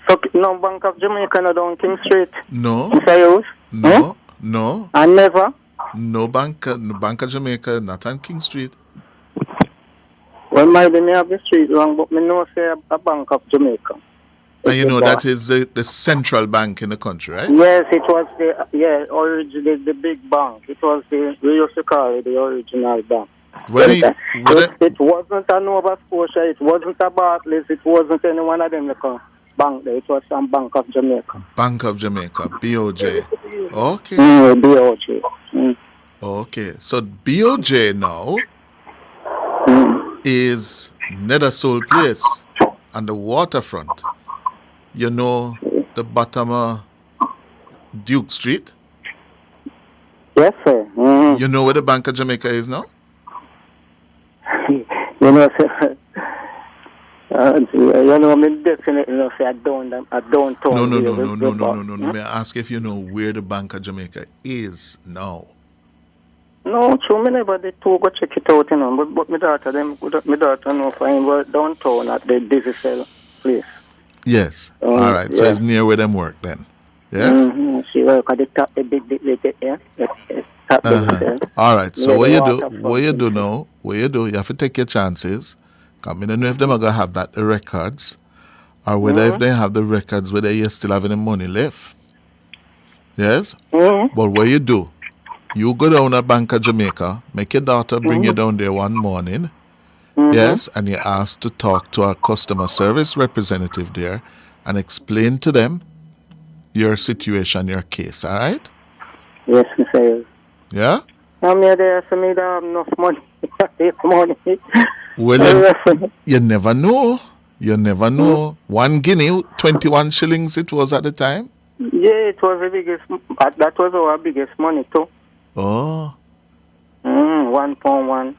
So, no, Bank of Jamaica not down King Street? No. Mr. Hughes? No, no. And never? No Bank of Jamaica, not on King Street. Well, maybe me have the street wrong, but me know say a Bank of Jamaica. And you know that is the central bank in the country, right? Yes, it was originally the big bank. It was we used to call it the original bank. It wasn't a Nova Scotia, it wasn't a Barclays, it wasn't any one of them bank there. It was some Bank of Jamaica. Bank of Jamaica, BOJ. Okay. BOJ. Okay, so BOJ now is Nethersoul Place on the waterfront. You know the bottom of Duke Street? Yes, sir. You know where the Bank of Jamaica is now? You know, sir. You know, I definitely know, say I don't No. May I ask if you know where the Bank of Jamaica is now? No, true, me never did to go check it out, you know. But my daughter know fine, but downtown at the Diesel place. Yes. All right. So it's near where them work then. Yes. She work at the top, the big, yeah. All right. So what you do now? You have to take your chances. Come in and know if them are gonna have the records, or whether if they have the records, whether you still have any money left. Yes. But what you do? You go down to Bank of Jamaica, make your daughter bring you down there one morning. Yes, and you ask to talk to our customer service representative there and explain to them your situation, your case, all right? Yes, Mr. Yeah? I'm here there, so me don't have enough money. Well, you never know. You never know. 1 guinea, 21 shillings it was at the time? Yeah, it was the biggest, that was our biggest money too. Oh. 1 pound one.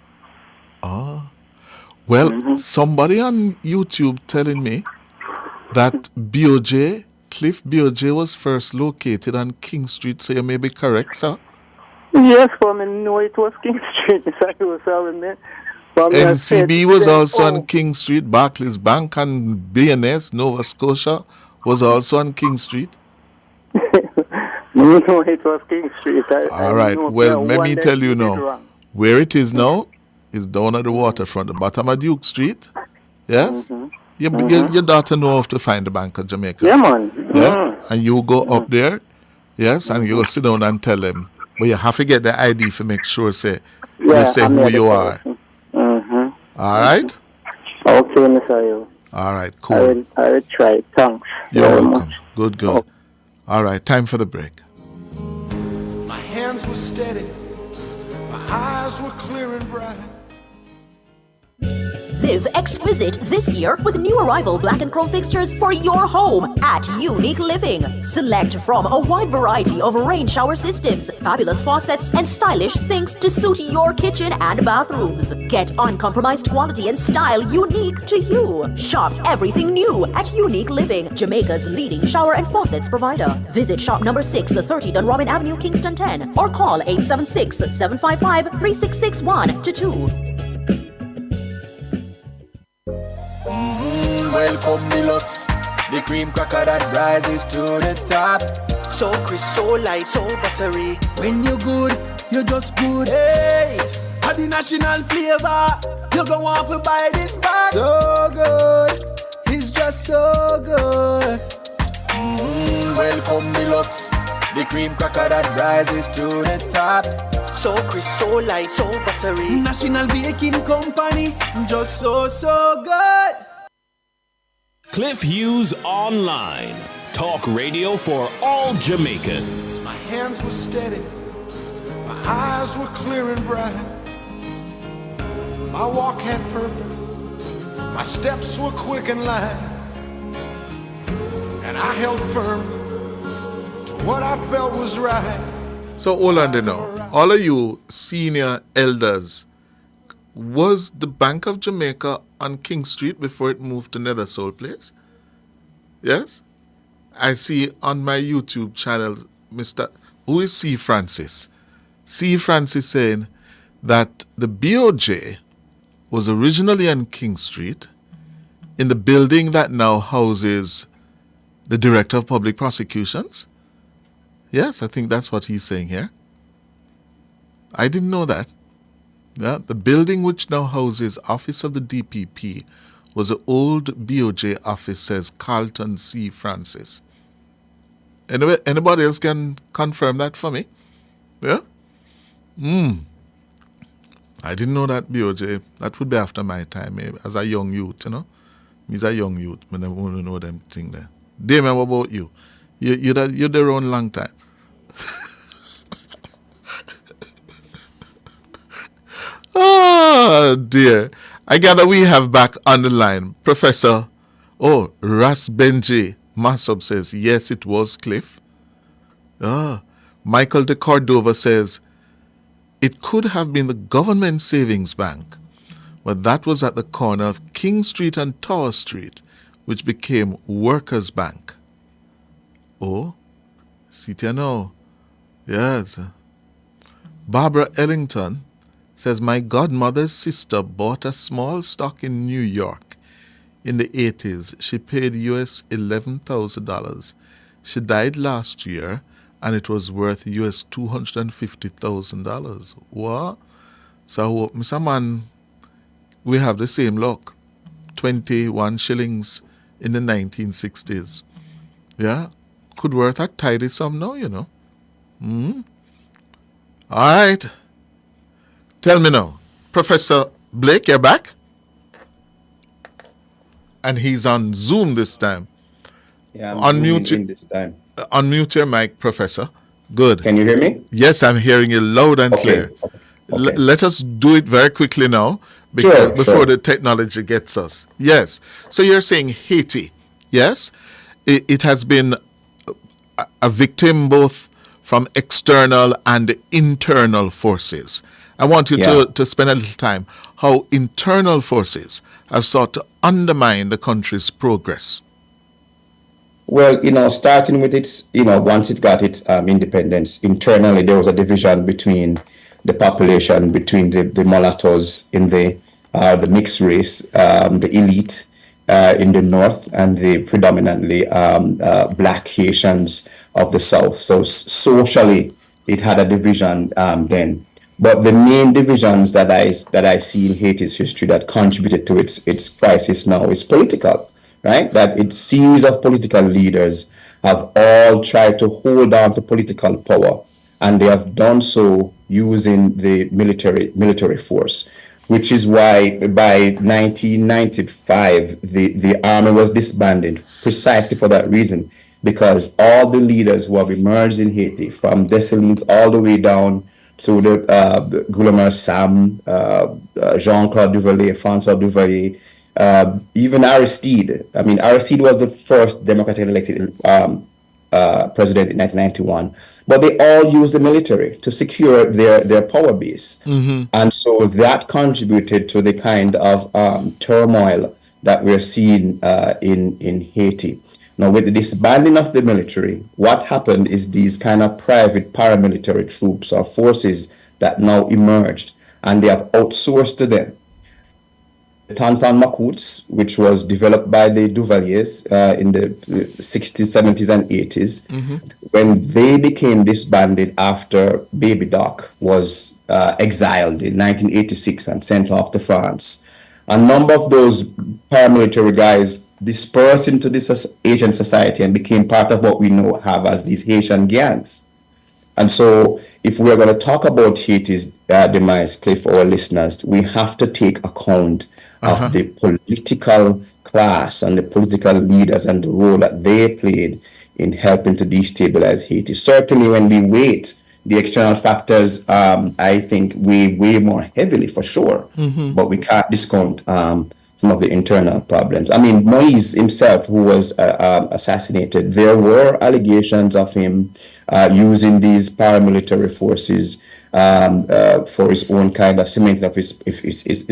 Oh. Well, somebody on YouTube telling me that Clliff BOJ was first located on King Street, so you may be correct, sir? Yes, for me, no, it was King Street. NCB was also on King Street. Barclays Bank and BNS, Nova Scotia, was also on King Street. No, it was King Street. All right. Well, let me tell you now. Where it is now is down at the waterfront, the bottom of Duke Street. Yes? Your daughter know how to find the Bank of Jamaica. Yeah, man. Yeah? And you go up there, yes, and you go sit down and tell them. But you have to get the ID to make sure you say who you are. All right? Okay, Mr. Yo. All right, cool. I will try. Thanks. You're welcome. Good. All right, time for the break. My hands were steady. My eyes were clear and bright. Live exquisite this year with new arrival black and chrome fixtures for your home at Unique Living. Select from a wide variety of rain shower systems, fabulous faucets, and stylish sinks to suit your kitchen and bathrooms. Get uncompromised quality and style unique to you. Shop everything new at Unique Living, Jamaica's leading shower and faucets provider. Visit shop number 6, 30 Dunrobin Avenue, Kingston 10, or call 876-755-3661 to 2. Welcome deluxe, the cream cracker that rises to the top. So crisp, so light, so buttery. When you're good, you're just good. Hey, at the national flavor, you go want to buy this bag. So good, it's just so good. Welcome deluxe, the cream cracker that rises to the top. So crisp, so light, so buttery. National Baking Company, just so good. Clliff Hughes Online. Talk radio for all Jamaicans. My hands were steady. My eyes were clear and bright. My walk had purpose. My steps were quick and light. And I held firm to what I felt was right. So, Orlando, now, all of you senior elders, was the Bank of Jamaica on King Street before it moved to Nethersoul Place? Yes? I see on my YouTube channel, who is C. Francis? C. Francis saying that the BOJ was originally on King Street, in the building that now houses the Director of Public Prosecutions. Yes, I think that's what he's saying here. I didn't know that. Yeah, the building which now houses Office of the DPP was the old BOJ office, says Carlton C. Francis. Anyway, anybody else can confirm that for me? Yeah? I didn't know that, BOJ. That would be after my time, maybe, as a young youth, you know. Me's a young youth, I never want to know them thing there. Damien, what about you? You're there around long time. Oh, dear. I gather we have back on the line Professor, Ras Benji Masob says, yes, it was Clliff. Michael de Cordova says, it could have been the government savings bank, but that was at the corner of King Street and Tower Street, which became Workers' Bank. Oh, sit you know. Yes. Barbara Ellington says, my godmother's sister bought a small stock in New York in the 80s. She paid US $11,000. She died last year, and it was worth US $250,000. What? So, Mr. Man, we have the same luck. 21 shillings in the 1960s. Yeah? Could worth a tidy sum now, you know. All right. Tell me now, Professor Blake, you're back? And he's on Zoom this time. Yeah, I'm unmute this time. Unmute your mic, Professor. Good. Can you hear me? Yes, I'm hearing you loud and clear. Okay. Let us do it very quickly now, because before the technology gets us. Yes. So you're saying Haiti, yes? It has been a victim both from external and internal forces. I want you to spend a little time how internal forces have sought to undermine the country's progress. Well, starting with its, once it got its independence, internally there was a division between the population, between the mulattoes in the mixed race, the elite in the north, and the predominantly black Haitians of the south. So socially, it had a division then. But the main divisions that I see in Haiti's history that contributed to its crisis now is political, right? That its series of political leaders have all tried to hold on to political power, and they have done so using the military force, which is why by 1995 the army was disbanded precisely for that reason, because all the leaders who have emerged in Haiti, from Dessalines all the way down through the Guillaume Sam, Jean-Claude Duvalier, François Duvalier, even Aristide. I mean, Aristide was the first democratically elected president in 1991, but they all used the military to secure their power base. Mm-hmm. And so that contributed to the kind of turmoil that we're seeing in Haiti. Now, with the disbanding of the military, what happened is these kind of private paramilitary troops or forces that now emerged, and they have outsourced to them. The Tonton Macoutes, which was developed by the Duvaliers in the 60s, 70s, and 80s, when they became disbanded after Baby Doc was exiled in 1986 and sent off to France, a number of those paramilitary guys dispersed into this Asian society and became part of what we know have as these Haitian gangs. And so if we're going to talk about Haiti's demise, Clliff, for our listeners, we have to take account of the political class and the political leaders and the role that they played in helping to destabilize Haiti. Certainly when we weight the external factors, I think weigh more heavily for sure, but we can't discount some of the internal problems. I mean, Moïse himself, who was assassinated, there were allegations of him using these paramilitary forces for his own kind of cementing of his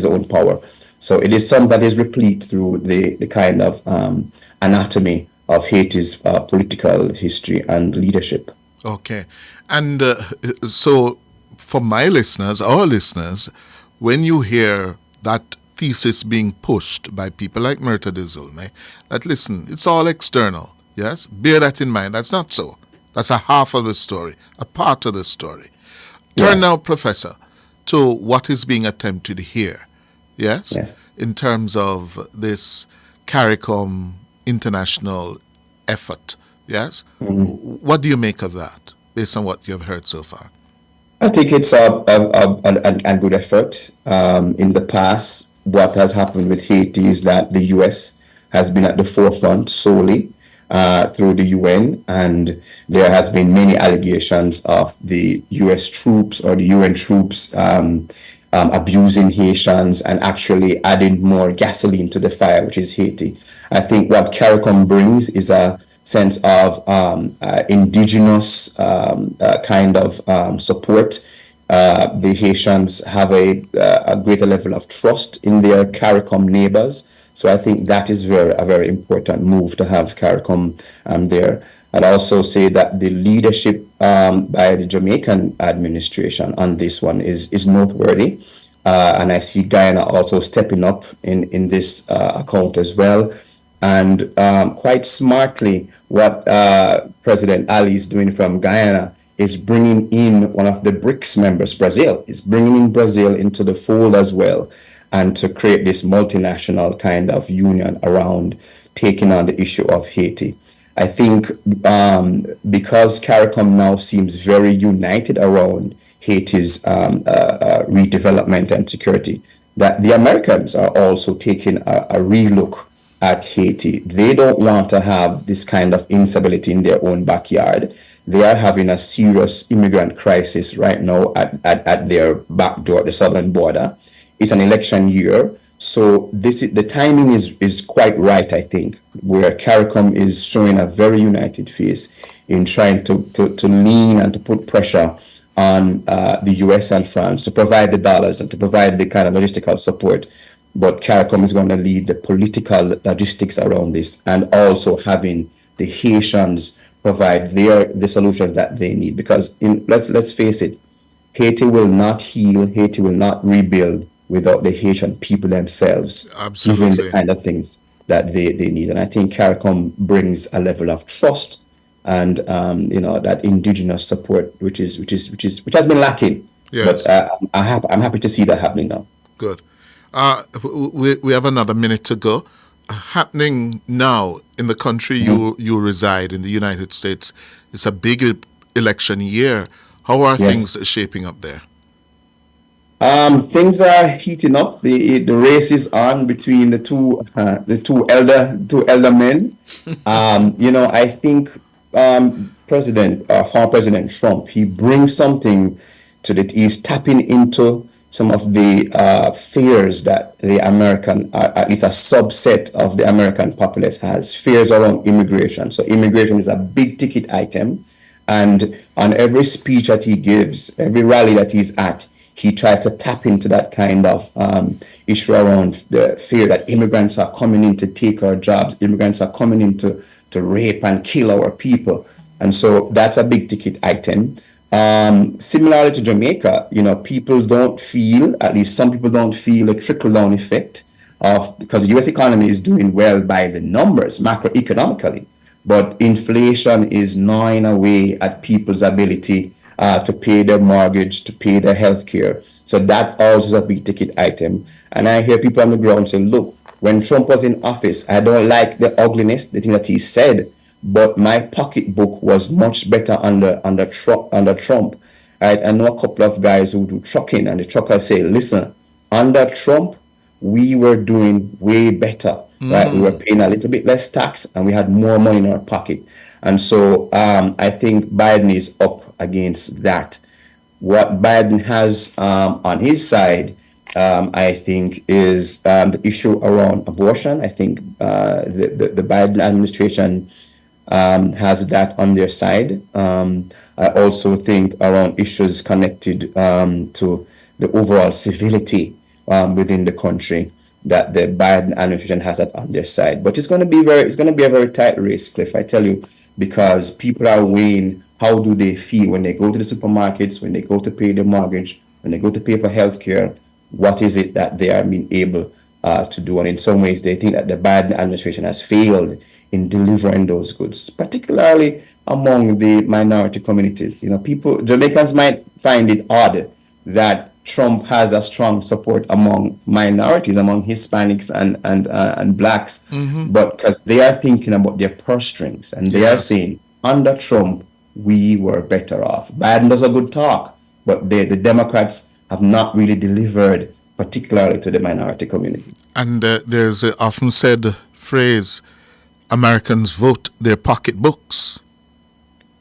own power. So it is something that is replete through the kind of anatomy of Haiti's political history and leadership. Okay. And so for my listeners, our listeners, when you hear that thesis being pushed by people like Murta Dizulme that, listen, it's all external, yes? Bear that in mind. That's not so. That's a half of the story, a part of the story. Turn now, Professor, to what is being attempted here, yes? In terms of this CARICOM international effort, yes? What do you make of that, based on what you've heard so far? I think it's a good effort. In the past, what has happened with Haiti is that the U.S. has been at the forefront solely through the UN, and there has been many allegations of the U.S. troops or the UN troops abusing Haitians and actually adding more gasoline to the fire, which is Haiti. I think what CARICOM brings is a sense of indigenous kind of support. The Haitians have a greater level of trust in their CARICOM neighbors. So I think that is a very important move to have CARICOM there. I'd also say that the leadership by the Jamaican administration on this one is noteworthy. And I see Guyana also stepping up in this account as well. And quite smartly, what President Ali is doing from Guyana is bringing in one of the BRICS members, Brazil. Is bringing in Brazil into the fold as well, and to create this multinational kind of union around taking on the issue of Haiti. I think because CARICOM now seems very united around Haiti's redevelopment and security, that the Americans are also taking a relook at Haiti. They don't want to have this kind of instability in their own backyard. They are having a serious immigrant crisis right now at their back door, the southern border. It's an election year, so the timing is quite right, I think, where CARICOM is showing a very united face in trying to lean and to put pressure on the US and France to provide the dollars and to provide the kind of logistical support. But CARICOM is going to lead the political logistics around this, and also having the Haitians provide the solutions that they need. Because let's face it, Haiti will not heal, Haiti will not rebuild without the Haitian people themselves giving the kind of things that they need. And I think CARICOM brings a level of trust and that indigenous support which has been lacking. Yes. But I'm happy to see that happening now. Good. We have another minute to go. Happening now in the country you reside in, the United States, it's a big election year. How are things shaping up there? Things are heating up. The race is on between the two elder men. I think former President Trump, he brings something to that. He's tapping into some of the fears that the American, at least a subset of the American populace has, fears around immigration. So immigration is a big ticket item. And on every speech that he gives, every rally that he's at, he tries to tap into that kind of issue around the fear that immigrants are coming in to take our jobs, immigrants are coming in to rape and kill our people. And so that's a big ticket item. Similarly to Jamaica, people don't feel, at least some people don't feel a trickle-down effect because the U.S. economy is doing well by the numbers, macroeconomically, but inflation is gnawing away at people's ability to pay their mortgage, to pay their health care. So that also is a big ticket item. And I hear people on the ground say, look, when Trump was in office, I don't like the ugliness, the thing that he said, but my pocketbook was much better under Trump. Right? I know a couple of guys who do trucking, and the truckers say, listen, under Trump, we were doing way better. Right? We were paying a little bit less tax, and we had more money in our pocket. And so I think Biden is up against that. What Biden has on his side, I think, is the issue around abortion. I think the Biden administration has that on their side. I also think around issues connected to the overall civility within the country, that the Biden administration has that on their side. But it's going to be a very tight race, Clliff, I tell you, because people are weighing how do they feel when they go to the supermarkets, when they go to pay their mortgage, when they go to pay for healthcare. What is it that they are being able to do. And in some ways, they think that the Biden administration has failed in delivering those goods, particularly among the minority communities. Jamaicans might find it odd that Trump has a strong support among minorities, among Hispanics and blacks, but because they are thinking about their purse strings, and they are saying, under Trump, we were better off. Biden does a good talk, but the Democrats have not really delivered, particularly to the minority community. And there's an often said phrase, Americans vote their pocketbooks.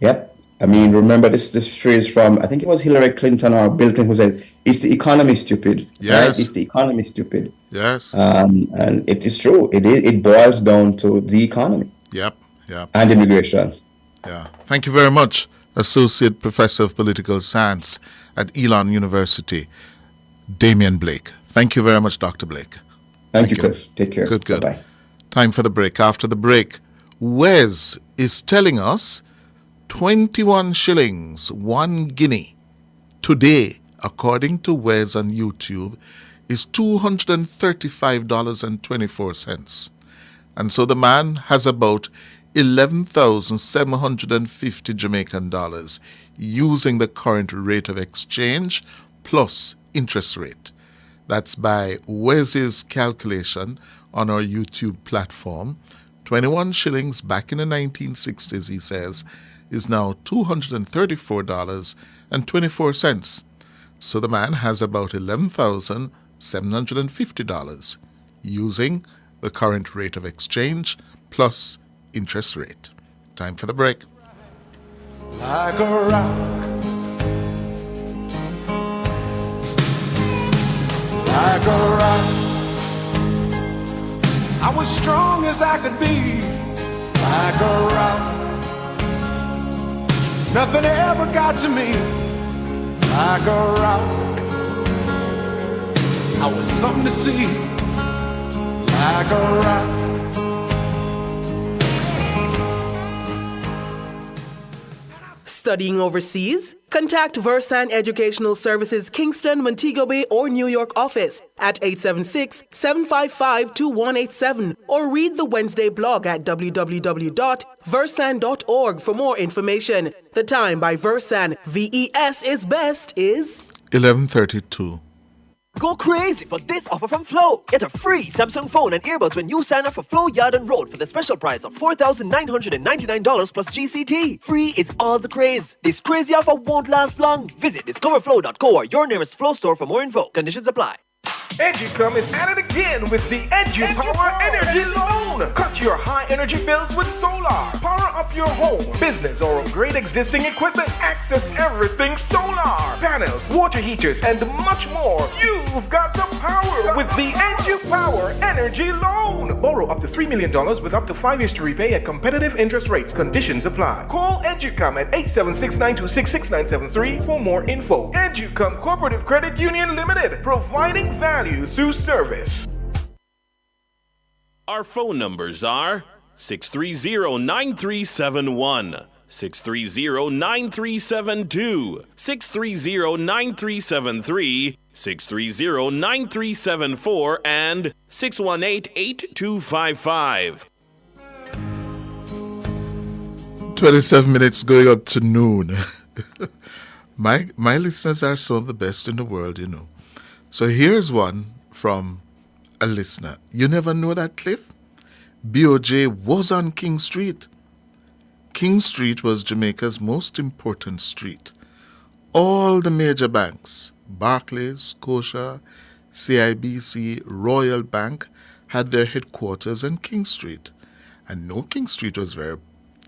Yep. I mean, remember this phrase from, I think it was Hillary Clinton or Bill Clinton who said, "Is the economy stupid?" Yes. Right? Is the economy stupid? Yes. And it is true. It boils down to the economy. Yep. And immigration. Yeah. Thank you very much, Associate Professor of Political Science at Elon University, Damian Blake. Thank you very much, Dr. Blake. Thank you, Clliff. Take care. Good. Bye-bye. Time for the break. After the break, Wes is telling us 21 shillings, 1 guinea, today, according to Wes on YouTube, is $235.24. And so the man has about 11,750 Jamaican dollars using the current rate of exchange plus interest rate. That's by Wes's calculation on our YouTube platform. 21 shillings back in the 1960s, he says, is now $234.24. So the man has about $11,750 using the current rate of exchange plus interest rate. Time for the break. Like a rock, like a rock, I was strong as I could be. Like a rock, nothing ever got to me. Like a rock, I was something to see. Like a rock. Studying overseas? Contact Versan Educational Services Kingston, Montego Bay, or New York office at 876-755-2187 or read the Wednesday blog at www.versan.org for more information. The time by Versan, VES is best, is 11:32. Go crazy for this offer from Flow. Get a free Samsung phone and earbuds when you sign up for Flow Yard and Road for the special price of $4,999 plus GCT. Free is all the craze. This crazy offer won't last long. Visit discoverflow.co or your nearest Flow store for more info. Conditions apply. EduCom is at it again with the EduPower Energy Loan. Cut your high energy bills with solar. Power up your home, business, or upgrade existing equipment. Access everything solar. Panels, water heaters, and much more. You've got the power with the EduPower Energy Loan. Borrow up to $3 million with up to 5 years to repay at competitive interest rates. Conditions apply. Call EduCom at 876-926-6973 for more info. EduCom Cooperative Credit Union Limited, providing value through service. Our phone numbers are 630-9371, 630-9372, 630-9373, 630-9374, and 618-8255. 27 minutes going up to noon. My listeners are some of the best in the world, you know. So here's one from a listener. You never know that, Clliff? BOJ was on King Street. King Street was Jamaica's most important street. All the major banks, Barclays, Scotia, CIBC, Royal Bank, had their headquarters on King Street. And no, King Street was very,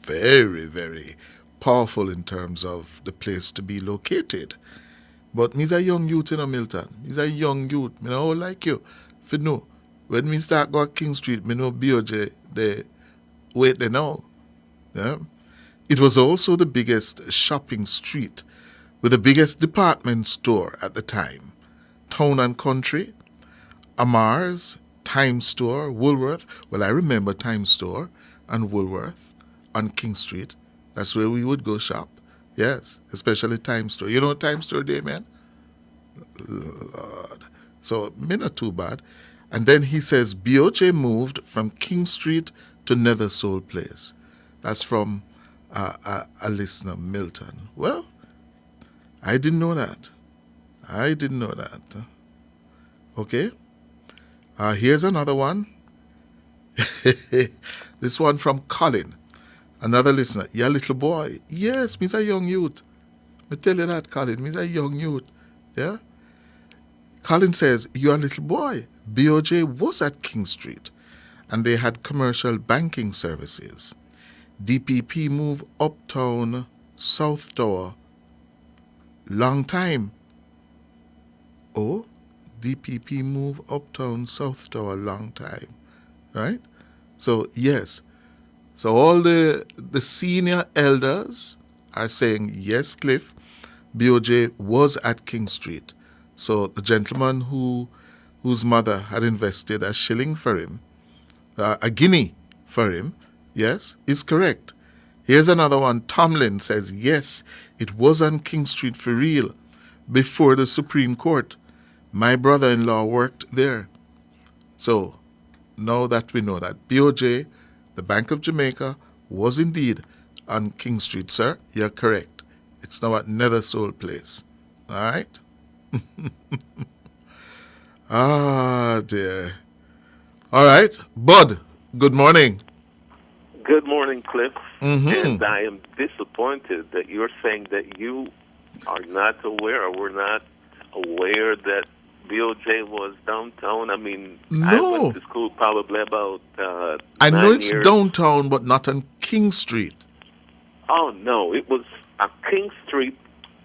very, very powerful in terms of the place to be located. But me's a young youth in Milton. He's a young youth. Me know like you. If you know, when me start go King Street, me know BOJ, they wait there now. Yeah? It was also the biggest shopping street with the biggest department store at the time. Town and Country, Amar's, Time Store, Woolworth. Well, I remember Time Store and Woolworth on King Street. That's where we would go shop. Yes, especially Time Store. You know Time Store Day, man? Lord. So, me not too bad. And then he says, BOJ moved from King Street to Nether Soul Place. That's from a listener, Milton. Well, I didn't know that. Okay. Here's another one. This one from Colin, another listener. Yeah, little boy. Yes, me's a young youth. Me tell you that, Colin. Me's a young youth. Yeah. Colin says, you're a little boy. BOJ was at King Street, and they had commercial banking services. DPP moved uptown South Tower. Long time. Oh, DPP moved uptown South Tower long time. Right? So, yes. So all the senior elders are saying, yes, Clliff, BOJ was at King Street. So the gentleman whose mother had invested a shilling for him, a guinea for him, yes, is correct. Here's another one. Tomlin says, yes, it was on King Street for real, before the Supreme Court. My brother-in-law worked there. So, now that we know that BOJ, the Bank of Jamaica, was indeed on King Street, sir, you're correct. It's now at Nether Soul Place. All right? Ah, dear. All right. Bud, good morning. Good morning, Clliff. Mm-hmm. And I am disappointed that you're saying that you are not aware or were not aware that BOJ was downtown. I mean, I No. went to school probably about I know 9 it's years. downtown, but not on King Street. Oh no, it was a King Street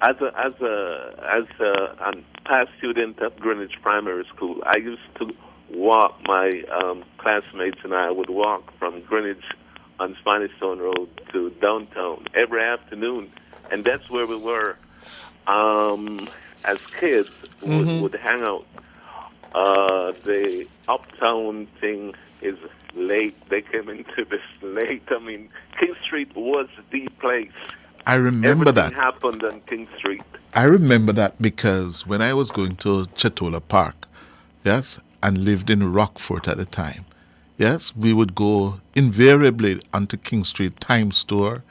as a past student at Greenwich Primary School. I used to walk. My classmates and I would walk from Greenwich on Spanish Stone Road to downtown every afternoon, and that's where we were as kids. Would hang out. The uptown thing is late. They came into this late. I mean, King Street was the place. I remember Everything that. happened on King Street. I remember that because when I was going to Chetola Park, yes, and lived in Rockfort at the time, yes, we would go invariably onto King Street, Times Store,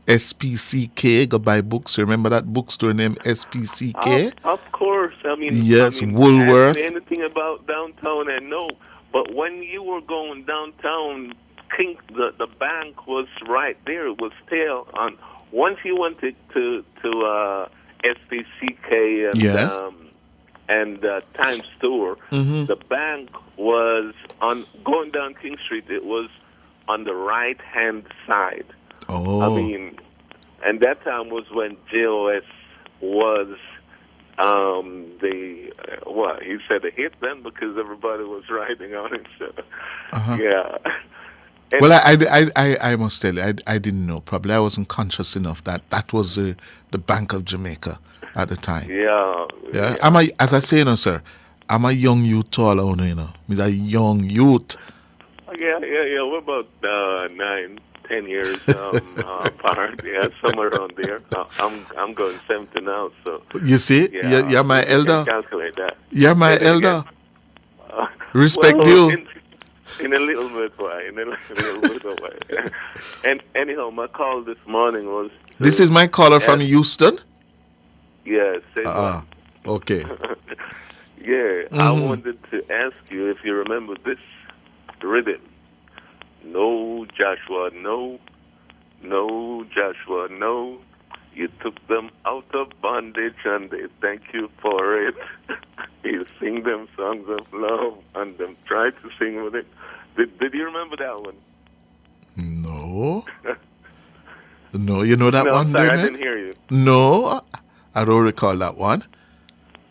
SPCK, go buy books. Remember that bookstore named SPCK? Of course. I mean, Yes, I mean, Woolworth. ask me anything about downtown, I know. But when you were going downtown, the bank was right there. It was still on. Once you went to SPCK and Yes. Times Store, Mhm. the bank was on going down King Street. It was on the right hand side. Oh. I mean, and that time was when JOS was he said a hit then because everybody was riding on it. So, Uh-huh. yeah. And Well, I must tell you, I didn't know. Probably I wasn't conscious enough that was the Bank of Jamaica at the time. Yeah. Yeah. As I say, sir, I'm a young youth tall, you know. I'm a young youth. Yeah. We're about 9-10 years apart. Yeah, somewhere around there. I'm going 70 now, so. You see, Yeah, you're my you can elder. calculate that. You're my Say that elder. again. Respect Well, you. In a little bit way. And anyhow, my call this morning was. This is my caller from Houston. Yes. Okay. Yeah, I wanted to ask you if you remember this rhythm. No, Joshua, no. No, Joshua, no. You took them out of bondage and they thank you for it. You sing them songs of love and them try to sing with it. Did you remember that one? No. No, you know that No, one, sorry, I David? didn't hear you. No, I don't recall that one.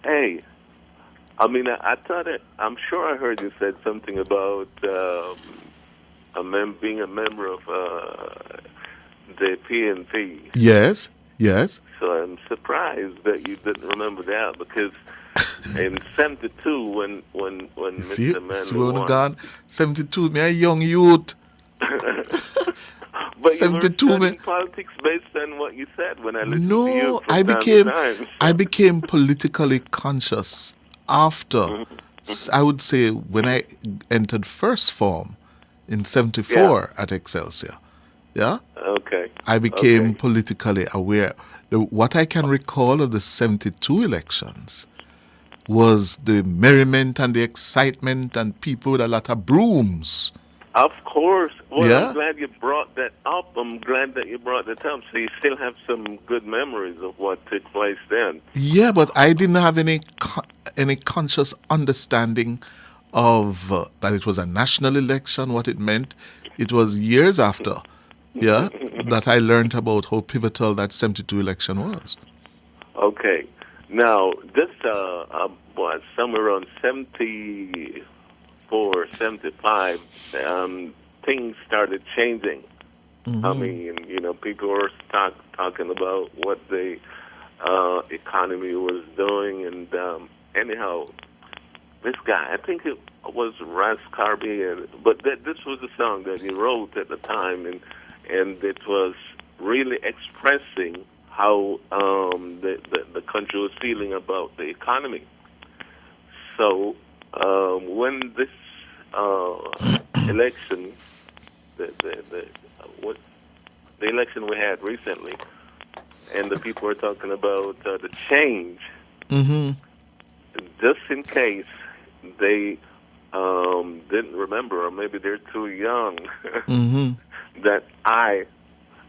Hey, I mean, I thought I'm sure I heard you said something about being a member of the PNP. Yes. So I'm surprised that you didn't remember that because in '72 when See, Mr. see Manley when won, gone 72, me a young youth. but 72, you were man. studying politics based on what you said when I listened to you No, from time to time. I became politically conscious after I would say when I entered first form in 74 at Excelsior, yeah? Okay. I became politically aware. What I can recall of the 72 elections was the merriment and the excitement and people with a lot of brooms. Of course. Well, Yeah. I'm glad you brought that up. I'm glad that you brought that up. So you still have some good memories of what took place then. Yeah, but I didn't have any conscious understanding of that it was a national election, what it meant. It was years after, yeah, that I learned about how pivotal that 72 election was. Okay. Now, this was somewhere around 74, 75, things started changing. I mean, people were talking about what the economy was doing, and anyhow, this guy, I think it was Ras Carby, but this was a song that he wrote at the time, and it was really expressing how the country was feeling about the economy. So when this election, the election we had recently, and the people were talking about the change, just in case they didn't remember, or maybe they're too young, that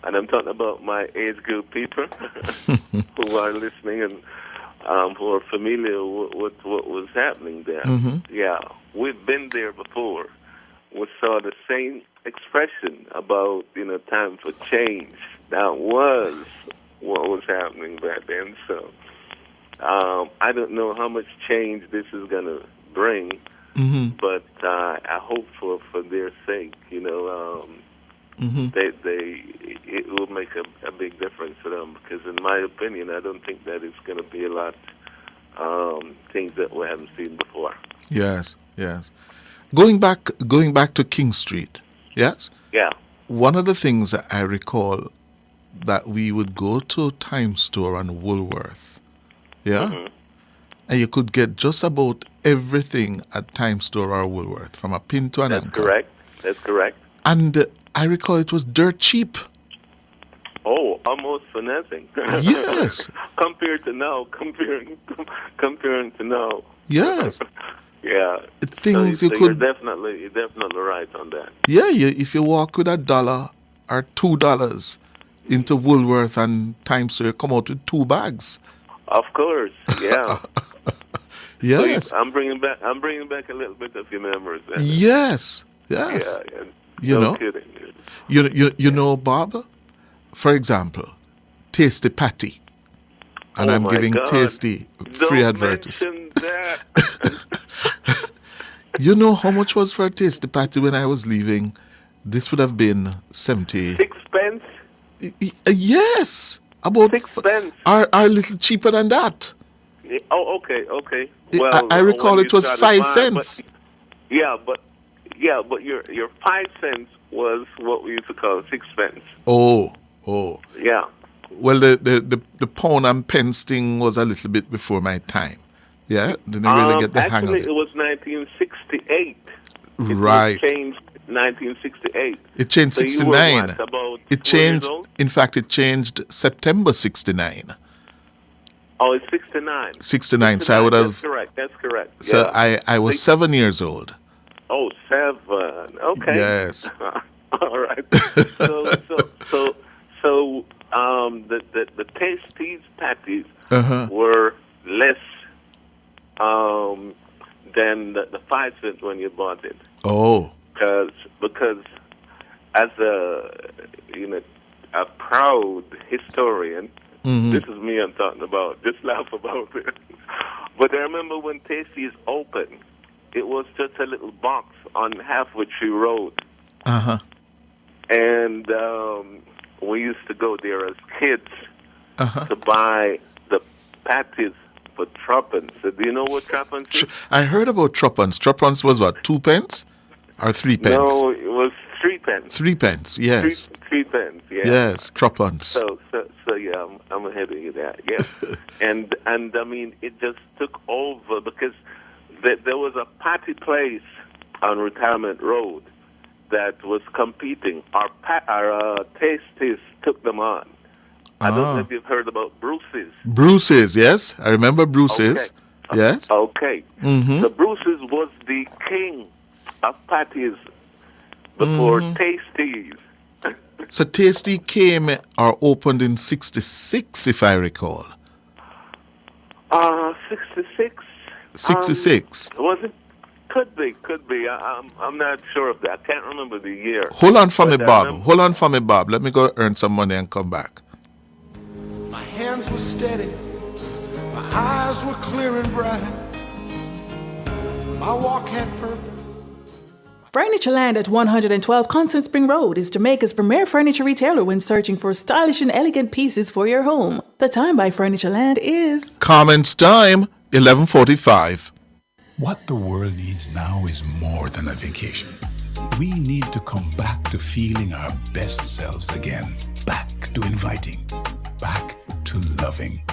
and I'm talking about my age group people who are listening and who are familiar with what was happening there. Yeah, we've been there before. We saw the same expression about, time for change. That was what was happening back then. So I don't know how much change this is going to bring, but I hope for their sake, it will make a big difference to them, because in my opinion, I don't think that it's going to be a lot things that we haven't seen before. Yes. Going back to King Street, yes? Yeah. One of the things that I recall that we would go to Time Store and Woolworth, yeah? And you could get just about everything at Time Store or Woolworth, from a pin to an anchor. That's correct. And I recall it was dirt cheap. Oh, almost for nothing. Yes. Comparing to now. Yes. Yeah. Things so you could. You're definitely right on that. Yeah, if you walk with $1 or $2 into Woolworth and Time Store, you come out with 2 bags. Of course. Yeah. Yes. So I'm bringing back a little bit of your memories. Then. Yes. Yeah. No kidding. You know, Bob, for example, Tasty Patty. And I'm giving God. Tasty free advertising. Mention that. You know how much was for a Tasty Patty when I was leaving? This would have been 70. 6 pence? Yes. About 6 pence. Are a little cheaper than that. Oh, okay. Well, I recall it was 5 cents. But your 5 cents was what we used to call 6 pence. Oh. Yeah. Well, the pound and pence thing was a little bit before my time. Yeah, didn't really get the hang of it. Actually, it was 1968. Right. It changed 1968. It changed 69. So you were what, about it 4 years changed. old? In fact, it changed September 69. Oh, it's 69. 69. So I would have. That's correct. So yeah. I was 7 years old. Oh, 7. Okay. Yes. All right. So the Tasties patties were less than the 5 cents when you bought it. Oh. Because as a proud historian, this is me I'm talking about. Just laugh about it. But I remember when Tasties opened, it was just a little box on Halfway Road. And we used to go there as kids to buy the patties for tuppence. Do you know what tuppence is? I heard about tuppence. Tuppence was what, 2 pence or 3 pence? No, it was 3 pence. 3 pence, yes. 3 pence, yeah. Yes, tuppence. So yeah, I'm ahead of you there. Yes, and I mean, it just took over because there was a patty place on Retirement Road that was competing. Our Tasties took them on. I don't know if you've heard about Bruce's. Bruce's, yes. I remember Bruce's. Okay. Yes. Okay. Mm-hmm. So Bruce's was the king of patties before Tasties. So Tasty came or opened in 66, if I recall. 66. 66. Was it? Could be. I'm not sure of that. I can't remember the year. Hold on for me, Bob. Hold on for me, Bob. Let me go earn some money and come back. My hands were steady, my eyes were clear and bright. My walk had purpose. Furnitureland at 112 Constant Spring Road is Jamaica's premier furniture retailer when searching for stylish and elegant pieces for your home. The time by Furnitureland is... Comments time, 11:45. What the world needs now is more than a vacation. We need to come back to feeling our best selves again. Back to inviting. Back to loving.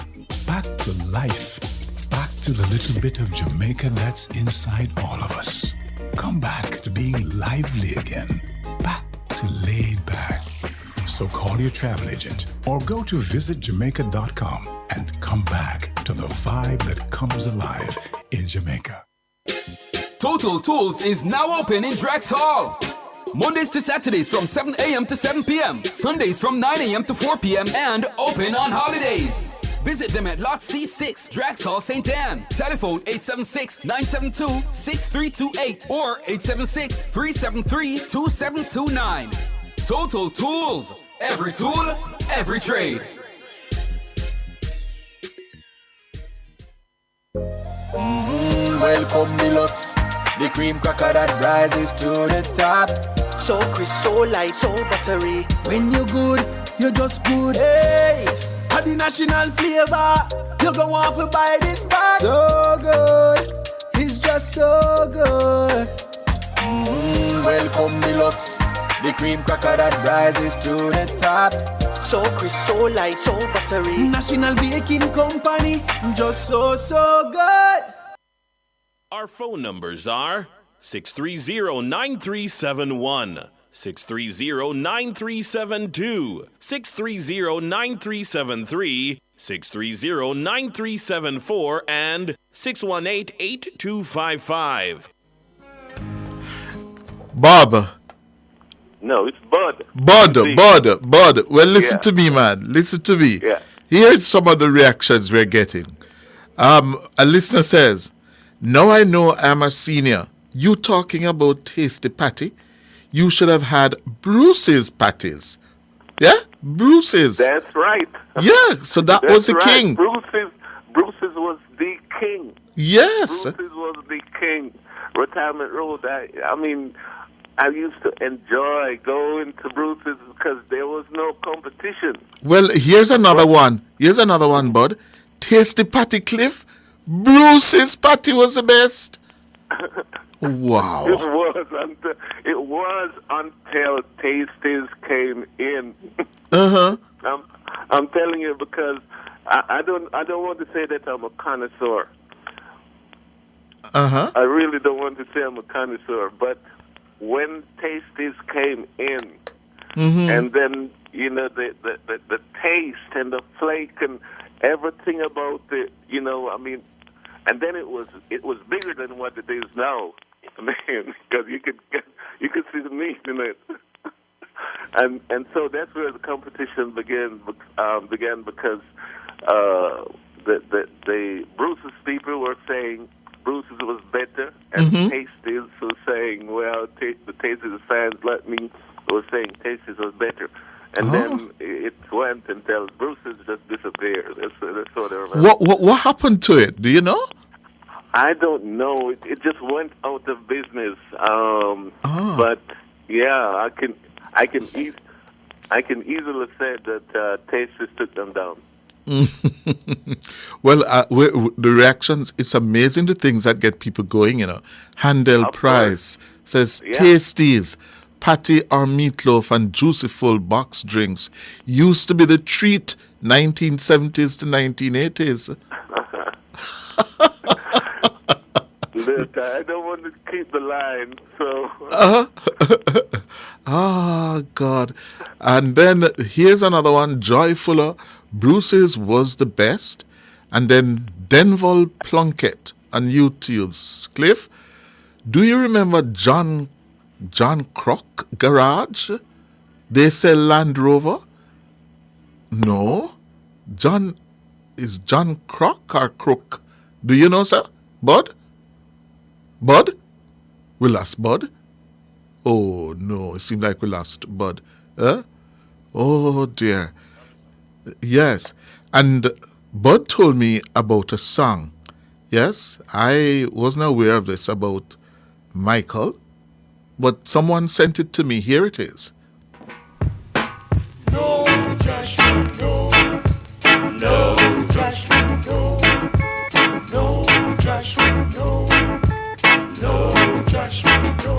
Back to life. Back to the little bit of Jamaica that's inside all of us. Come back to being lively again. Back to laid back. So call your travel agent or go to visitjamaica.com and come back to the vibe that comes alive in Jamaica. Total Tools is now open in Drax Hall. Mondays to Saturdays from 7 a.m. to 7 p.m. Sundays from 9 a.m. to 4 p.m. and open on holidays. Visit them at Lot C6, Drax Hall, St. Anne. Telephone 876-972-6328 or 876-373-2729. Total Tools. Every tool, every trade. Welcome Deluxe, the cream cracker that rises to the top. So crisp, so light, so buttery. When you're good, you're just good. Hey, had the national flavor. You go off and buy this pack. so good. It's just so good. Welcome Deluxe, the cream cracker that rises to the top. So crisp, so light, so buttery. National Baking Company, just so good. Our phone numbers are 630-9371, 630-9372, 630-9373, 630-9374, and 618-8255. Bob. No, it's Bud. Bud. Well, listen to me, man. Listen to me. Yeah. Here's some of the reactions we're getting. A listener says, now I know I'm a senior. You talking about tasty patty? You should have had Bruce's patties. Yeah? Bruce's. That's right. Yeah, so that was the king. Bruce's was the king. Yes. Bruce's was the king. Retirement Road. I mean, I used to enjoy going to Bruce's because there was no competition. Well, here's another one. Bud. Tasty patty Clliff. Bruce's patty was the best. Wow. It was until Tasties came in. I'm telling you because I don't want to say that I'm a connoisseur. I really don't want to say I'm a connoisseur, but when Tasties came in, and then the taste and the flake and everything about it, I mean, and then it was bigger than what it is now, man, because you could see the meat in it, and so that's where the competition began because the Bruce's people were saying Bruce's was better, and Tasties was saying, well, the Tasties fans like me were saying Tasties was better. And then it went until Bruce's just disappeared. That's what I remember. What happened to it? Do you know? I don't know. It just went out of business. But yeah, I can easily say that Tasties took them down. Well, the reactions, it's amazing the things that get people going, Handel Price says, Tasties, patty or meatloaf and juicy full box drinks used to be the treat 1970s to 1980s. Look, I don't want to keep the line, so. God. And then here's another one, Joy Fuller. Bruce's was the best. And then Denval Plunkett on YouTube. Clliff, do you remember John Croc Garage? They sell Land Rover? No. Is John Croc or Crook? Do you know, sir? Bud? We lost Bud? Oh, no. It seems like we lost Bud. Huh? Oh, dear. Yes. And Bud told me about a song. Yes, I wasn't aware of this about Michael, but someone sent it to me. Here it is. No, Joshua, no. No, Joshua, no. No, Joshua, no. No, Joshua, no.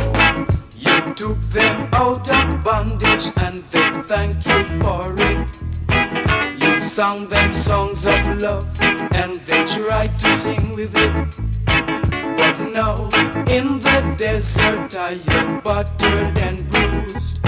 You took them out of bondage and they thank you for it. You sang them songs of love and they tried to sing with it. But now in the desert are you battered and bruised.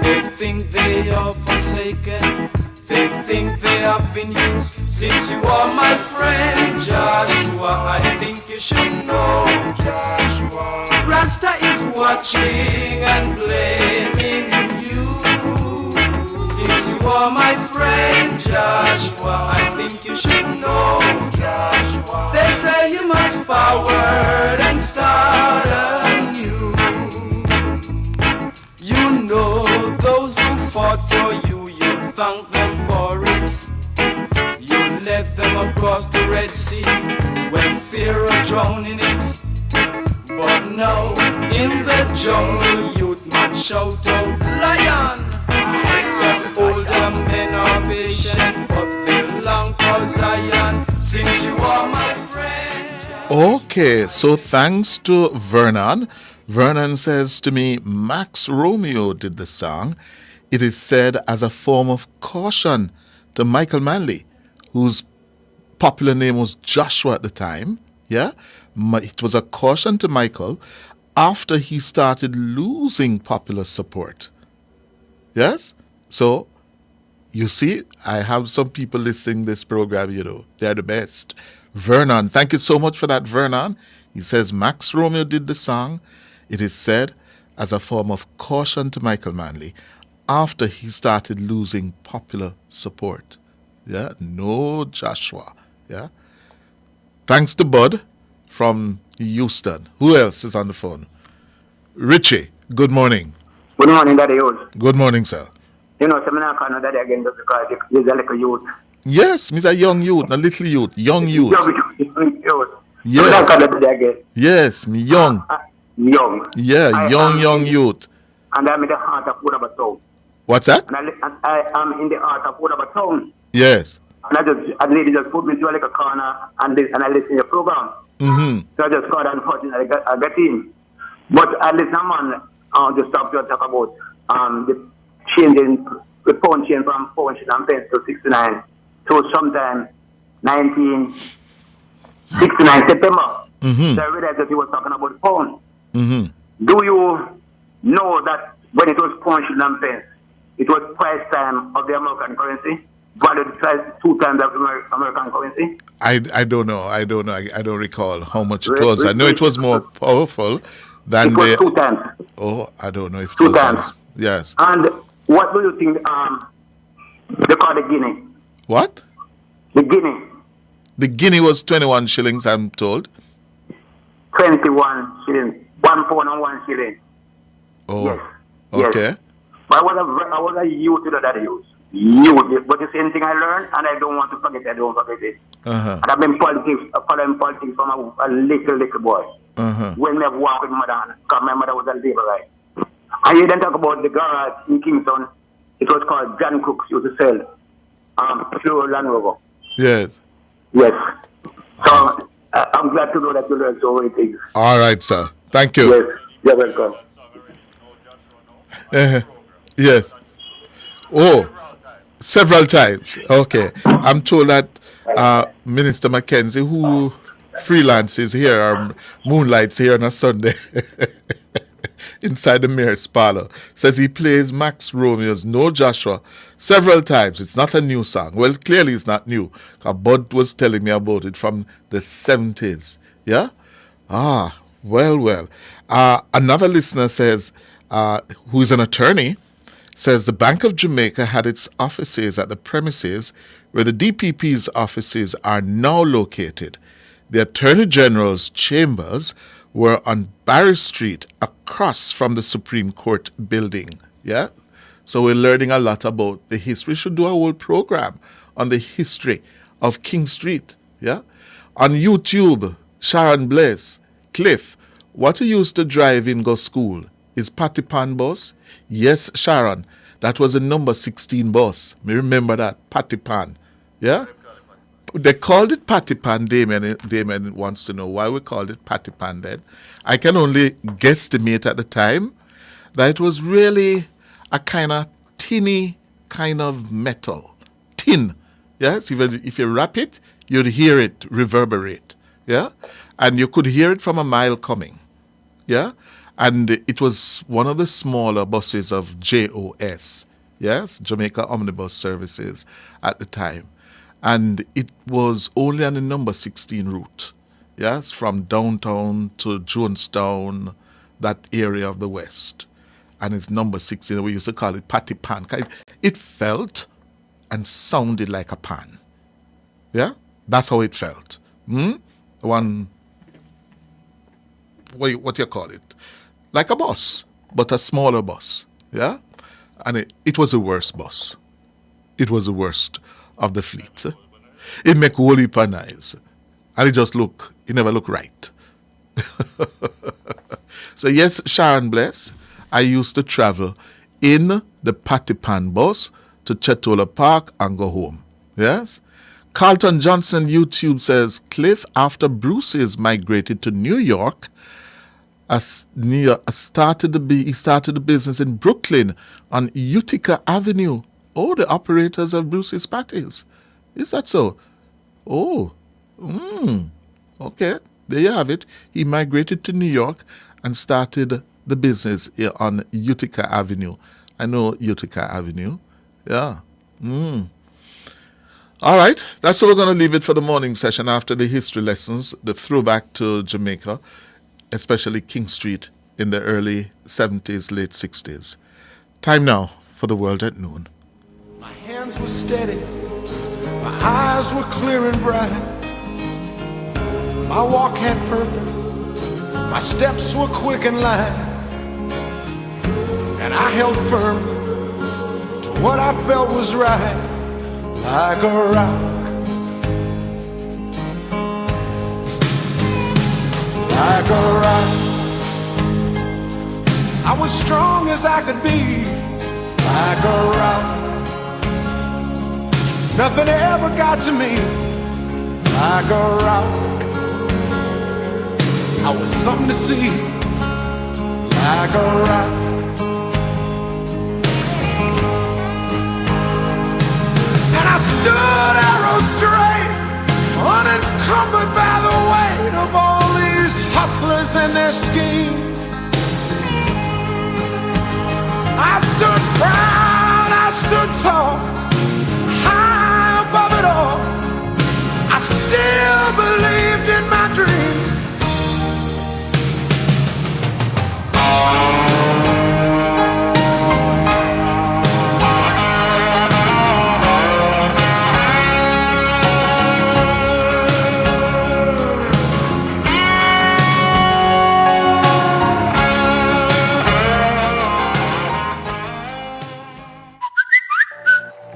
They think they are forsaken. They think they have been used. Since you are my friend Joshua, I think you should know Joshua. Rasta is watching and blaming you. Since you are my friend Joshua, I think you should know Joshua. They say you must forward and start anew. You know those who fought for you, you thank them for it. You led them across the Red Sea when Pharaoh drowned in it. But now in the jungle youth man shout out lion. The older men are patient but they long for Zion. Since you are my friend. Okay, so thanks to Vernon. Vernon says to me, Max Romeo did the song. It is said as a form of caution to Michael Manley, whose popular name was Joshua at the time. Yeah, it was a caution to Michael after he started losing popular support. Yes, so you see, I have some people listening this program, you know, they're the best. Vernon, thank you so much for that, Vernon. He says Max Romeo did the song. It is said as a form of caution to Michael Manley after he started losing popular support. Yeah, no Joshua. Yeah. Thanks to Bud from Houston. Who else is on the phone? Richie, good morning. Good morning, Daddy Hughes. Good morning, sir. You know, I'm not calling Daddy again just because he's a little youth. Yes, Mr. Young Youth, a little youth, young youth. Young youth. Yes. I'm not calling Daddy again. Yes, me young. Young. Yeah, young youth. And I'm in the heart of Woodaba Town. What's that? And I am in the heart of Woodaba Town. Yes. And the lady just put me to like a corner and I listen to your program. Mm-hmm. So I just called and unfortunately I got in. But at least someone just stopped to talk about the changing the pound change from 4 and pence to 69. So sometime 1969 September. Mm-hmm. So I realized that he was talking about the pound. Mm-hmm. Do you know that when it was pound and pence, it was price time of the American currency? Valued twice, 2 times of American currency? I don't know. I don't recall how much it was. I know it was more powerful than it was 2 times. Oh, I don't know if it 2 was times. Yes. And what do you think they call the guinea? What? The guinea. The guinea was 21 shillings, I'm told. 21 shillings. 1 pound and 1 shilling. Oh. Yes. Okay. Yes. But I was a youth to that youth. Youth. But the same thing I learned, and I don't want to forget it. I don't forget it. Uh-huh. And I've been following politics from a little boy. Uh-huh. When I walked with my mother, because my mother was a laborite. And you then talk about the garage in Kingston. It was called John Cook's used to sell pure Land Rover. Yes. Yes. So I'm glad to know that you learned so many things. All right, sir. Thank you. Yes. You're welcome. Yes. Oh, several times. Okay. I'm told that Minister Mackenzie, who freelances here or moonlights here on a Sunday inside the mayor's parlor. Says he plays Max Romeo's No Joshua several times. It's not a new song. Well, clearly it's not new. Bud was telling me about it from the 70s. Yeah? Well. Another listener says, who's an attorney, says the Bank of Jamaica had its offices at the premises where the DPP's offices are now located. The Attorney General's chambers were on Barry Street across from the Supreme Court building. Yeah? So we're learning a lot about the history. We should do a whole program on the history of King Street. Yeah? On YouTube, Sharon Bliss, Clliff, what you used to drive in go school is Patty Pan bus? Yes, Sharon. That was a number 16 bus. Me remember that, Patty Pan. Yeah? They called it Patty Pan. Damien wants to know why we called it Patty Pan then. I can only guesstimate at the time that it was really a kind of tinny kind of metal. Tin. Yes? If you wrap it, you'd hear it reverberate. Yeah? And you could hear it from a mile coming. Yeah? And it was one of the smaller buses of JOS, yes, Jamaica Omnibus Services at the time. And it was only on the number 16 route, yes, from downtown to Jonestown, that area of the West. And it's number 16, we used to call it Patty Pan. It felt and sounded like a pan. Yeah? That's how it felt. One, what do you call it? Like a bus, but a smaller bus, yeah? And it was the worst bus. It was the worst of the fleet. It make whole heap of noise. And it never look right. So yes, Sharon Bless, I used to travel in the Patty Pan bus to Chetola Park and go home, yes? Carlton Johnson YouTube says, Clliff, after Bruce's migrated to New York, he started the business in Brooklyn on Utica Avenue. Oh, the operators of Bruce's Patties. Is that so? Oh, okay. There you have it. He migrated to New York and started the business here on Utica Avenue. I know Utica Avenue. Yeah. All right. That's how we're going to leave it for the morning session after the history lessons, the throwback to Jamaica, especially King Street in the early 70s, late 60s. Time now for the world at noon. My hands were steady, my eyes were clear and bright. My walk had purpose, my steps were quick and light. And I held firm to what I felt was right, like a rock. Like a rock, I was strong as I could be. Like a rock, nothing ever got to me. Like a rock, I was something to see. Like a rock, and I stood arrow straight, unencumbered by the weight of all these hustlers and their schemes. I stood proud, I stood tall, high above it all. I still believed in my dreams.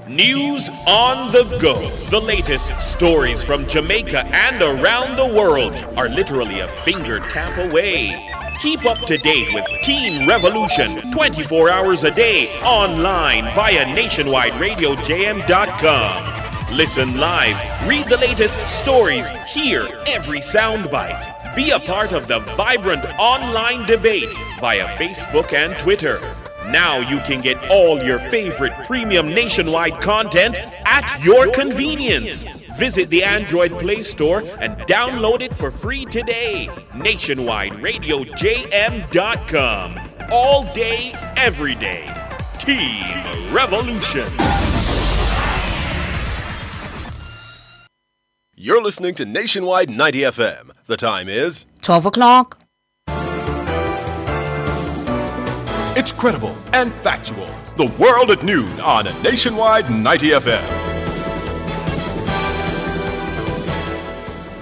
News on the go. The latest stories from Jamaica and around the world are literally a finger tap away. Keep up to date with Teen Revolution 24 hours a day online via nationwideradiojm.com. Listen live, read the latest stories, hear every soundbite. Be a part of the vibrant online debate via Facebook and Twitter. Now you can get all your favorite premium nationwide content at your convenience. Visit the Android Play Store and download it for free today. Nationwide RadioJM.com. All day, every day. Team Revolution. You're listening to Nationwide 90 FM. The time is 12 o'clock. It's credible and factual. The World at Noon on Nationwide 90 FM.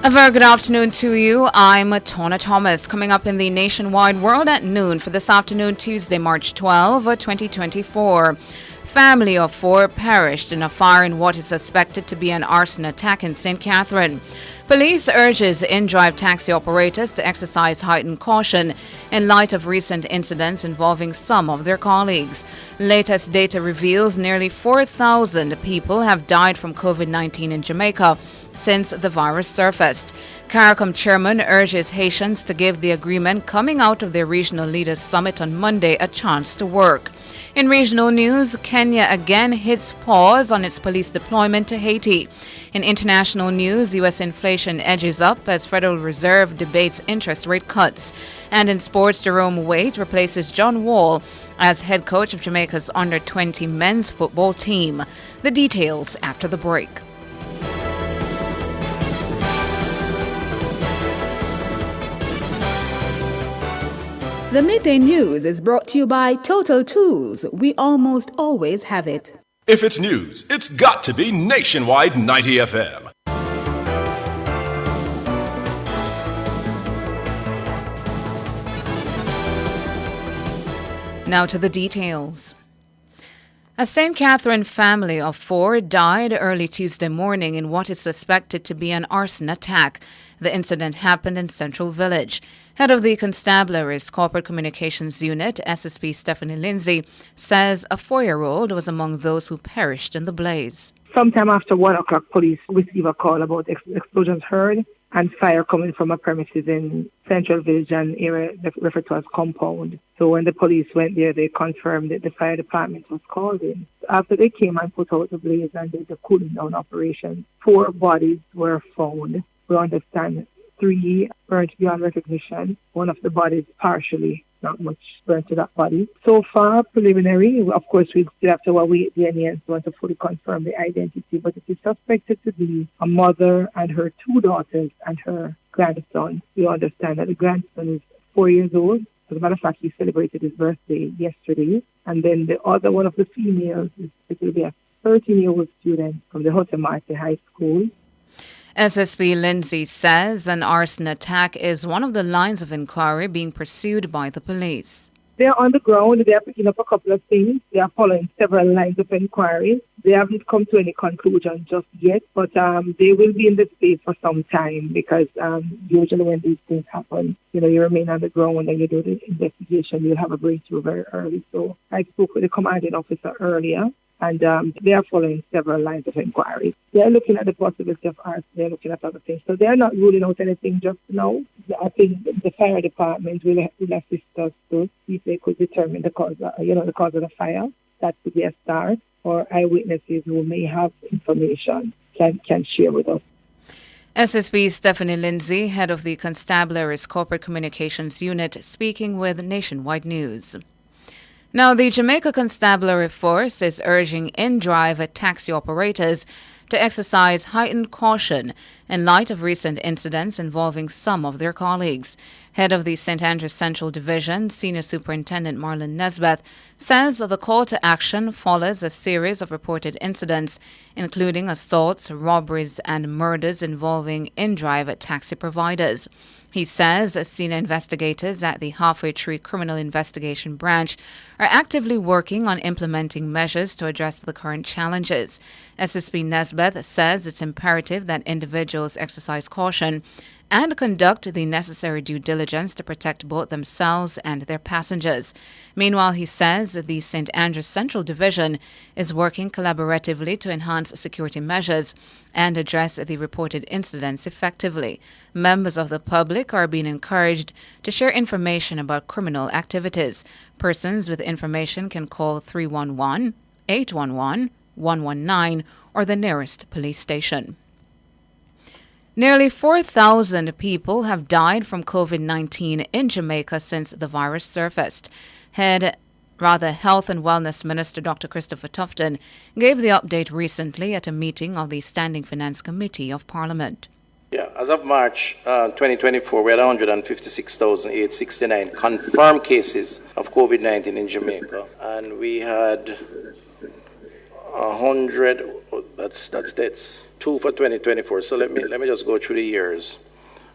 A very good afternoon to you. I'm Tona Thomas. Coming up in the Nationwide World at Noon for this afternoon, Tuesday, March 12, 2024. Family of 4 perished in a fire in what is suspected to be an arson attack in St. Catherine. Police urges in-drive taxi operators to exercise heightened caution in light of recent incidents involving some of their colleagues. Latest data reveals nearly 4,000 people have died from COVID-19 in Jamaica since the virus surfaced. CARICOM chairman urges Haitians to give the agreement coming out of their regional leaders summit on Monday a chance to work. In regional news, Kenya again hits pause on its police deployment to Haiti. In international news, U.S. inflation edges up as Federal Reserve debates interest rate cuts. And in sports, Jerome Waite replaces John Wall as head coach of Jamaica's under-20 men's football team. The details after the break. The Midday News is brought to you by Total Tools. We almost always have it. If it's news, it's got to be Nationwide 90 FM. Now to the details. A St. Catherine family of 4 died early Tuesday morning in what is suspected to be an arson attack. The incident happened in Central Village. Head of the Constabulary's Corporate Communications Unit, SSP Stephanie Lindsay, says a 4-year-old was among those who perished in the blaze. Sometime after 1 o'clock, police received a call about explosions heard and fire coming from a premises in Central Village and area referred to as compound. So when the police went there, they confirmed that the fire department was called in. After they came and put out the blaze and did the cooling down operation, 4 bodies were found. We understand 3 burnt beyond recognition. One of the bodies partially, not much burnt to that body. So far, preliminary, of course, we still have to await DNA and so on to fully confirm the identity, but it is suspected to be a mother and her 2 daughters and her grandson. We understand that the grandson is 4 years old. As a matter of fact, he celebrated his birthday yesterday. And then the other one of the females will be a 13-year-old student from the Hotel Marte High School. SSP Lindsay says an arson attack is one of the lines of inquiry being pursued by the police. They're on the ground. They are picking up a couple of things. They are following several lines of inquiry. They haven't come to any conclusion just yet, but they will be in the space for some time because usually when these things happen, you remain on the ground and you do the investigation, you'll have a breakthrough very early. So I spoke with the commanding officer earlier, and they are following several lines of inquiry. They are looking at the possibility of arson. They are looking at other things. So they are not ruling out anything just now. I think the fire department will assist us to see if they could determine the cause, the cause of the fire. That could be a start. Or eyewitnesses who may have information can share with us. SSP Stephanie Lindsay, head of the Constabulary's Corporate Communications Unit, speaking with Nationwide News. Now, the Jamaica Constabulary Force is urging in-drive taxi operators to exercise heightened caution in light of recent incidents involving some of their colleagues. Head of the St. Andrews Central Division, Senior Superintendent Marlon Nesbeth, says the call to action follows a series of reported incidents, including assaults, robberies, and murders involving in-drive taxi providers. He says senior investigators at the Halfway Tree Criminal Investigation Branch are actively working on implementing measures to address the current challenges. SSP Nesbeth says it's imperative that individuals exercise caution and conduct the necessary due diligence to protect both themselves and their passengers. Meanwhile, he says the St. Andrews Central Division is working collaboratively to enhance security measures and address the reported incidents effectively. Members of the public are being encouraged to share information about criminal activities. Persons with information can call 311-811-119 or the nearest police station. Nearly 4,000 people have died from COVID-19 in Jamaica since the virus surfaced. Health and Wellness Minister Dr. Christopher Tufton gave the update recently at a meeting of the Standing Finance Committee of Parliament. Yeah, as of March 2024, we had 156,869 confirmed cases of COVID-19 in Jamaica, and we had 100. That's two for 2024. So let me just go through the years.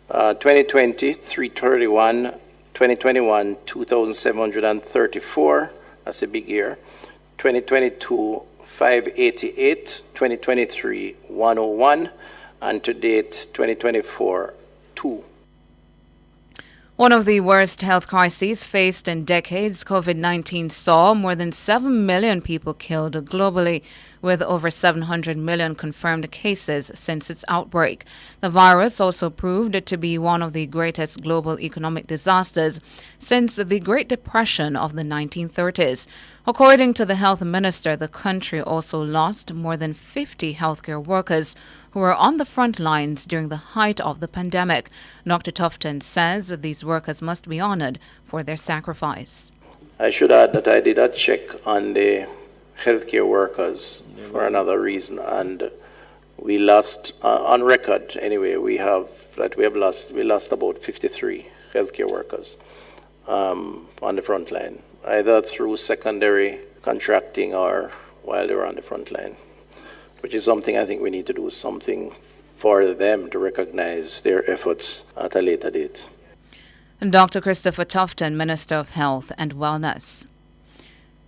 2020, 331. 2021, 2,734. That's a big year. 2022, 588. 2023, 101. And to date, 2024, 2. One of the worst health crises faced in decades, COVID-19 saw more than 7 million people killed globally, with over 700 million confirmed cases since its outbreak. The virus also proved to be one of the greatest global economic disasters since the Great Depression of the 1930s. According to the health minister, the country also lost more than 50 healthcare workers who were on the front lines during the height of the pandemic. Dr. Tufton says these workers must be honored for their sacrifice. I should add that I did a check on the healthcare workers for another reason, and we lost, on record anyway, we lost about 53 healthcare workers on the front line, either through secondary contracting or while they were on the front line, which is something I think we need to do something for them to recognize their efforts at a later date. And Dr. Christopher Tufton, Minister of Health and Wellness.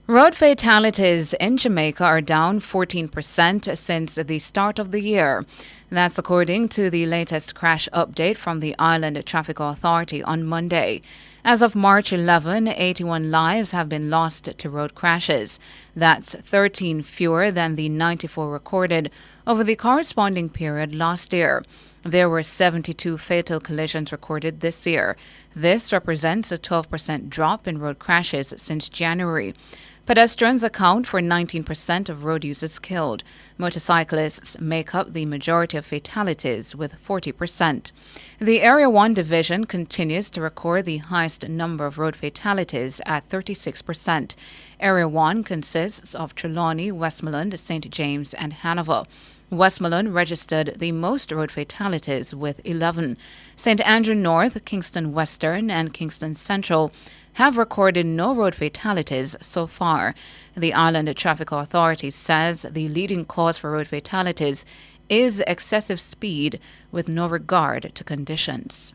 Road fatalities in Jamaica are down 14% since the start of the year. That's according to the latest crash update from the Island Traffic Authority on Monday. As of March 11, 81 lives have been lost to road crashes. That's 13 fewer than the 94 recorded over the corresponding period last year. There were 72 fatal collisions recorded this year. This represents a 12% drop in road crashes since January. Pedestrians account for 19% of road users killed. Motorcyclists make up the majority of fatalities with 40%. The Area 1 Division continues to record the highest number of road fatalities at 36%. Area 1 consists of Trelawney, Westmoreland, St. James, and Hanover. Westmoreland registered the most road fatalities with 11. St. Andrew North, Kingston Western, and Kingston Central have recorded no road fatalities so far. The Island Traffic Authority says the leading cause for road fatalities is excessive speed with no regard to conditions.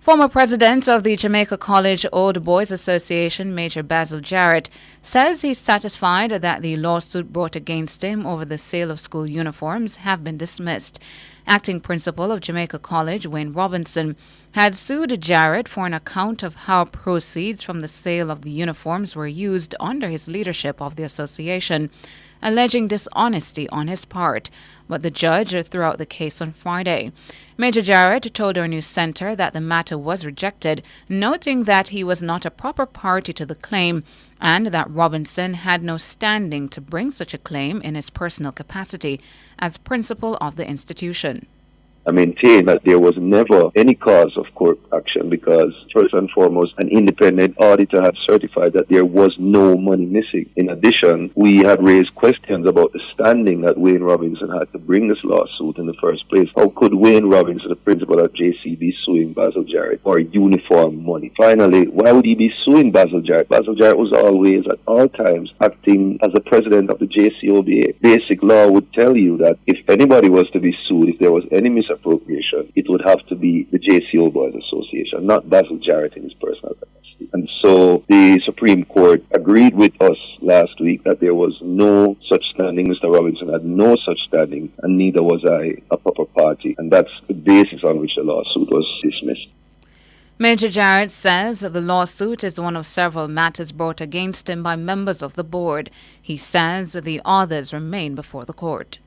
Former president of the Jamaica College Old Boys Association, Major Basil Jarrett, says he's satisfied that the lawsuit brought against him over the sale of school uniforms have been dismissed. Acting principal of Jamaica College, Wayne Robinson, had sued Jarrett for an account of how proceeds from the sale of the uniforms were used under his leadership of the association, alleging dishonesty on his part, but the judge threw out the case on Friday. Major Jarrett told our news center that the matter was rejected, noting that he was not a proper party to the claim and that Robinson had no standing to bring such a claim in his personal capacity as principal of the institution. I maintain that there was never any cause of court action because, first and foremost, an independent auditor had certified that there was no money missing. In addition, we had raised questions about the standing that Wayne Robinson had to bring this lawsuit in the first place. How could Wayne Robinson, the principal at JC, be suing Basil Jarrett for uniform money? Finally, why would he be suing Basil Jarrett? Basil Jarrett was always, at all times, acting as the president of the JCOBA. Basic law would tell you that if anybody was to be sued, if there was any misappropriation, it would have to be the JCO Boys Association, not Basil Jarrett in his personal capacity. And so the Supreme Court agreed with us last week that there was no such standing. Mr. Robinson had no such standing, and neither was I a proper party. And that's the basis on which the lawsuit was dismissed. Major Jarrett says the lawsuit is one of several matters brought against him by members of the board. He says the others remain before the court.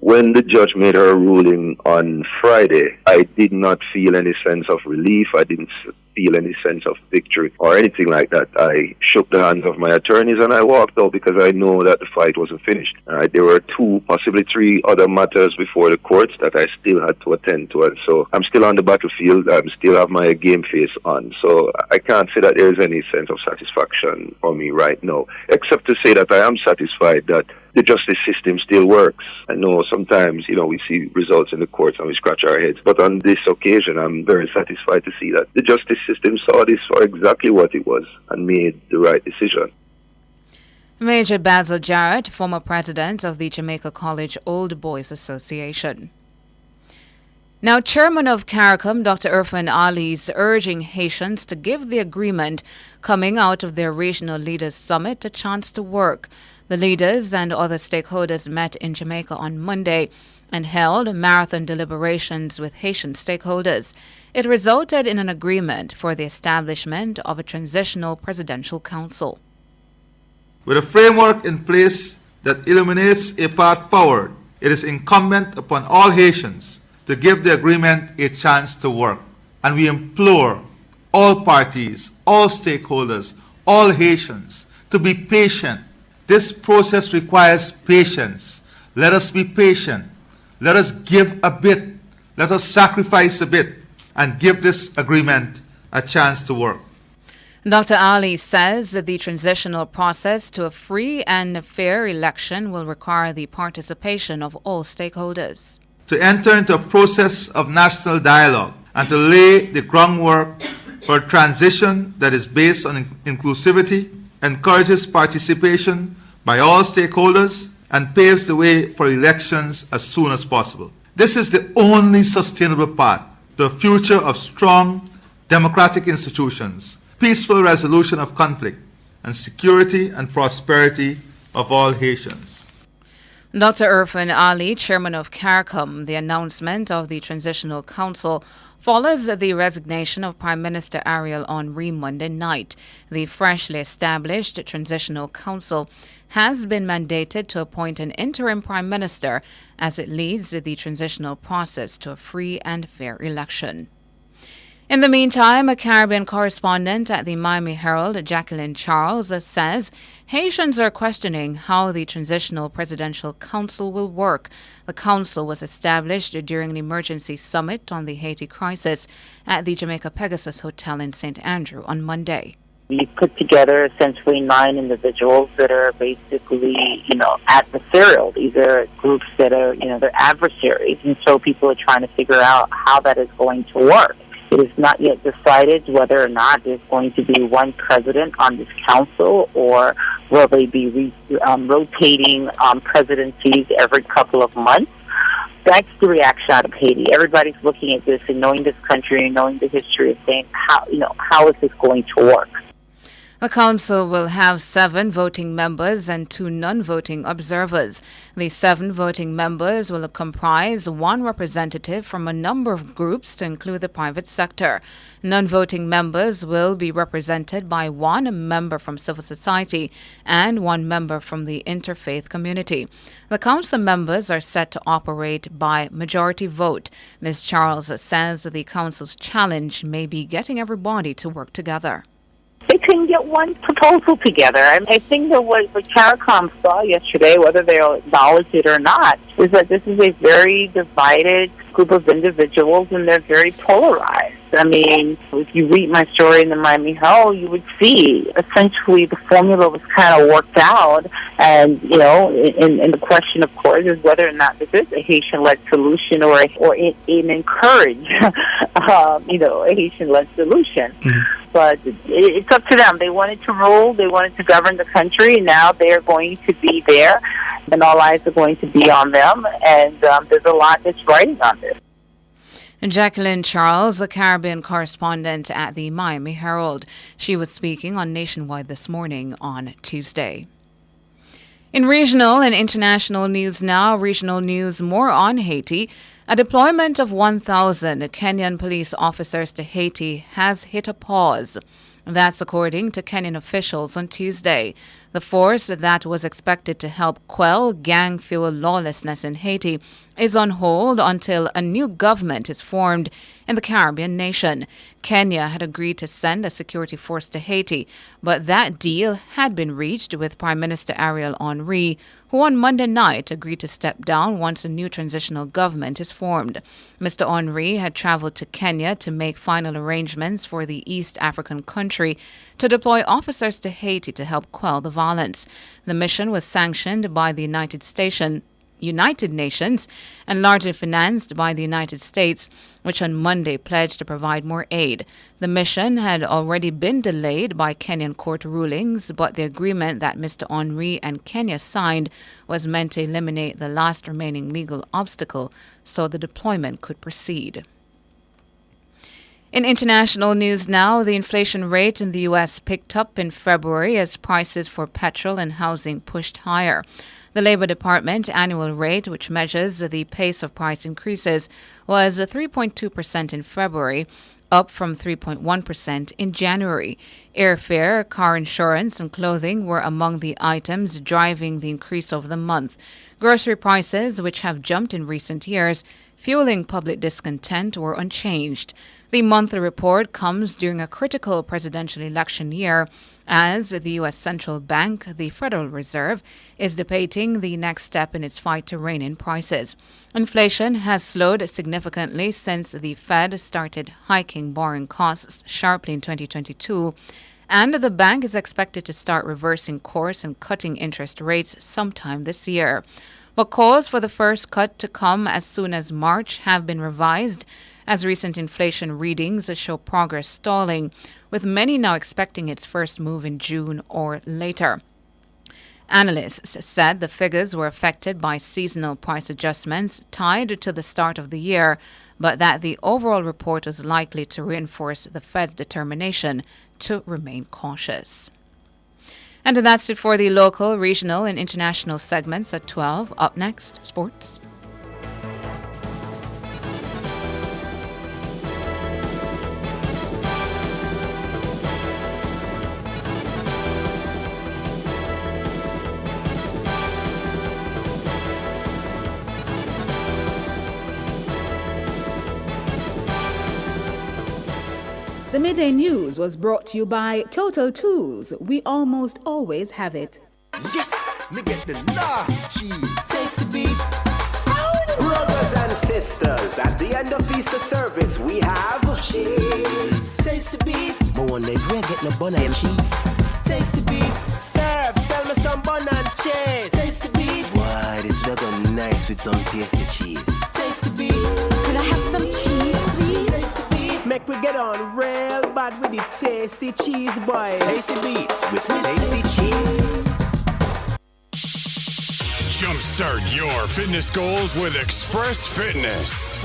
When the judge made her ruling on Friday, I did not feel any sense of relief. I didn't feel any sense of victory or anything like that. I shook the hands of my attorneys and I walked out because I know that the fight wasn't finished. There were 2, possibly 3 other matters before the courts that I still had to attend to. And so I'm still on the battlefield. I still have my game face on. So I can't say that there is any sense of satisfaction for me right now, except to say that I am satisfied that the justice system still works. I know sometimes, we see results in the courts and we scratch our heads. But on this occasion, I'm very satisfied to see that the justice system saw this for exactly what it was and made the right decision. Major Basil Jarrett, former president of the Jamaica College Old Boys Association. Now, Chairman of CARICOM, Dr. Irfan Ali, is urging Haitians to give the agreement coming out of their Regional Leaders Summit a chance to work. The leaders and other stakeholders met in Jamaica on Monday and held marathon deliberations with Haitian stakeholders. It resulted in an agreement for the establishment of a transitional presidential council. With a framework in place that illuminates a path forward, it is incumbent upon all Haitians to give the agreement a chance to work. And we implore all parties, all stakeholders, all Haitians to be patient. This process requires patience. Let us be patient. Let us give a bit. Let us sacrifice a bit and give this agreement a chance to work. Dr. Ali says that the transitional process to a free and fair election will require the participation of all stakeholders. To enter into a process of national dialogue and to lay the groundwork for a transition that is based on inclusivity, encourages participation by all stakeholders, and paves the way for elections as soon as possible. This is the only sustainable path to a future of strong democratic institutions, peaceful resolution of conflict, and security and prosperity of all Haitians. Dr. Irfan Ali, chairman of CARICOM, the announcement of the Transitional Council follows the resignation of Prime Minister Ariel Henry Monday night. The freshly established Transitional Council has been mandated to appoint an interim Prime Minister as it leads the transitional process to a free and fair election. In the meantime, a Caribbean correspondent at the Miami Herald, Jacqueline Charles, says Haitians are questioning how the Transitional Presidential Council will work. The council was established during an emergency summit on the Haiti crisis at the Jamaica Pegasus Hotel in St. Andrew on Monday. We put together essentially 9 individuals that are basically, adversarial. These are groups that are, they're adversaries. And so people are trying to figure out how that is going to work. It is not yet decided whether or not there's going to be one president on this council, or will they be rotating presidencies every couple of months. That's the reaction out of Haiti. Everybody's looking at this and knowing this country and knowing the history of saying, how is this going to work? The council will have 7 voting members and 2 non-voting observers. The 7 voting members will comprise 1 representative from a number of groups to include the private sector. Non-voting members will be represented by 1 member from civil society and 1 member from the interfaith community. The council members are set to operate by majority vote. Ms. Charles says the council's challenge may be getting everybody to work together. They couldn't get one proposal together. I think that what CARICOM saw yesterday, whether they acknowledge it or not, is that this is a very divided group of individuals and they're very polarized. I mean, if you read my story in the Miami Herald, you would see essentially the formula was kind of worked out. And, and the question, of course, is whether or not this is a Haitian-led solution or an encourage, a Haitian-led solution. Mm-hmm. But it's up to them. They wanted to rule. They wanted to govern the country. Now they're going to be there, and all eyes are going to be on them. And there's a lot that's writing on this. Jacqueline Charles, a Caribbean correspondent at the Miami Herald. She was speaking on Nationwide this morning on Tuesday. In regional and international news now, regional news more on Haiti. A deployment of 1,000 Kenyan police officers to Haiti has hit a pause. That's according to Kenyan officials on Tuesday. The force that was expected to help quell gang-fueled lawlessness in Haiti is on hold until a new government is formed in the Caribbean nation. Kenya had agreed to send a security force to Haiti, but that deal had been reached with Prime Minister Ariel Henry, who on Monday night agreed to step down once a new transitional government is formed. Mr. Henry had traveled to Kenya to make final arrangements for the East African country to deploy officers to Haiti to help quell the violence. The mission was sanctioned by the United Nations and largely financed by the United States, which on Monday pledged to provide more aid. The mission had already been delayed by Kenyan court rulings, but the agreement that Mr. Henry and Kenya signed was meant to eliminate the last remaining legal obstacle so the deployment could proceed. In international news now, the inflation rate in the U.S. picked up in February as prices for petrol and housing pushed higher. The Labor Department annual rate, which measures the pace of price increases, was 3.2% in February, up from 3.1% in January. Airfare, car insurance, and clothing were among the items driving the increase over the month. Grocery prices, which have jumped in recent years, fueling public discontent, were unchanged. The monthly report comes during a critical presidential election year as the U.S. Central Bank, the Federal Reserve, is debating the next step in its fight to rein in prices. Inflation has slowed significantly since the Fed started hiking borrowing costs sharply in 2022, and the bank is expected to start reversing course and cutting interest rates sometime this year. But calls for the first cut to come as soon as March have been revised, as recent inflation readings show progress stalling, with many now expecting its first move in June or later. Analysts said the figures were affected by seasonal price adjustments tied to the start of the year, but that the overall report was likely to reinforce the Fed's determination to remain cautious. And that's it for the local, regional, and international segments at 12. Up next, sports. The Midday News was brought to you by Total Tools. We almost always have it. Yes, me get the last cheese. Taste the beat. Brothers and sisters, at the end of Easter service, we have cheese. Taste the beat. But one day we get no bun and cheese. Taste the beat. Serve, sell me some bun and cheese. Taste the beat. Why, this looking nice with some tasty cheese. Taste the beat. Could I have some cheese, please? Taste the beat. Make we get on real bad with the tasty cheese, boy. Tasty beats with tasty cheese. Jumpstart your fitness goals with Express Fitness.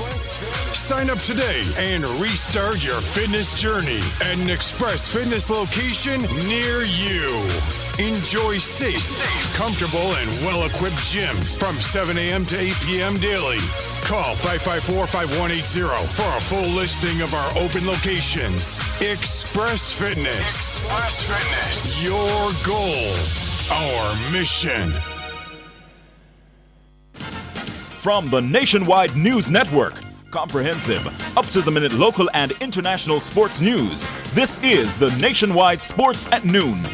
Sign up today and restart your fitness journey at an Express Fitness location near you. Enjoy safe, comfortable, and well-equipped gyms from 7 a.m. to 8 p.m. daily. Call 554-5180 for a full listing of our open locations. Express Fitness. Express Fitness. Your goal, our mission. From the Nationwide News Network, comprehensive, up-to-the-minute local and international sports news, this is the Nationwide Sports at Noon.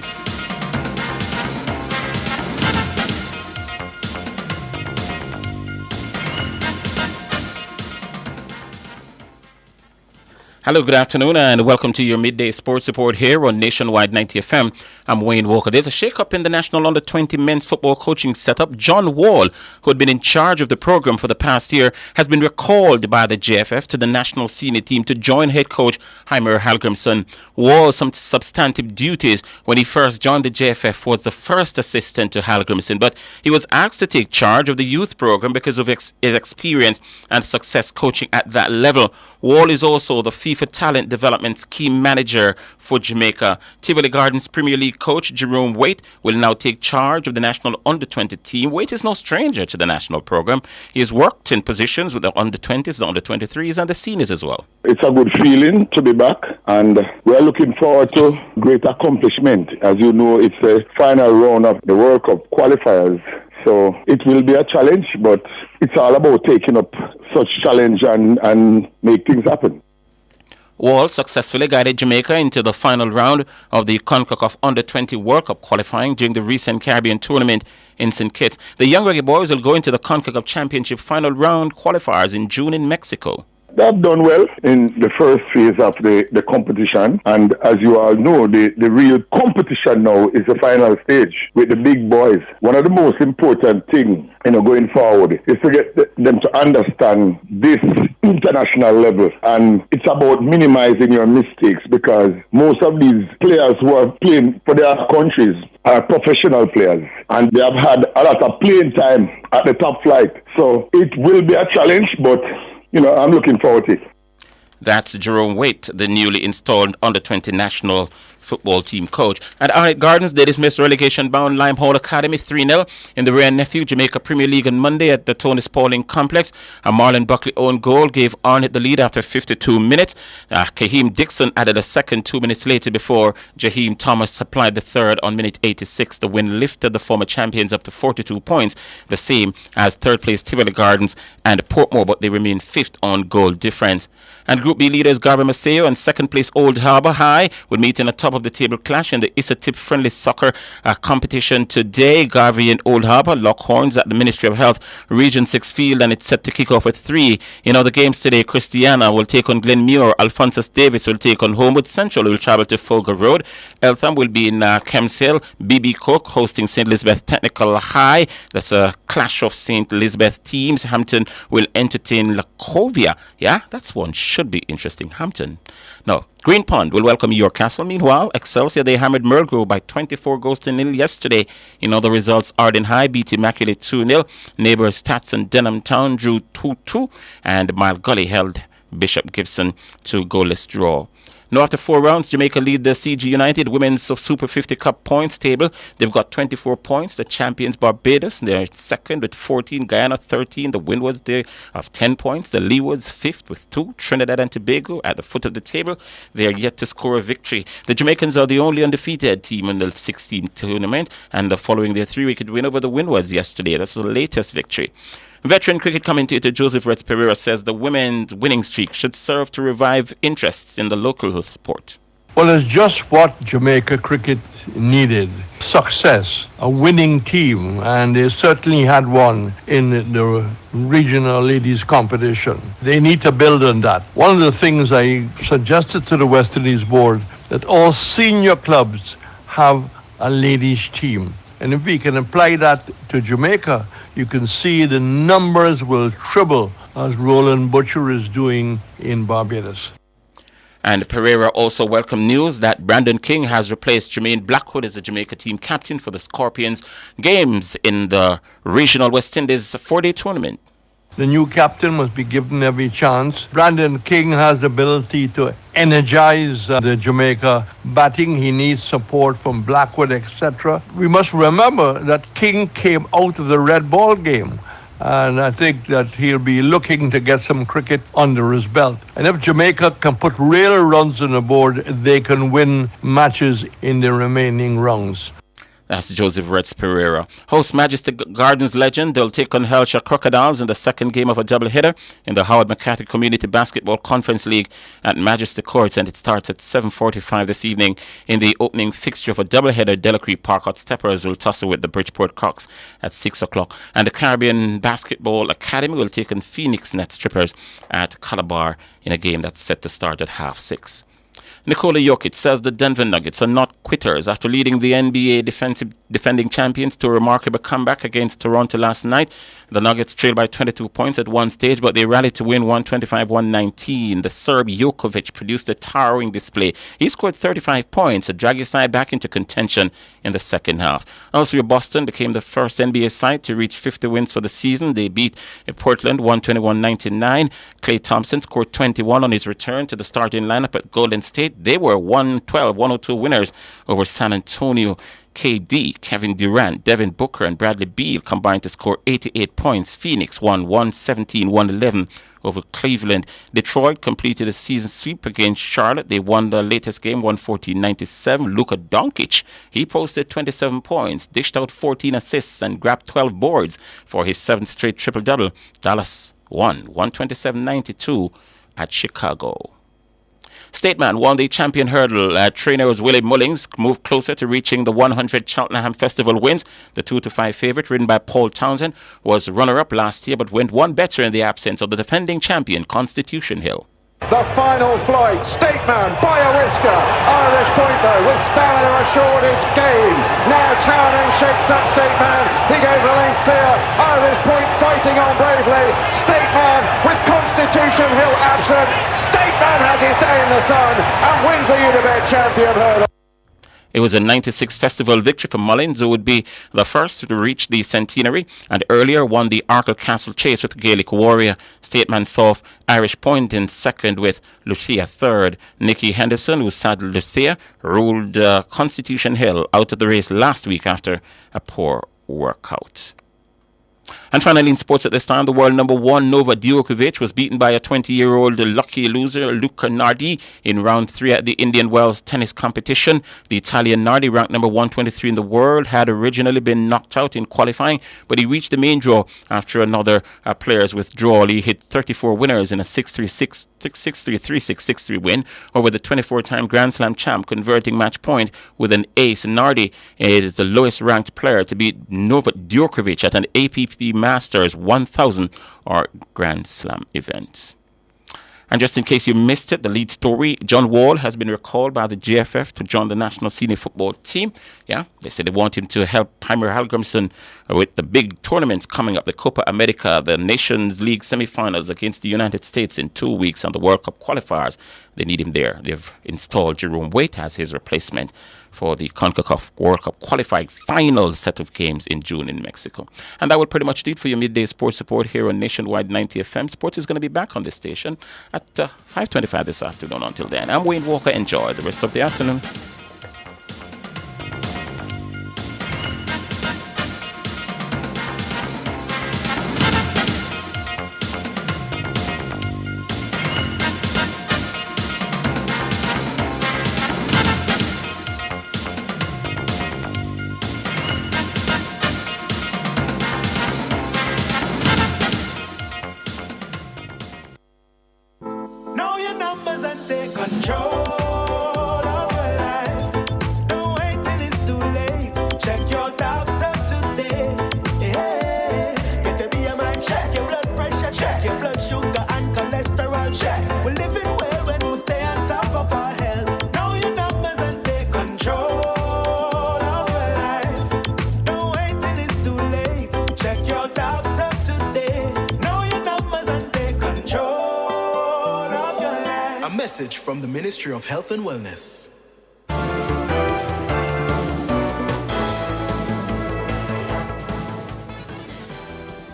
Hello, good afternoon, and welcome to your midday sports report here on Nationwide 90 FM. I'm Wayne Walker. There's a shake-up in the National Under-20 men's football coaching setup. John Wall, who had been in charge of the program for the past year, has been recalled by the JFF to the national senior team to join head coach Heimer Hallgrimsson. Wall's some substantive duties when he first joined the JFF was the first assistant to Hallgrimsson, but he was asked to take charge of the youth program because of his experience and success coaching at that level. Wall is also the FIFA FIFA Talent Development's key manager for Jamaica. Tivoli Gardens Premier League coach Jerome Waite will now take charge of the national under-20 team. Waite is no stranger to the national program. He has worked in positions with the under-20s, the under-23s, and the seniors as well. It's a good feeling to be back, and we're looking forward to great accomplishment. As you know, it's the final round of the World Cup qualifiers. So it will be a challenge, but it's all about taking up such challenge and make things happen. Wall successfully guided Jamaica into the final round of the CONCACAF Under-20 World Cup qualifying during the recent Caribbean tournament in St. Kitts. The young reggae boys will go into the CONCACAF Championship final round qualifiers in June in Mexico. They've done well in the first phase of the competition, and as you all know, the real competition now is the final stage with the big boys. One of the most important things, going forward is to get them to understand this international level, and it's about minimizing your mistakes, because most of these players who are playing for their countries are professional players, and they have had a lot of playing time at the top flight. So it will be a challenge, but I'm looking forward to it. That's Jerome Waite, the newly installed under-20 national football team coach. And Arnett Gardens, they dismissed relegation-bound Limehall Academy 3-0 in the Ray and Nephew Jamaica Premier League on Monday at the Tony Spaulding Complex. A Marlon Buckley-owned goal gave Arnett the lead after 52 minutes. Kaheem Dixon added a second 2 minutes later before Jaheim Thomas supplied the third on minute 86. The win lifted the former champions up to 42 points, the same as third-place Tivoli Gardens and Portmore, but they remain fifth on goal difference. And Group B leaders Garvey Maceo and second-place Old Harbour High will meet in a top-of-the-table clash in the Issa Tip Friendly Soccer competition today. Garvey and Old Harbour lock horns at the Ministry of Health Region 6 field, and it's set to kick off at 3. In other games today, Christiana will take on Glenmuir. Alphonsus Davis will take on Homewood Central, who will travel to Folger Road. Eltham will be in Kemshill. BB Cook hosting St. Elizabeth Technical High. That's a clash of St. Elizabeth teams. Hampton will entertain Lacovia. Yeah, that's one. Should be interesting. Hampton. No. Green Pond will welcome York Castle. Meanwhile, Excelsior, they hammered Mulgrove by 24 goals to nil yesterday. In other results, Arden High beat Immaculate 2-0. Neighbours Tats and Denham Town drew 2-2. And Mile Gully held Bishop Gibson to goalless draw. Now, after 4 rounds, Jamaica lead the CG United Women's Super 50 Cup points table. They've got 24 points. The champions Barbados, they're second with 14. Guyana 13. The Windwards there of 10 points. The Leewards fifth with 2. Trinidad and Tobago at the foot of the table. They are yet to score a victory. The Jamaicans are the only undefeated team in the 16th tournament, and following their 3-wicket win over the Windwards yesterday. That's the latest victory. Veteran cricket commentator Joseph Retz Pereira says the women's winning streak should serve to revive interests in the local sport. Well, it's just what Jamaica cricket needed. Success, a winning team, and they certainly had one in the regional ladies competition. They need to build on that. One of the things I suggested to the West Indies board, that all senior clubs have a ladies team. And if we can apply that to Jamaica, you can see the numbers will triple, as Roland Butcher is doing in Barbados. And Pereira also welcomed news that Brandon King has replaced Jermaine Blackwood as the Jamaica team captain for the Scorpions games in the regional West Indies 4-day tournament. The new captain must be given every chance. Brandon King has the ability to energize the Jamaica batting. He needs support from Blackwood, etc. We must remember that King came out of the red ball game, and I think that he'll be looking to get some cricket under his belt. And if Jamaica can put real runs on the board, they can win matches in the remaining rounds. That's Joseph Retz Pereira. Host Majestic Gardens legend, they'll take on Hellshire Crocodiles in the second game of a doubleheader in the Howard McCarthy Community Basketball Conference League at Majestic Courts, and it starts at 7:45 this evening. In the opening fixture of a doubleheader, Delacree Parkot Steppers will tussle with the Bridgeport Crocs at 6 o'clock. And the Caribbean Basketball Academy will take on Phoenix Net Strippers at Calabar in a game that's set to start at 5:30. Nikola Jokic says the Denver Nuggets are not quitters after leading the NBA defensive defending champions to a remarkable comeback against Toronto last night. The Nuggets trailed by 22 points at one stage, but they rallied to win 125-119. The Serb Jokovic produced a towering display. He scored 35 points to drag his side back into contention in the second half. Also, Boston became the first NBA side to reach 50 wins for the season. They beat Portland 121-99. Klay Thompson scored 21 on his return to the starting lineup at Golden State. They were 112-102 winners over San Antonio. KD, Kevin Durant, Devin Booker, and Bradley Beal combined to score 88 points. Phoenix won 117-111 over Cleveland. Detroit completed a season sweep against Charlotte. They won the latest game 114-97. Luka Doncic, he posted 27 points, dished out 14 assists, and grabbed 12 boards for his 7th straight triple-double. Dallas won 127-92 at Chicago. Stateman won the champion hurdle. Trainers Willie Mullings moved closer to reaching the 100 Cheltenham Festival wins. The 2-5 favorite, ridden by Paul Townsend, was runner-up last year but went one better in the absence of the defending champion, Constitution Hill. The final flight, Stateman by a whisker. Irish point though, with stamina assured is gained. Now Townend shakes up Stateman. He goes a length clear. Irish point fighting on bravely. Stateman with Constitution Hill absent. Stateman has his day in the sun and wins the Unibet champion hurdle. It was a 96 festival victory for Mullins, who would be the first to reach the centenary and earlier won the Arkle Castle Chase with Gaelic Warrior. Stateman saw Irish Point in second with Lucia third. Nicky Henderson, who saddled Lucia, ruled Constitution Hill out of the race last week after a poor workout. And finally in sports at this time, the world number 1 Novak Djokovic was beaten by a 20-year-old lucky loser, Luca Nardi, in round 3 at the Indian Wells tennis competition. The Italian Nardi, ranked number 123 in the world, had originally been knocked out in qualifying, but he reached the main draw after another player's withdrawal. He hit 34 winners in a 6-3, 6-3, 3-6, 6-3 win over the 24-time Grand Slam champ, converting match point with an ace. Nardi is the lowest ranked player to beat Novak Djokovic at an APP Masters 1000 or Grand Slam event. And just in case you missed it, the lead story, John Wall has been recalled by the GFF to join the national senior football team. Yeah, they said they want him to help Heimer Hallgrimsson with the big tournaments coming up, the Copa America, the Nations League semifinals against the United States in 2 weeks, and the World Cup qualifiers. They need him there. They've installed Jerome Waite as his replacement for the CONCACAF World Cup qualifying final set of games in June in Mexico. And that will pretty much do it for your midday sports support here on Nationwide 90 FM. Sports is going to be back on this station at 5:25 this afternoon. Until then, I'm Wayne Walker. Enjoy the rest of the afternoon. From the Ministry of Health and Wellness.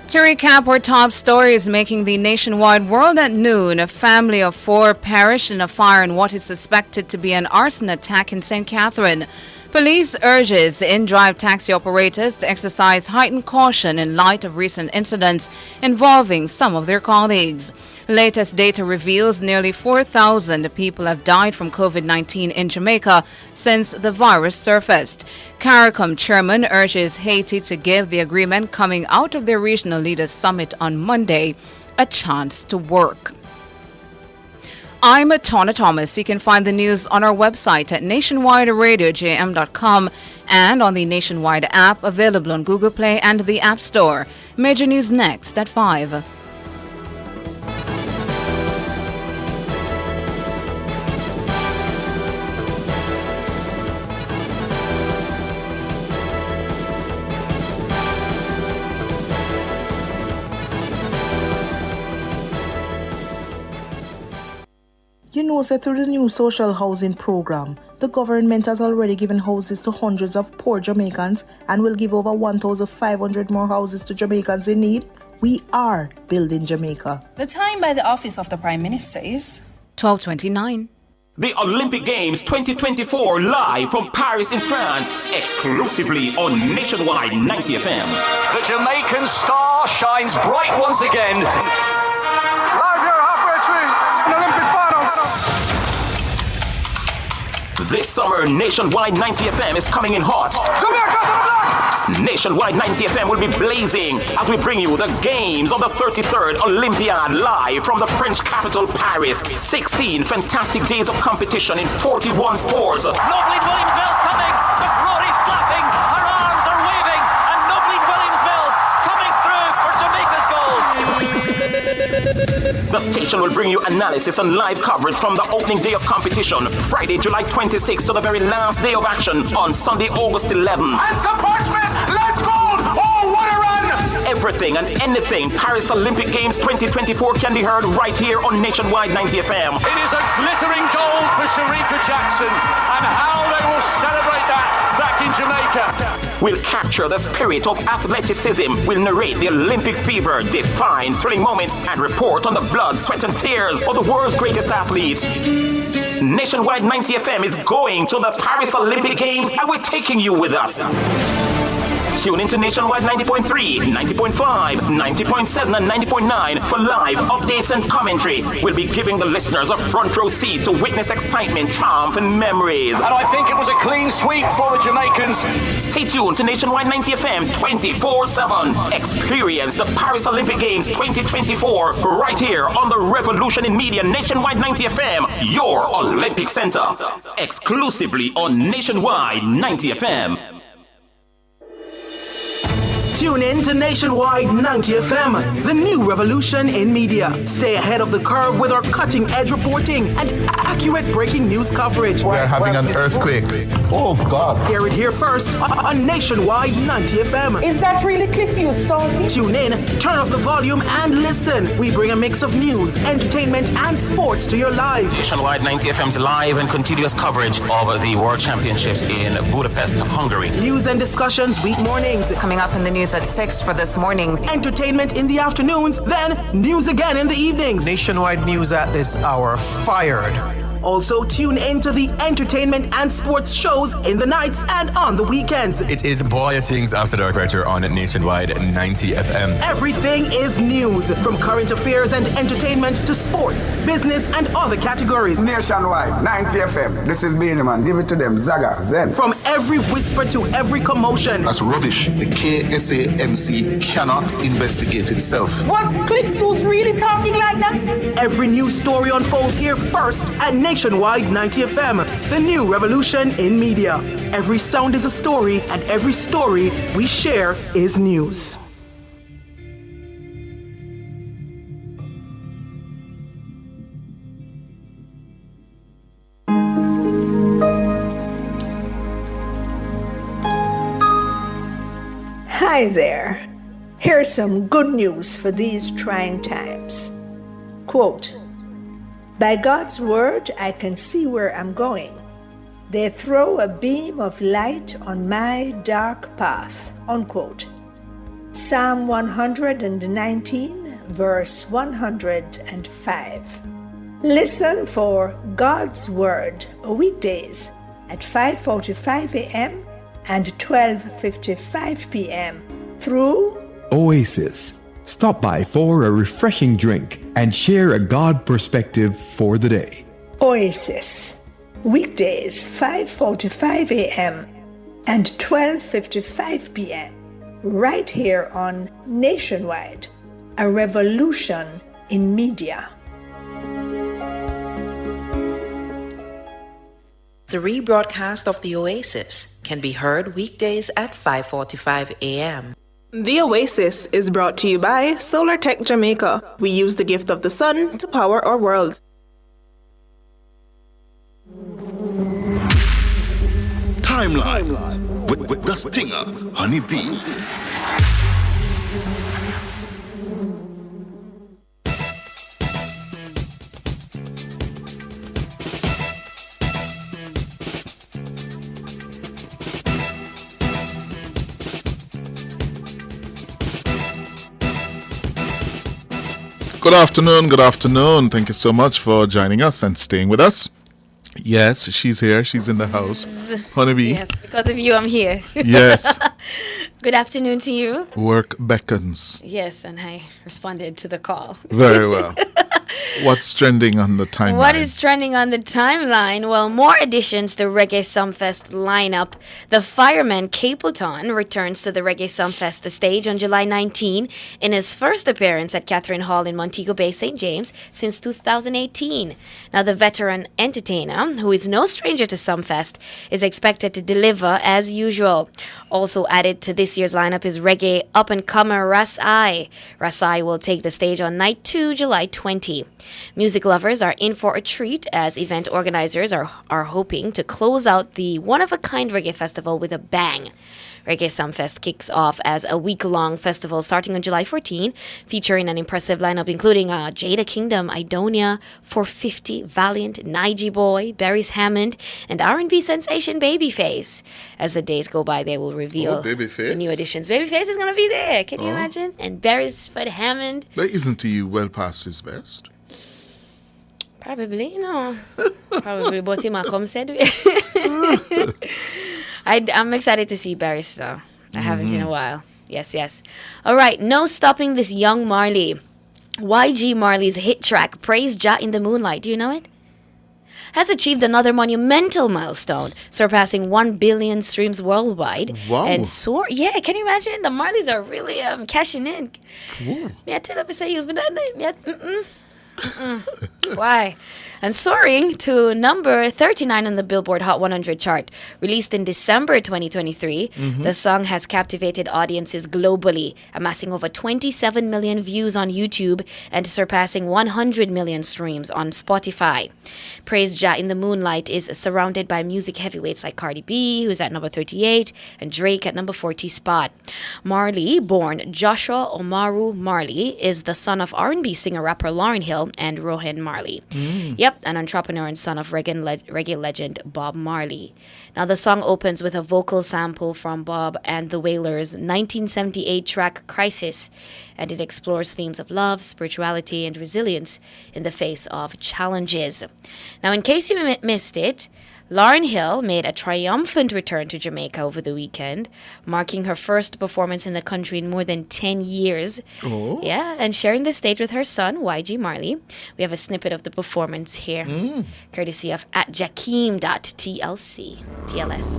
To recap our top stories making the nationwide world at noon, a family of 4 perished in a fire in what is suspected to be an arson attack in St. Catherine. Police urges in-drive taxi operators to exercise heightened caution in light of recent incidents involving some of their colleagues. Latest data reveals nearly 4,000 people have died from COVID-19 in Jamaica since the virus surfaced. CARICOM chairman urges Haiti to give the agreement coming out of their regional leaders summit on Monday a chance to work. I'm Tona Thomas. You can find the news on our website at nationwideradiojm.com and on the Nationwide app available on Google Play and the App Store. Major news next at 5. knows that through the new social housing program, the government has already given houses to hundreds of poor Jamaicans and will give over 1,500 more houses to Jamaicans in need. We are building Jamaica. The time by the Office of the Prime Minister is 12:29. The Olympic Games 2024 live from Paris in France, exclusively on Nationwide 90 FM. The Jamaican star shines bright once again. Live here halfway through in Olympic finals. This summer, Nationwide 90 FM is coming in hot. Jamaica to the Blacks! Nationwide 90 FM will be blazing as we bring you the games of the 33rd Olympiad live from the French capital, Paris. 16 fantastic days of competition in 41 sports. Nobly Williams-Mills coming, the glory flapping, her arms are waving, and Nobly Williams-Mills coming through for Jamaica's goal. The station will bring you analysis and live coverage from the opening day of competition, Friday, July 26th to the very last day of action on Sunday, August 11th. And some parchment, let's go! Oh, what a run! Everything and anything Paris Olympic Games 2024 can be heard right here on Nationwide 90 FM. It is a glittering goal for Sharika Jackson, and how they will celebrate that back in Jamaica. We'll capture the spirit of athleticism. We'll narrate the Olympic fever, define thrilling moments, and report on the blood, sweat, and tears of the world's greatest athletes. Nationwide 90 FM is going to the Paris Olympic Games, and we're taking you with us. Tune into Nationwide 90.3, 90.5, 90.7, and 90.9 for live updates and commentary. We'll be giving the listeners a front row seat to witness excitement, triumph, and memories. And I think it was a clean sweep for the Jamaicans. Stay tuned to Nationwide 90 FM 24/7. Experience the Paris Olympic Games 2024 right here on the Revolution in Media Nationwide 90 FM, your Olympic Center. Exclusively on Nationwide 90 FM. Tune in to Nationwide 90 FM, the new revolution in media. Stay ahead of the curve with our cutting-edge reporting and accurate breaking news coverage. We're having an earthquake. Oh, God. Hear it here first on Nationwide 90 FM. Is that really Clliff you started? Tune in, turn up the volume, and listen. We bring a mix of news, entertainment, and sports to your lives. Nationwide 90 FM's live and continuous coverage of the World Championships in Budapest, Hungary. News and discussions week mornings. Coming up in the news at 6 for this morning. Entertainment in the afternoons, then news again in the evenings. Nationwide news at this hour, fired. Also, tune into the entertainment and sports shows in the nights and on the weekends. It is Boy Things After Dark right here on Nationwide 90 FM. Everything is news, from current affairs and entertainment to sports, business, and other categories. Nationwide 90 FM. This is Benjamin. Give it to them. Zaga, Zen. From every whisper to every commotion. That's rubbish. The KSAMC cannot investigate itself. Was Clliff News really talking like that? Every news story unfolds here first at Nationwide 90 FM, the new revolution in media. Every sound is a story, and every story we share is news. Hi there. Here's some good news for these trying times. Quote, "By God's word, I can see where I'm going. They throw a beam of light on my dark path." Unquote. Psalm 119, verse 105. Listen for God's word weekdays at 5:45 a.m. and 12:55 p.m. through Oasis. Stop by for a refreshing drink and share a God perspective for the day. Oasis, weekdays 5:45 a.m. and 12:55 p.m. right here on Nationwide, a revolution in media. The rebroadcast of the Oasis can be heard weekdays at 5:45 a.m. The Oasis is brought to you by Solar Tech Jamaica. We use the gift of the sun to power our world. Timeline with the stinger, Honey Bee. Good afternoon, good afternoon. Thank you so much for joining us and staying with us. Yes, she's here. She's in the house. Honeybee. Yes, because of you, I'm here. Yes. Good afternoon to you. Work beckons. Yes, and I responded to the call. Very well. What's trending on the timeline? What is trending on the timeline? Well, more additions to Reggae Sumfest lineup. The fireman Capleton returns to the Reggae Sumfest stage on July 19 in his first appearance at Catherine Hall in Montego Bay, St. James since 2018. Now, the veteran entertainer, who is no stranger to Sumfest, is expected to deliver as usual. Also added to this year's lineup is reggae up-and-comer Rasai. Rasai will take the stage on night 2, July 20. Music lovers are in for a treat as event organizers are hoping to close out the one-of-a-kind reggae festival with a bang. Reggae Sumfest kicks off as a week-long festival starting on July 14, featuring an impressive lineup including Jada Kingdom, Idonia, 450, Valiant, Nige Boy, Barry's Hammond, and R&B sensation Babyface. As the days go by, they will reveal the new additions. Babyface is going to be there. Can you imagine? And Barry's Fred Hammond. But isn't he well past his best? Probably, no. Probably, but him come said we. I'm excited to see Barry though. I haven't in a while. Yes. All right, no stopping this young Marley. YG Marley's hit track, Praise Jah in the Moonlight, do you know it? Has achieved another monumental milestone, surpassing 1 billion streams worldwide. Wow. And yeah, can you imagine? The Marleys are really cashing in. May I tell you, say he was Why? And soaring to number 39 on the Billboard Hot 100 chart. Released in December 2023, the song has captivated audiences globally, amassing over 27 million views on YouTube and surpassing 100 million streams on Spotify. Praise Jah in the Moonlight is surrounded by music heavyweights like Cardi B, who's at number 38, and Drake at number 40 spot. Marley, born Joshua Omaru Marley, is the son of R&B singer-rapper Lauryn Hill and Rohan Marley. Yep, an entrepreneur and son of reggae legend Bob Marley. Now, the song opens with a vocal sample from Bob and the Wailers' 1978 track Crisis, and it explores themes of love, spirituality, and resilience in the face of challenges. Now, in case you missed it, Lauryn Hill made a triumphant return to Jamaica over the weekend, marking her first performance in the country in more than 10 years. Oh. Yeah, and sharing the stage with her son, YG Marley. We have a snippet of the performance here, courtesy of @Jakeem.tlc. TLS.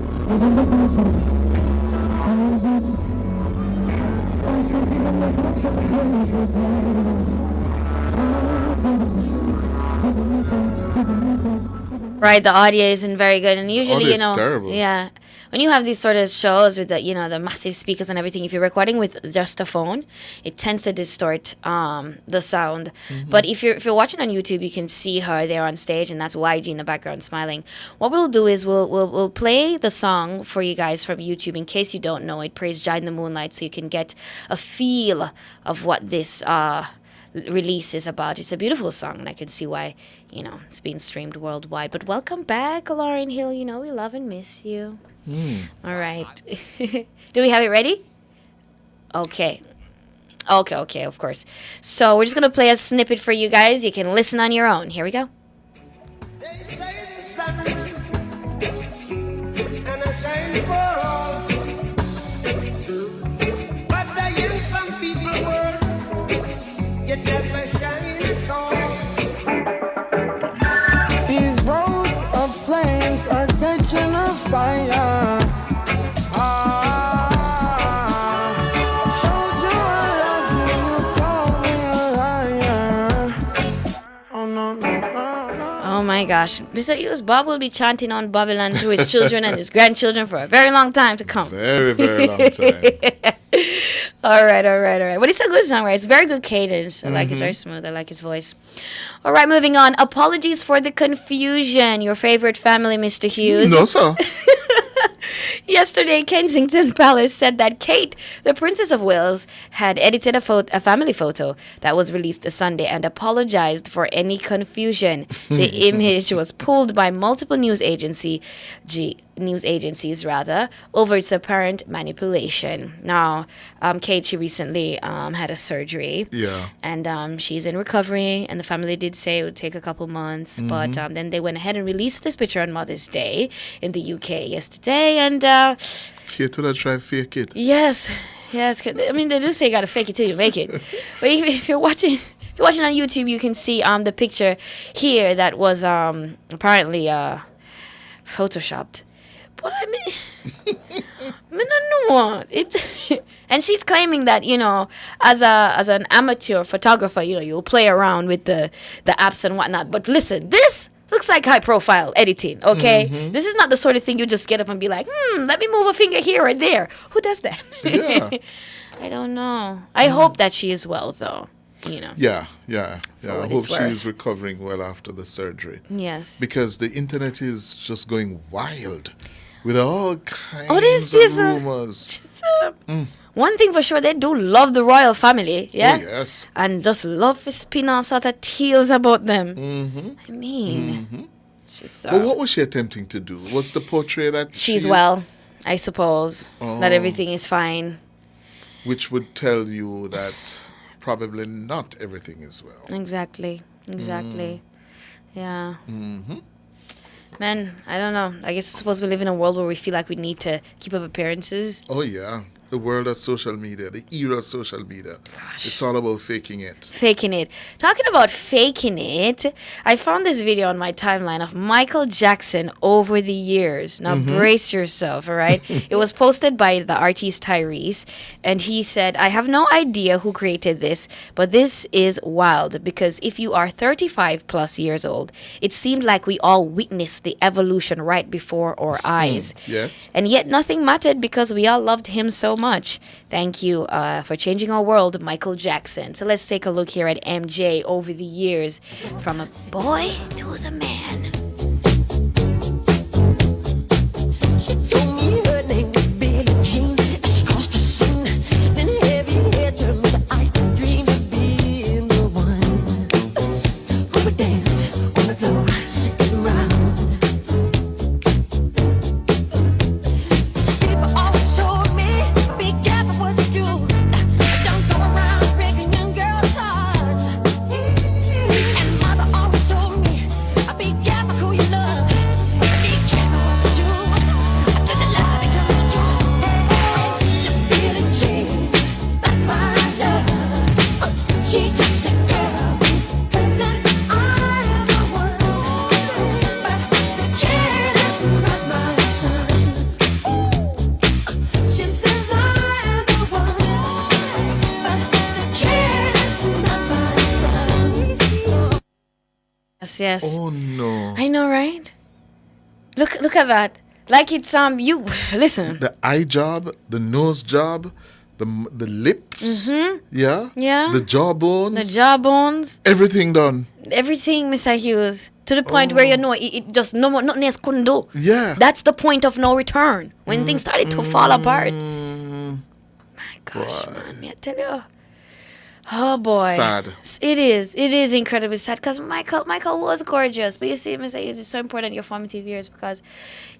Right, the audio isn't very good, and usually, terrible. yeah, when you have these sort of shows with the, the massive speakers and everything, if you're recording with just a phone, it tends to distort the sound. But if you're watching on YouTube, you can see her there on stage, and that's YG in the background smiling. What we'll do is we'll play the song for you guys from YouTube in case you don't know it. Praise Jah in the Moonlight, so you can get a feel of what this release is about. It's a beautiful song, and I can see why it's being streamed worldwide. But welcome back, Lauryn Hill. We love and miss you. All right. Do we have it ready? Okay, of course. So we're just gonna play a snippet for you guys. You can listen on your own. Here we go. These roads of flames are catching a fire. Showed you I love you, you call me a liar. Oh no. Oh my gosh. Mr. Hughes, Bob will be chanting on Babylon to his children and his grandchildren for a very long time to come. Very, very long time. All right. But it's a good song, right? It's very good cadence. I like it, very smooth. I like his voice. All right, moving on. Apologies for the confusion. Your favorite family, Mr. Hughes. No, sir. Yesterday, Kensington Palace said that Kate, the Princess of Wales, had edited a family photo that was released this Sunday and apologized for any confusion. The image was pulled by multiple news agencies news agencies rather, over its apparent manipulation. Now, Kate, she recently had a surgery. Yeah. And she's in recovery, and the family did say it would take a couple months, but then they went ahead and released this picture on Mother's Day in the UK yesterday, and Kate would have tried fake it. yes, 'cause, I mean, they do say you gotta fake it till you make it. But if you're watching on YouTube, you can see the picture here that was apparently photoshopped. But I mean, I don't know it. And she's claiming that, you know, as an amateur photographer, you know, you'll play around with the apps and whatnot. But listen, this looks like high profile editing, okay? This is not the sort of thing you just get up and be like, let me move a finger here or there. Who does that? Yeah. I don't know. I hope that she is well, though. You know. Yeah. I what hope it's she worth. is recovering well after the surgery. Yes. Because the internet is just going wild with all kinds this, of rumors. One thing for sure, they do love the royal family, yeah? Oh, yes. And just love to spin all sort of tales about them. I mean, she's But what was she attempting to do? What's the portray that she's well, I suppose, that everything is fine. Which would tell you that probably not everything is well. Exactly. Yeah. Man, I don't know. I guess I suppose we live in a world where we feel like we need to keep up appearances. Oh, yeah. The world of social media, the era of social media. Gosh. It's all about faking it. Talking about faking it, I found this video on my timeline of Michael Jackson over the years. Now, brace yourself, all right? It was posted by the artist Tyrese, and he said, I have no idea who created this, but this is wild, because if you are 35 plus years old, it seemed like we all witnessed the evolution right before our eyes. Yes. And yet nothing mattered because we all loved him so much. Thank you for changing our world, Michael Jackson. So let's take a look here at MJ over the years, from a boy to the man. She told me her name was Billie Jean as she crossed the scene. Then heavy hair turned with the eyes to dream of being the one who would dance on the floor and around. People always told me, be careful what you do. Don't go around breaking young girls' hearts. And mother always told me, be careful who you love. Be careful what you do. After the lie becomes the truth. Billie Jean's not my love. She just said, girl, that I am the one. But the kid is not my son. She says I am the one, but the kid is not my son. Yes. Oh, no. I know, right? Look at that. Like it's you listen. The eye job, the nose job, the lips, yeah, the jawbones, everything done. Everything, Mr. Hughes, to the point where you know it just nothing else couldn't do. Yeah, that's the point of no return when things started to fall apart. My gosh, man, me I tell you. Oh boy, sad. It is incredibly sad because Michael was gorgeous, but you see, Mr. Hughes, it's so important in your formative years because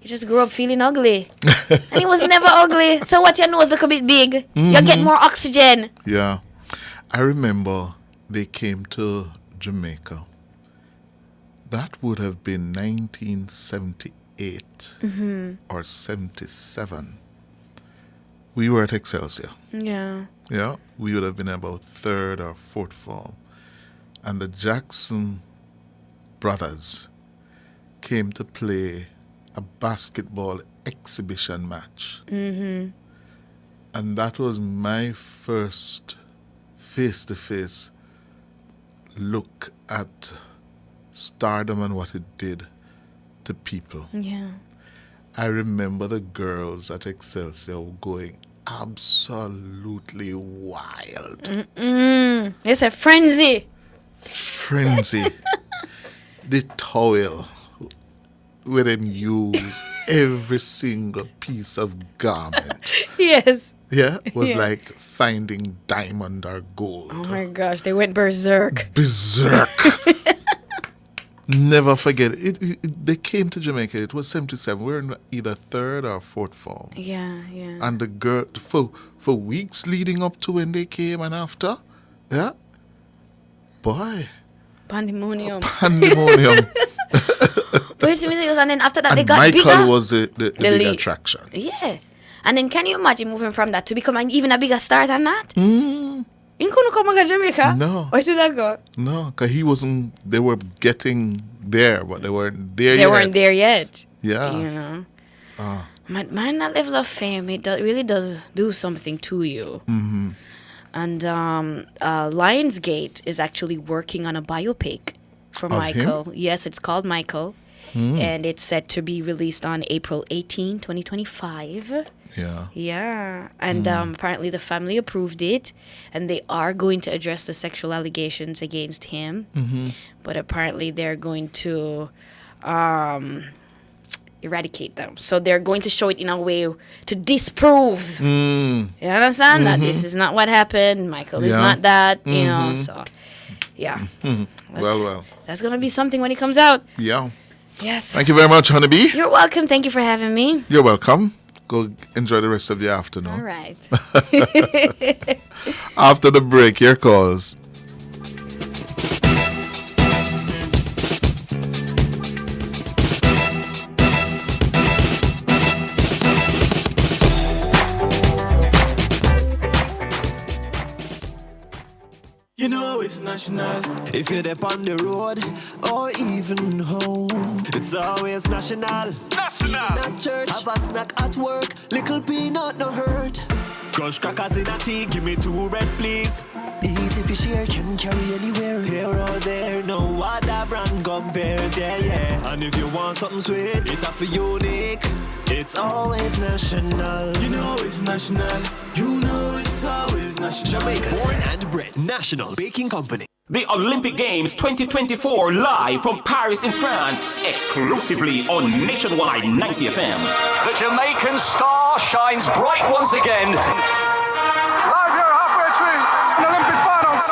you just grew up feeling ugly, and he was never ugly. So what your nose look a bit big, you get more oxygen. Yeah, I remember they came to Jamaica. That would have been 1978 or 77. We were at Excelsior. Yeah, we would have been about third or fourth form. And the Jackson brothers came to play a basketball exhibition match. And that was my first face-to-face look at stardom and what it did to people. Yeah. I remember the girls at Excelsior going absolutely wild. It's a frenzy. The towel where them use every single piece of garment. Yes. Yeah, was like finding diamond or gold. Oh my gosh, they went berserk. Never forget it. They came to Jamaica. It was 77. We were in either third or fourth form. Yeah, yeah. And the girl for weeks leading up to when they came and after, yeah, boy, Pandemonium. But and then after that they and got Michael bigger. was the big lead. attraction. Yeah. And then can you imagine moving from that to become even a bigger star than that? You couldn't come back to Jamaica? No. Where did I go? No, because he wasn't. They were getting there, but they weren't there yet. They weren't there yet. Yeah. You know. Man, that level of fame, it really does do something to you. Mm-hmm. And Lionsgate is actually working on a biopic for Of Michael. him? Yes, it's called Michael. And it's set to be released on April 18, 2025. Yeah. Yeah. And apparently the family approved it. And they are going to address the sexual allegations against him. But apparently they're going to eradicate them. So they're going to show it in a way to disprove. You understand? That this is not what happened. Michael is not that. You know, so yeah. Well. That's going to be something when it comes out. Yeah. Yes. Thank you very much, Honeybee. You're welcome. Thank you for having me. You're welcome. Go enjoy the rest of the afternoon. All right. After the break, your calls. You know it's national. If you're up on the road or even home, it's always national. National. Even at church, have a snack at work. Little peanut no hurt. Crush crackers in a tea, give me 2 red please. Easy for share, can carry anywhere. Here or there, no other brand compares. Yeah. And if you want something sweet, it's a for unique. It's always national. You know it's national. You know it's always national. Jamaica, born and bred, National Baking Company. The Olympic Games 2024 live from Paris in France, exclusively on Nationwide 90 FM. The Jamaican star shines bright once again. Live here halfway through the Olympic finals.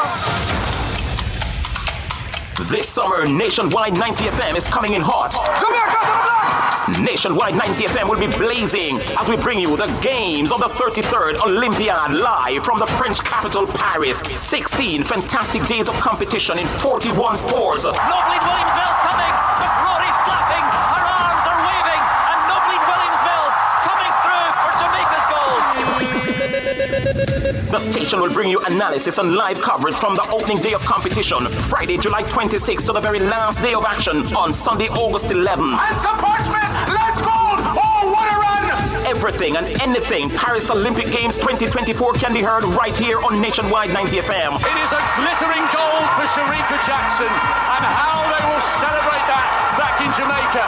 This summer, Nationwide 90 FM is coming in hot. Jamaica to the blacks! Nationwide 90 FM will be blazing as we bring you the games of the 33rd Olympiad live from the French capital, Paris. 16 fantastic days of competition in 41 sports. Nobly Williams Mills coming, McCrory flapping, her arms are waving, and Nobly Williams Mills coming through for Jamaica's goal. The station will bring you analysis and live coverage from the opening day of competition, Friday, July 26th to the very last day of action on Sunday, August 11th. And some parchment! Let's go! Oh, what a run! Everything and anything Paris Olympic Games 2024 can be heard right here on Nationwide 90 FM. It is a glittering goal for Sharika Jackson, and how they will celebrate that back in Jamaica.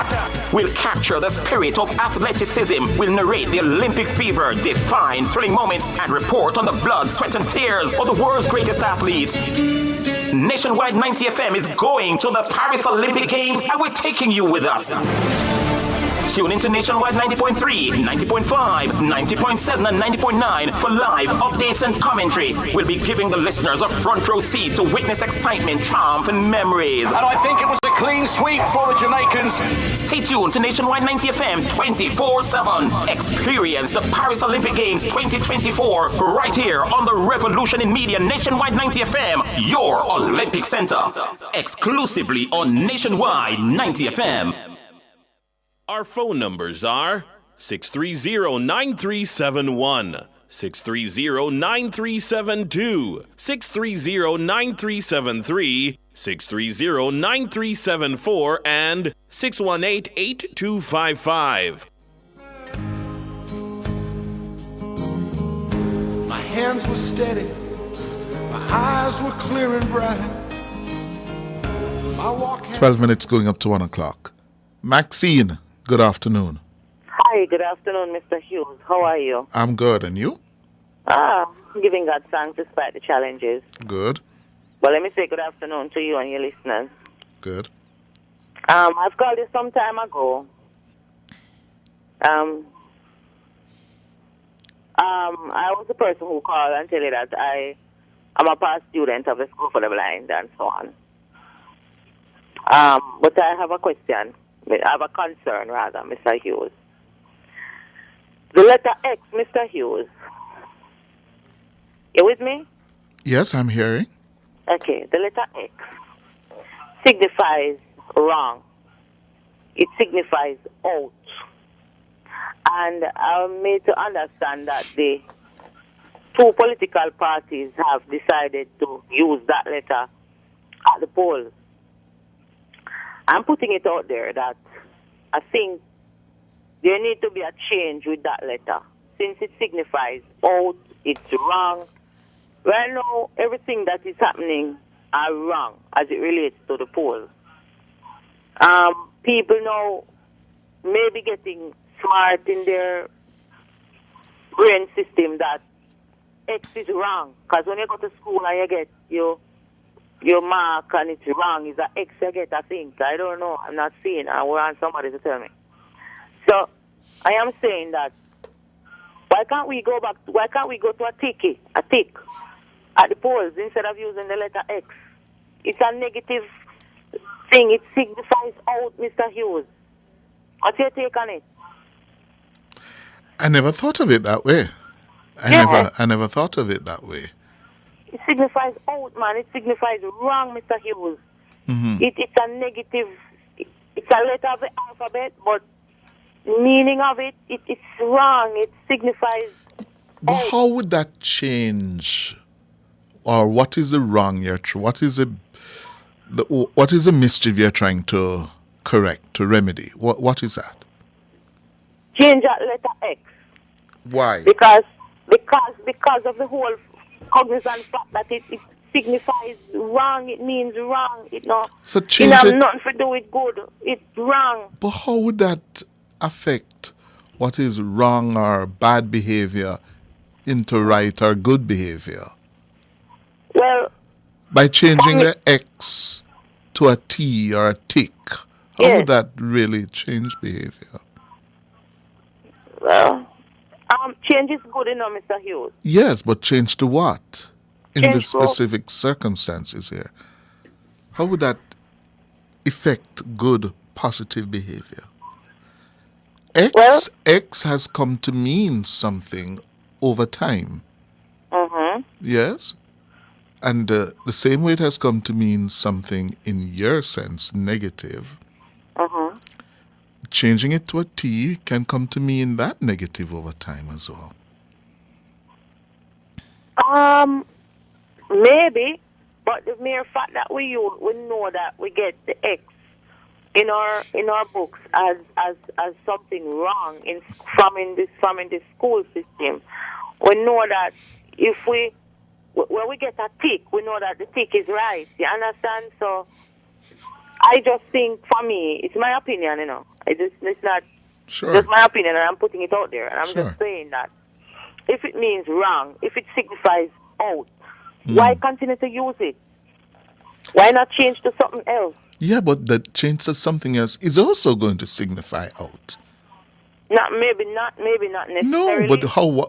We'll capture the spirit of athleticism. We'll narrate the Olympic fever, define thrilling moments, and report on the blood, sweat, and tears of the world's greatest athletes. Nationwide 90 FM is going to the Paris Olympic Games, and we're taking you with us. Tune into Nationwide 90.3, 90.5, 90.7, and 90.9 for live updates and commentary. We'll be giving the listeners a front row seat to witness excitement, triumph, and memories. And I think it was a clean sweep for the Jamaicans. Stay tuned to Nationwide 90 FM 24/7. Experience the Paris Olympic Games 2024 right here on the Revolution in Media Nationwide 90 FM, your Olympic Center. Exclusively on Nationwide 90 FM. Our phone numbers are 630-9371, 630-9372, 630-9373, 630-9374, and 618-8255. My hands were steady, my eyes were clear and bright. My walk 12 minutes going up to 1 o'clock. Maxine, good afternoon. Hi, good afternoon, Mr. Hughes. How are you? I'm good, and you? Giving God thanks despite the challenges. Good. Well, let me say good afternoon to you and your listeners. Good. I've called you some time ago. I was the person who called and tell you that I am a past student of the School for the Blind and so on. But I have a question. I have a concern, rather, Mr. Hughes. The letter X, Mr. Hughes. You with me? Yes, I'm hearing. Okay, the letter X signifies wrong. It signifies out. And I'm made to understand that the two political parties have decided to use that letter at the polls. I'm putting it out there that I think there needs to be a change with that letter. Since it signifies out, it's wrong. Right now, everything that is happening are wrong as it relates to the polls. People now may be getting smart in their brain system that X is wrong. Because when you go to school and you get your mark and it's wrong, is an X you get, I think. I don't know. I'm not seeing. I want somebody to tell me. So I am saying that why can't we go to a tick at the polls instead of using the letter X? It's a negative thing. It signifies out, Mr. Hughes. What's your take on it? I never thought of it that way. I never thought of it that way. It signifies out, man. It signifies wrong, Mr. Hughes. Mm-hmm. It's a negative. It's a letter of the alphabet, but meaning of it's wrong. It signifies. But how would that change? Or what is the wrong what is the mischief you're trying to correct, to remedy? What is that? Change that letter X. Why? Because of the whole cognizant fact that it signifies wrong. It means wrong. So change it. it. Nothing to do with good. It's wrong. But how would that affect what is wrong or bad behavior into right or good behavior? Well, by changing the X to a T or a tick, how would that really change behavior? Well, change is good enough, Mr. Hughes. Yes, but change to what? In Change the specific circumstances here. How would that affect good, positive behavior? X has come to mean something over time. Mm-hmm. Yes? And the same way it has come to mean something in your sense, negative, changing it to a T can come to mean that negative over time as well. Maybe, but the mere fact that we know that we get the X in our books as something wrong from the school system. We know that when we get a tick, we know that the tick is right. You understand? So I just think, for me, it's my opinion, It's not just my opinion, and I'm putting it out there. And I'm just saying that if it means wrong, if it signifies out, why continue to use it? Why not change to something else? Yeah, but the change to something else is also going to signify out. Maybe not necessarily. No,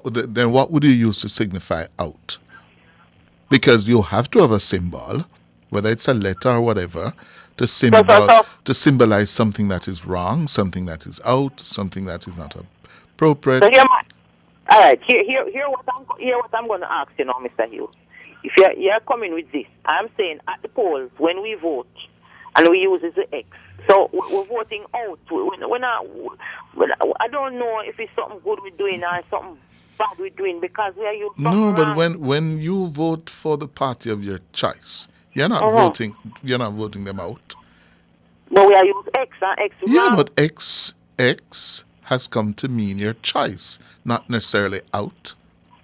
but then what would you use to signify out? Because you have to have a symbol, whether it's a letter or whatever, to symbolize something that is wrong, something that is out, something that is not appropriate. So all right, hear what I'm going to ask you now, Mr. Hughes. If you're coming with this, I'm saying at the polls when we vote and we use the X, so we're voting out. I don't know if it's something good we're doing or something bad we're doing because we are using. No, but when you vote for the party of your choice, you're not voting. You're not voting them out. But we are using X and X. Yeah, but X has come to mean your choice, not necessarily out.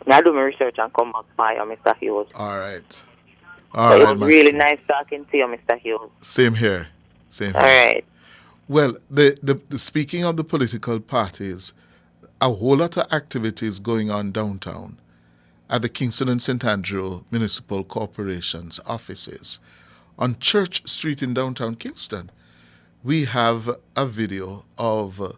Now do my research and come back by Mr. Hughes. All right. It was really nice talking to you, Mr. Hughes. Same here. All right. Well, speaking of the political parties, a whole lot of activities going on downtown at the Kingston and St. Andrew Municipal Corporation's offices. On Church Street in downtown Kingston, we have a video of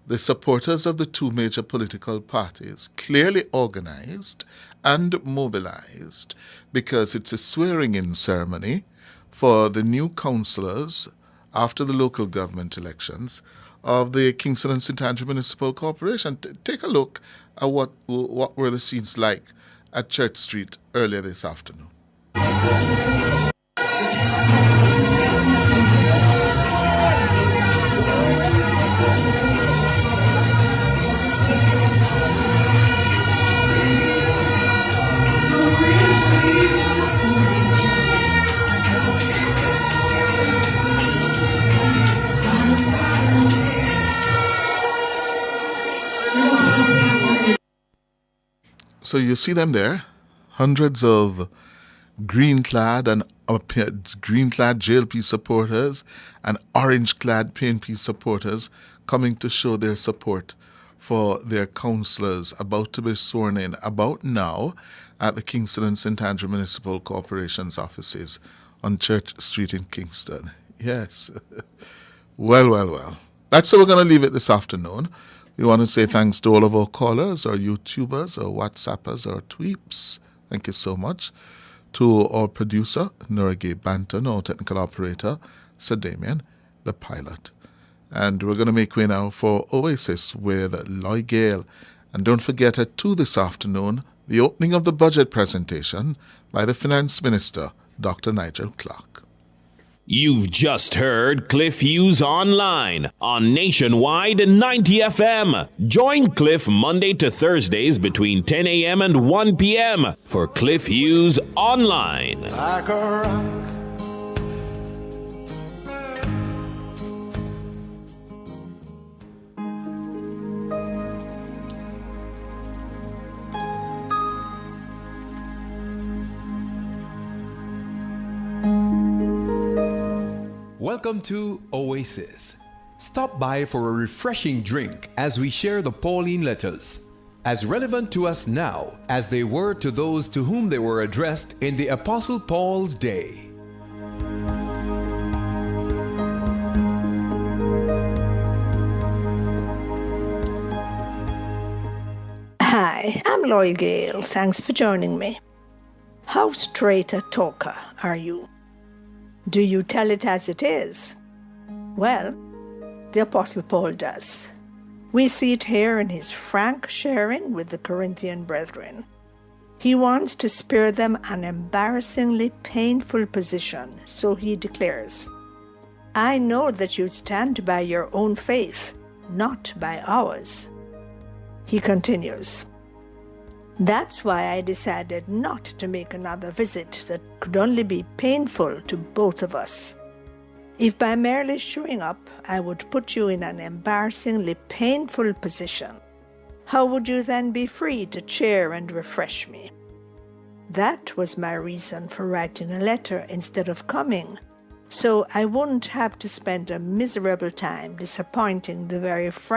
the supporters of the two major political parties clearly organized and mobilized because it's a swearing-in ceremony for the new councillors after the local government elections of the Kingston and St. Andrew Municipal Corporation. Take a look at what were the scenes like at Church Street earlier this afternoon. So you see them there, hundreds of green-clad and green-clad JLP supporters and orange-clad PNP supporters coming to show their support for their councillors about to be sworn in about now at the Kingston and St. Andrew Municipal Corporation's offices on Church Street in Kingston. Yes. Well. That's how we're going to leave it this afternoon. We want to say thanks to all of our callers, our YouTubers, our WhatsAppers, our tweeps. Thank you so much. To our producer, Norgay Banton, our technical operator, Sir Damien, the pilot. And we're going to make way now for Oasis with Lloyd Gale. And don't forget at 2 this afternoon, the opening of the budget presentation by the Finance Minister, Dr. Nigel Clark. You've just heard Clliff Hughes Online on Nationwide 90 FM. Join Clliff Monday to Thursdays between 10 a.m. and 1 p.m. for Clliff Hughes Online. Like a rock. Welcome to Oasis. Stop by for a refreshing drink as we share the Pauline letters, as relevant to us now as they were to those to whom they were addressed in the Apostle Paul's day. Hi, I'm Lloyd Gale. Thanks for joining me. How straight a talker are you? Do you tell it as it is? Well, the Apostle Paul does. We see it here in his frank sharing with the Corinthian brethren. He wants to spare them an embarrassingly painful position, so he declares, I know that you stand by your own faith, not by ours. He continues, that's why I decided not to make another visit that could only be painful to both of us. If by merely showing up, I would put you in an embarrassingly painful position, how would you then be free to cheer and refresh me? That was my reason for writing a letter instead of coming, so I wouldn't have to spend a miserable time disappointing the very friends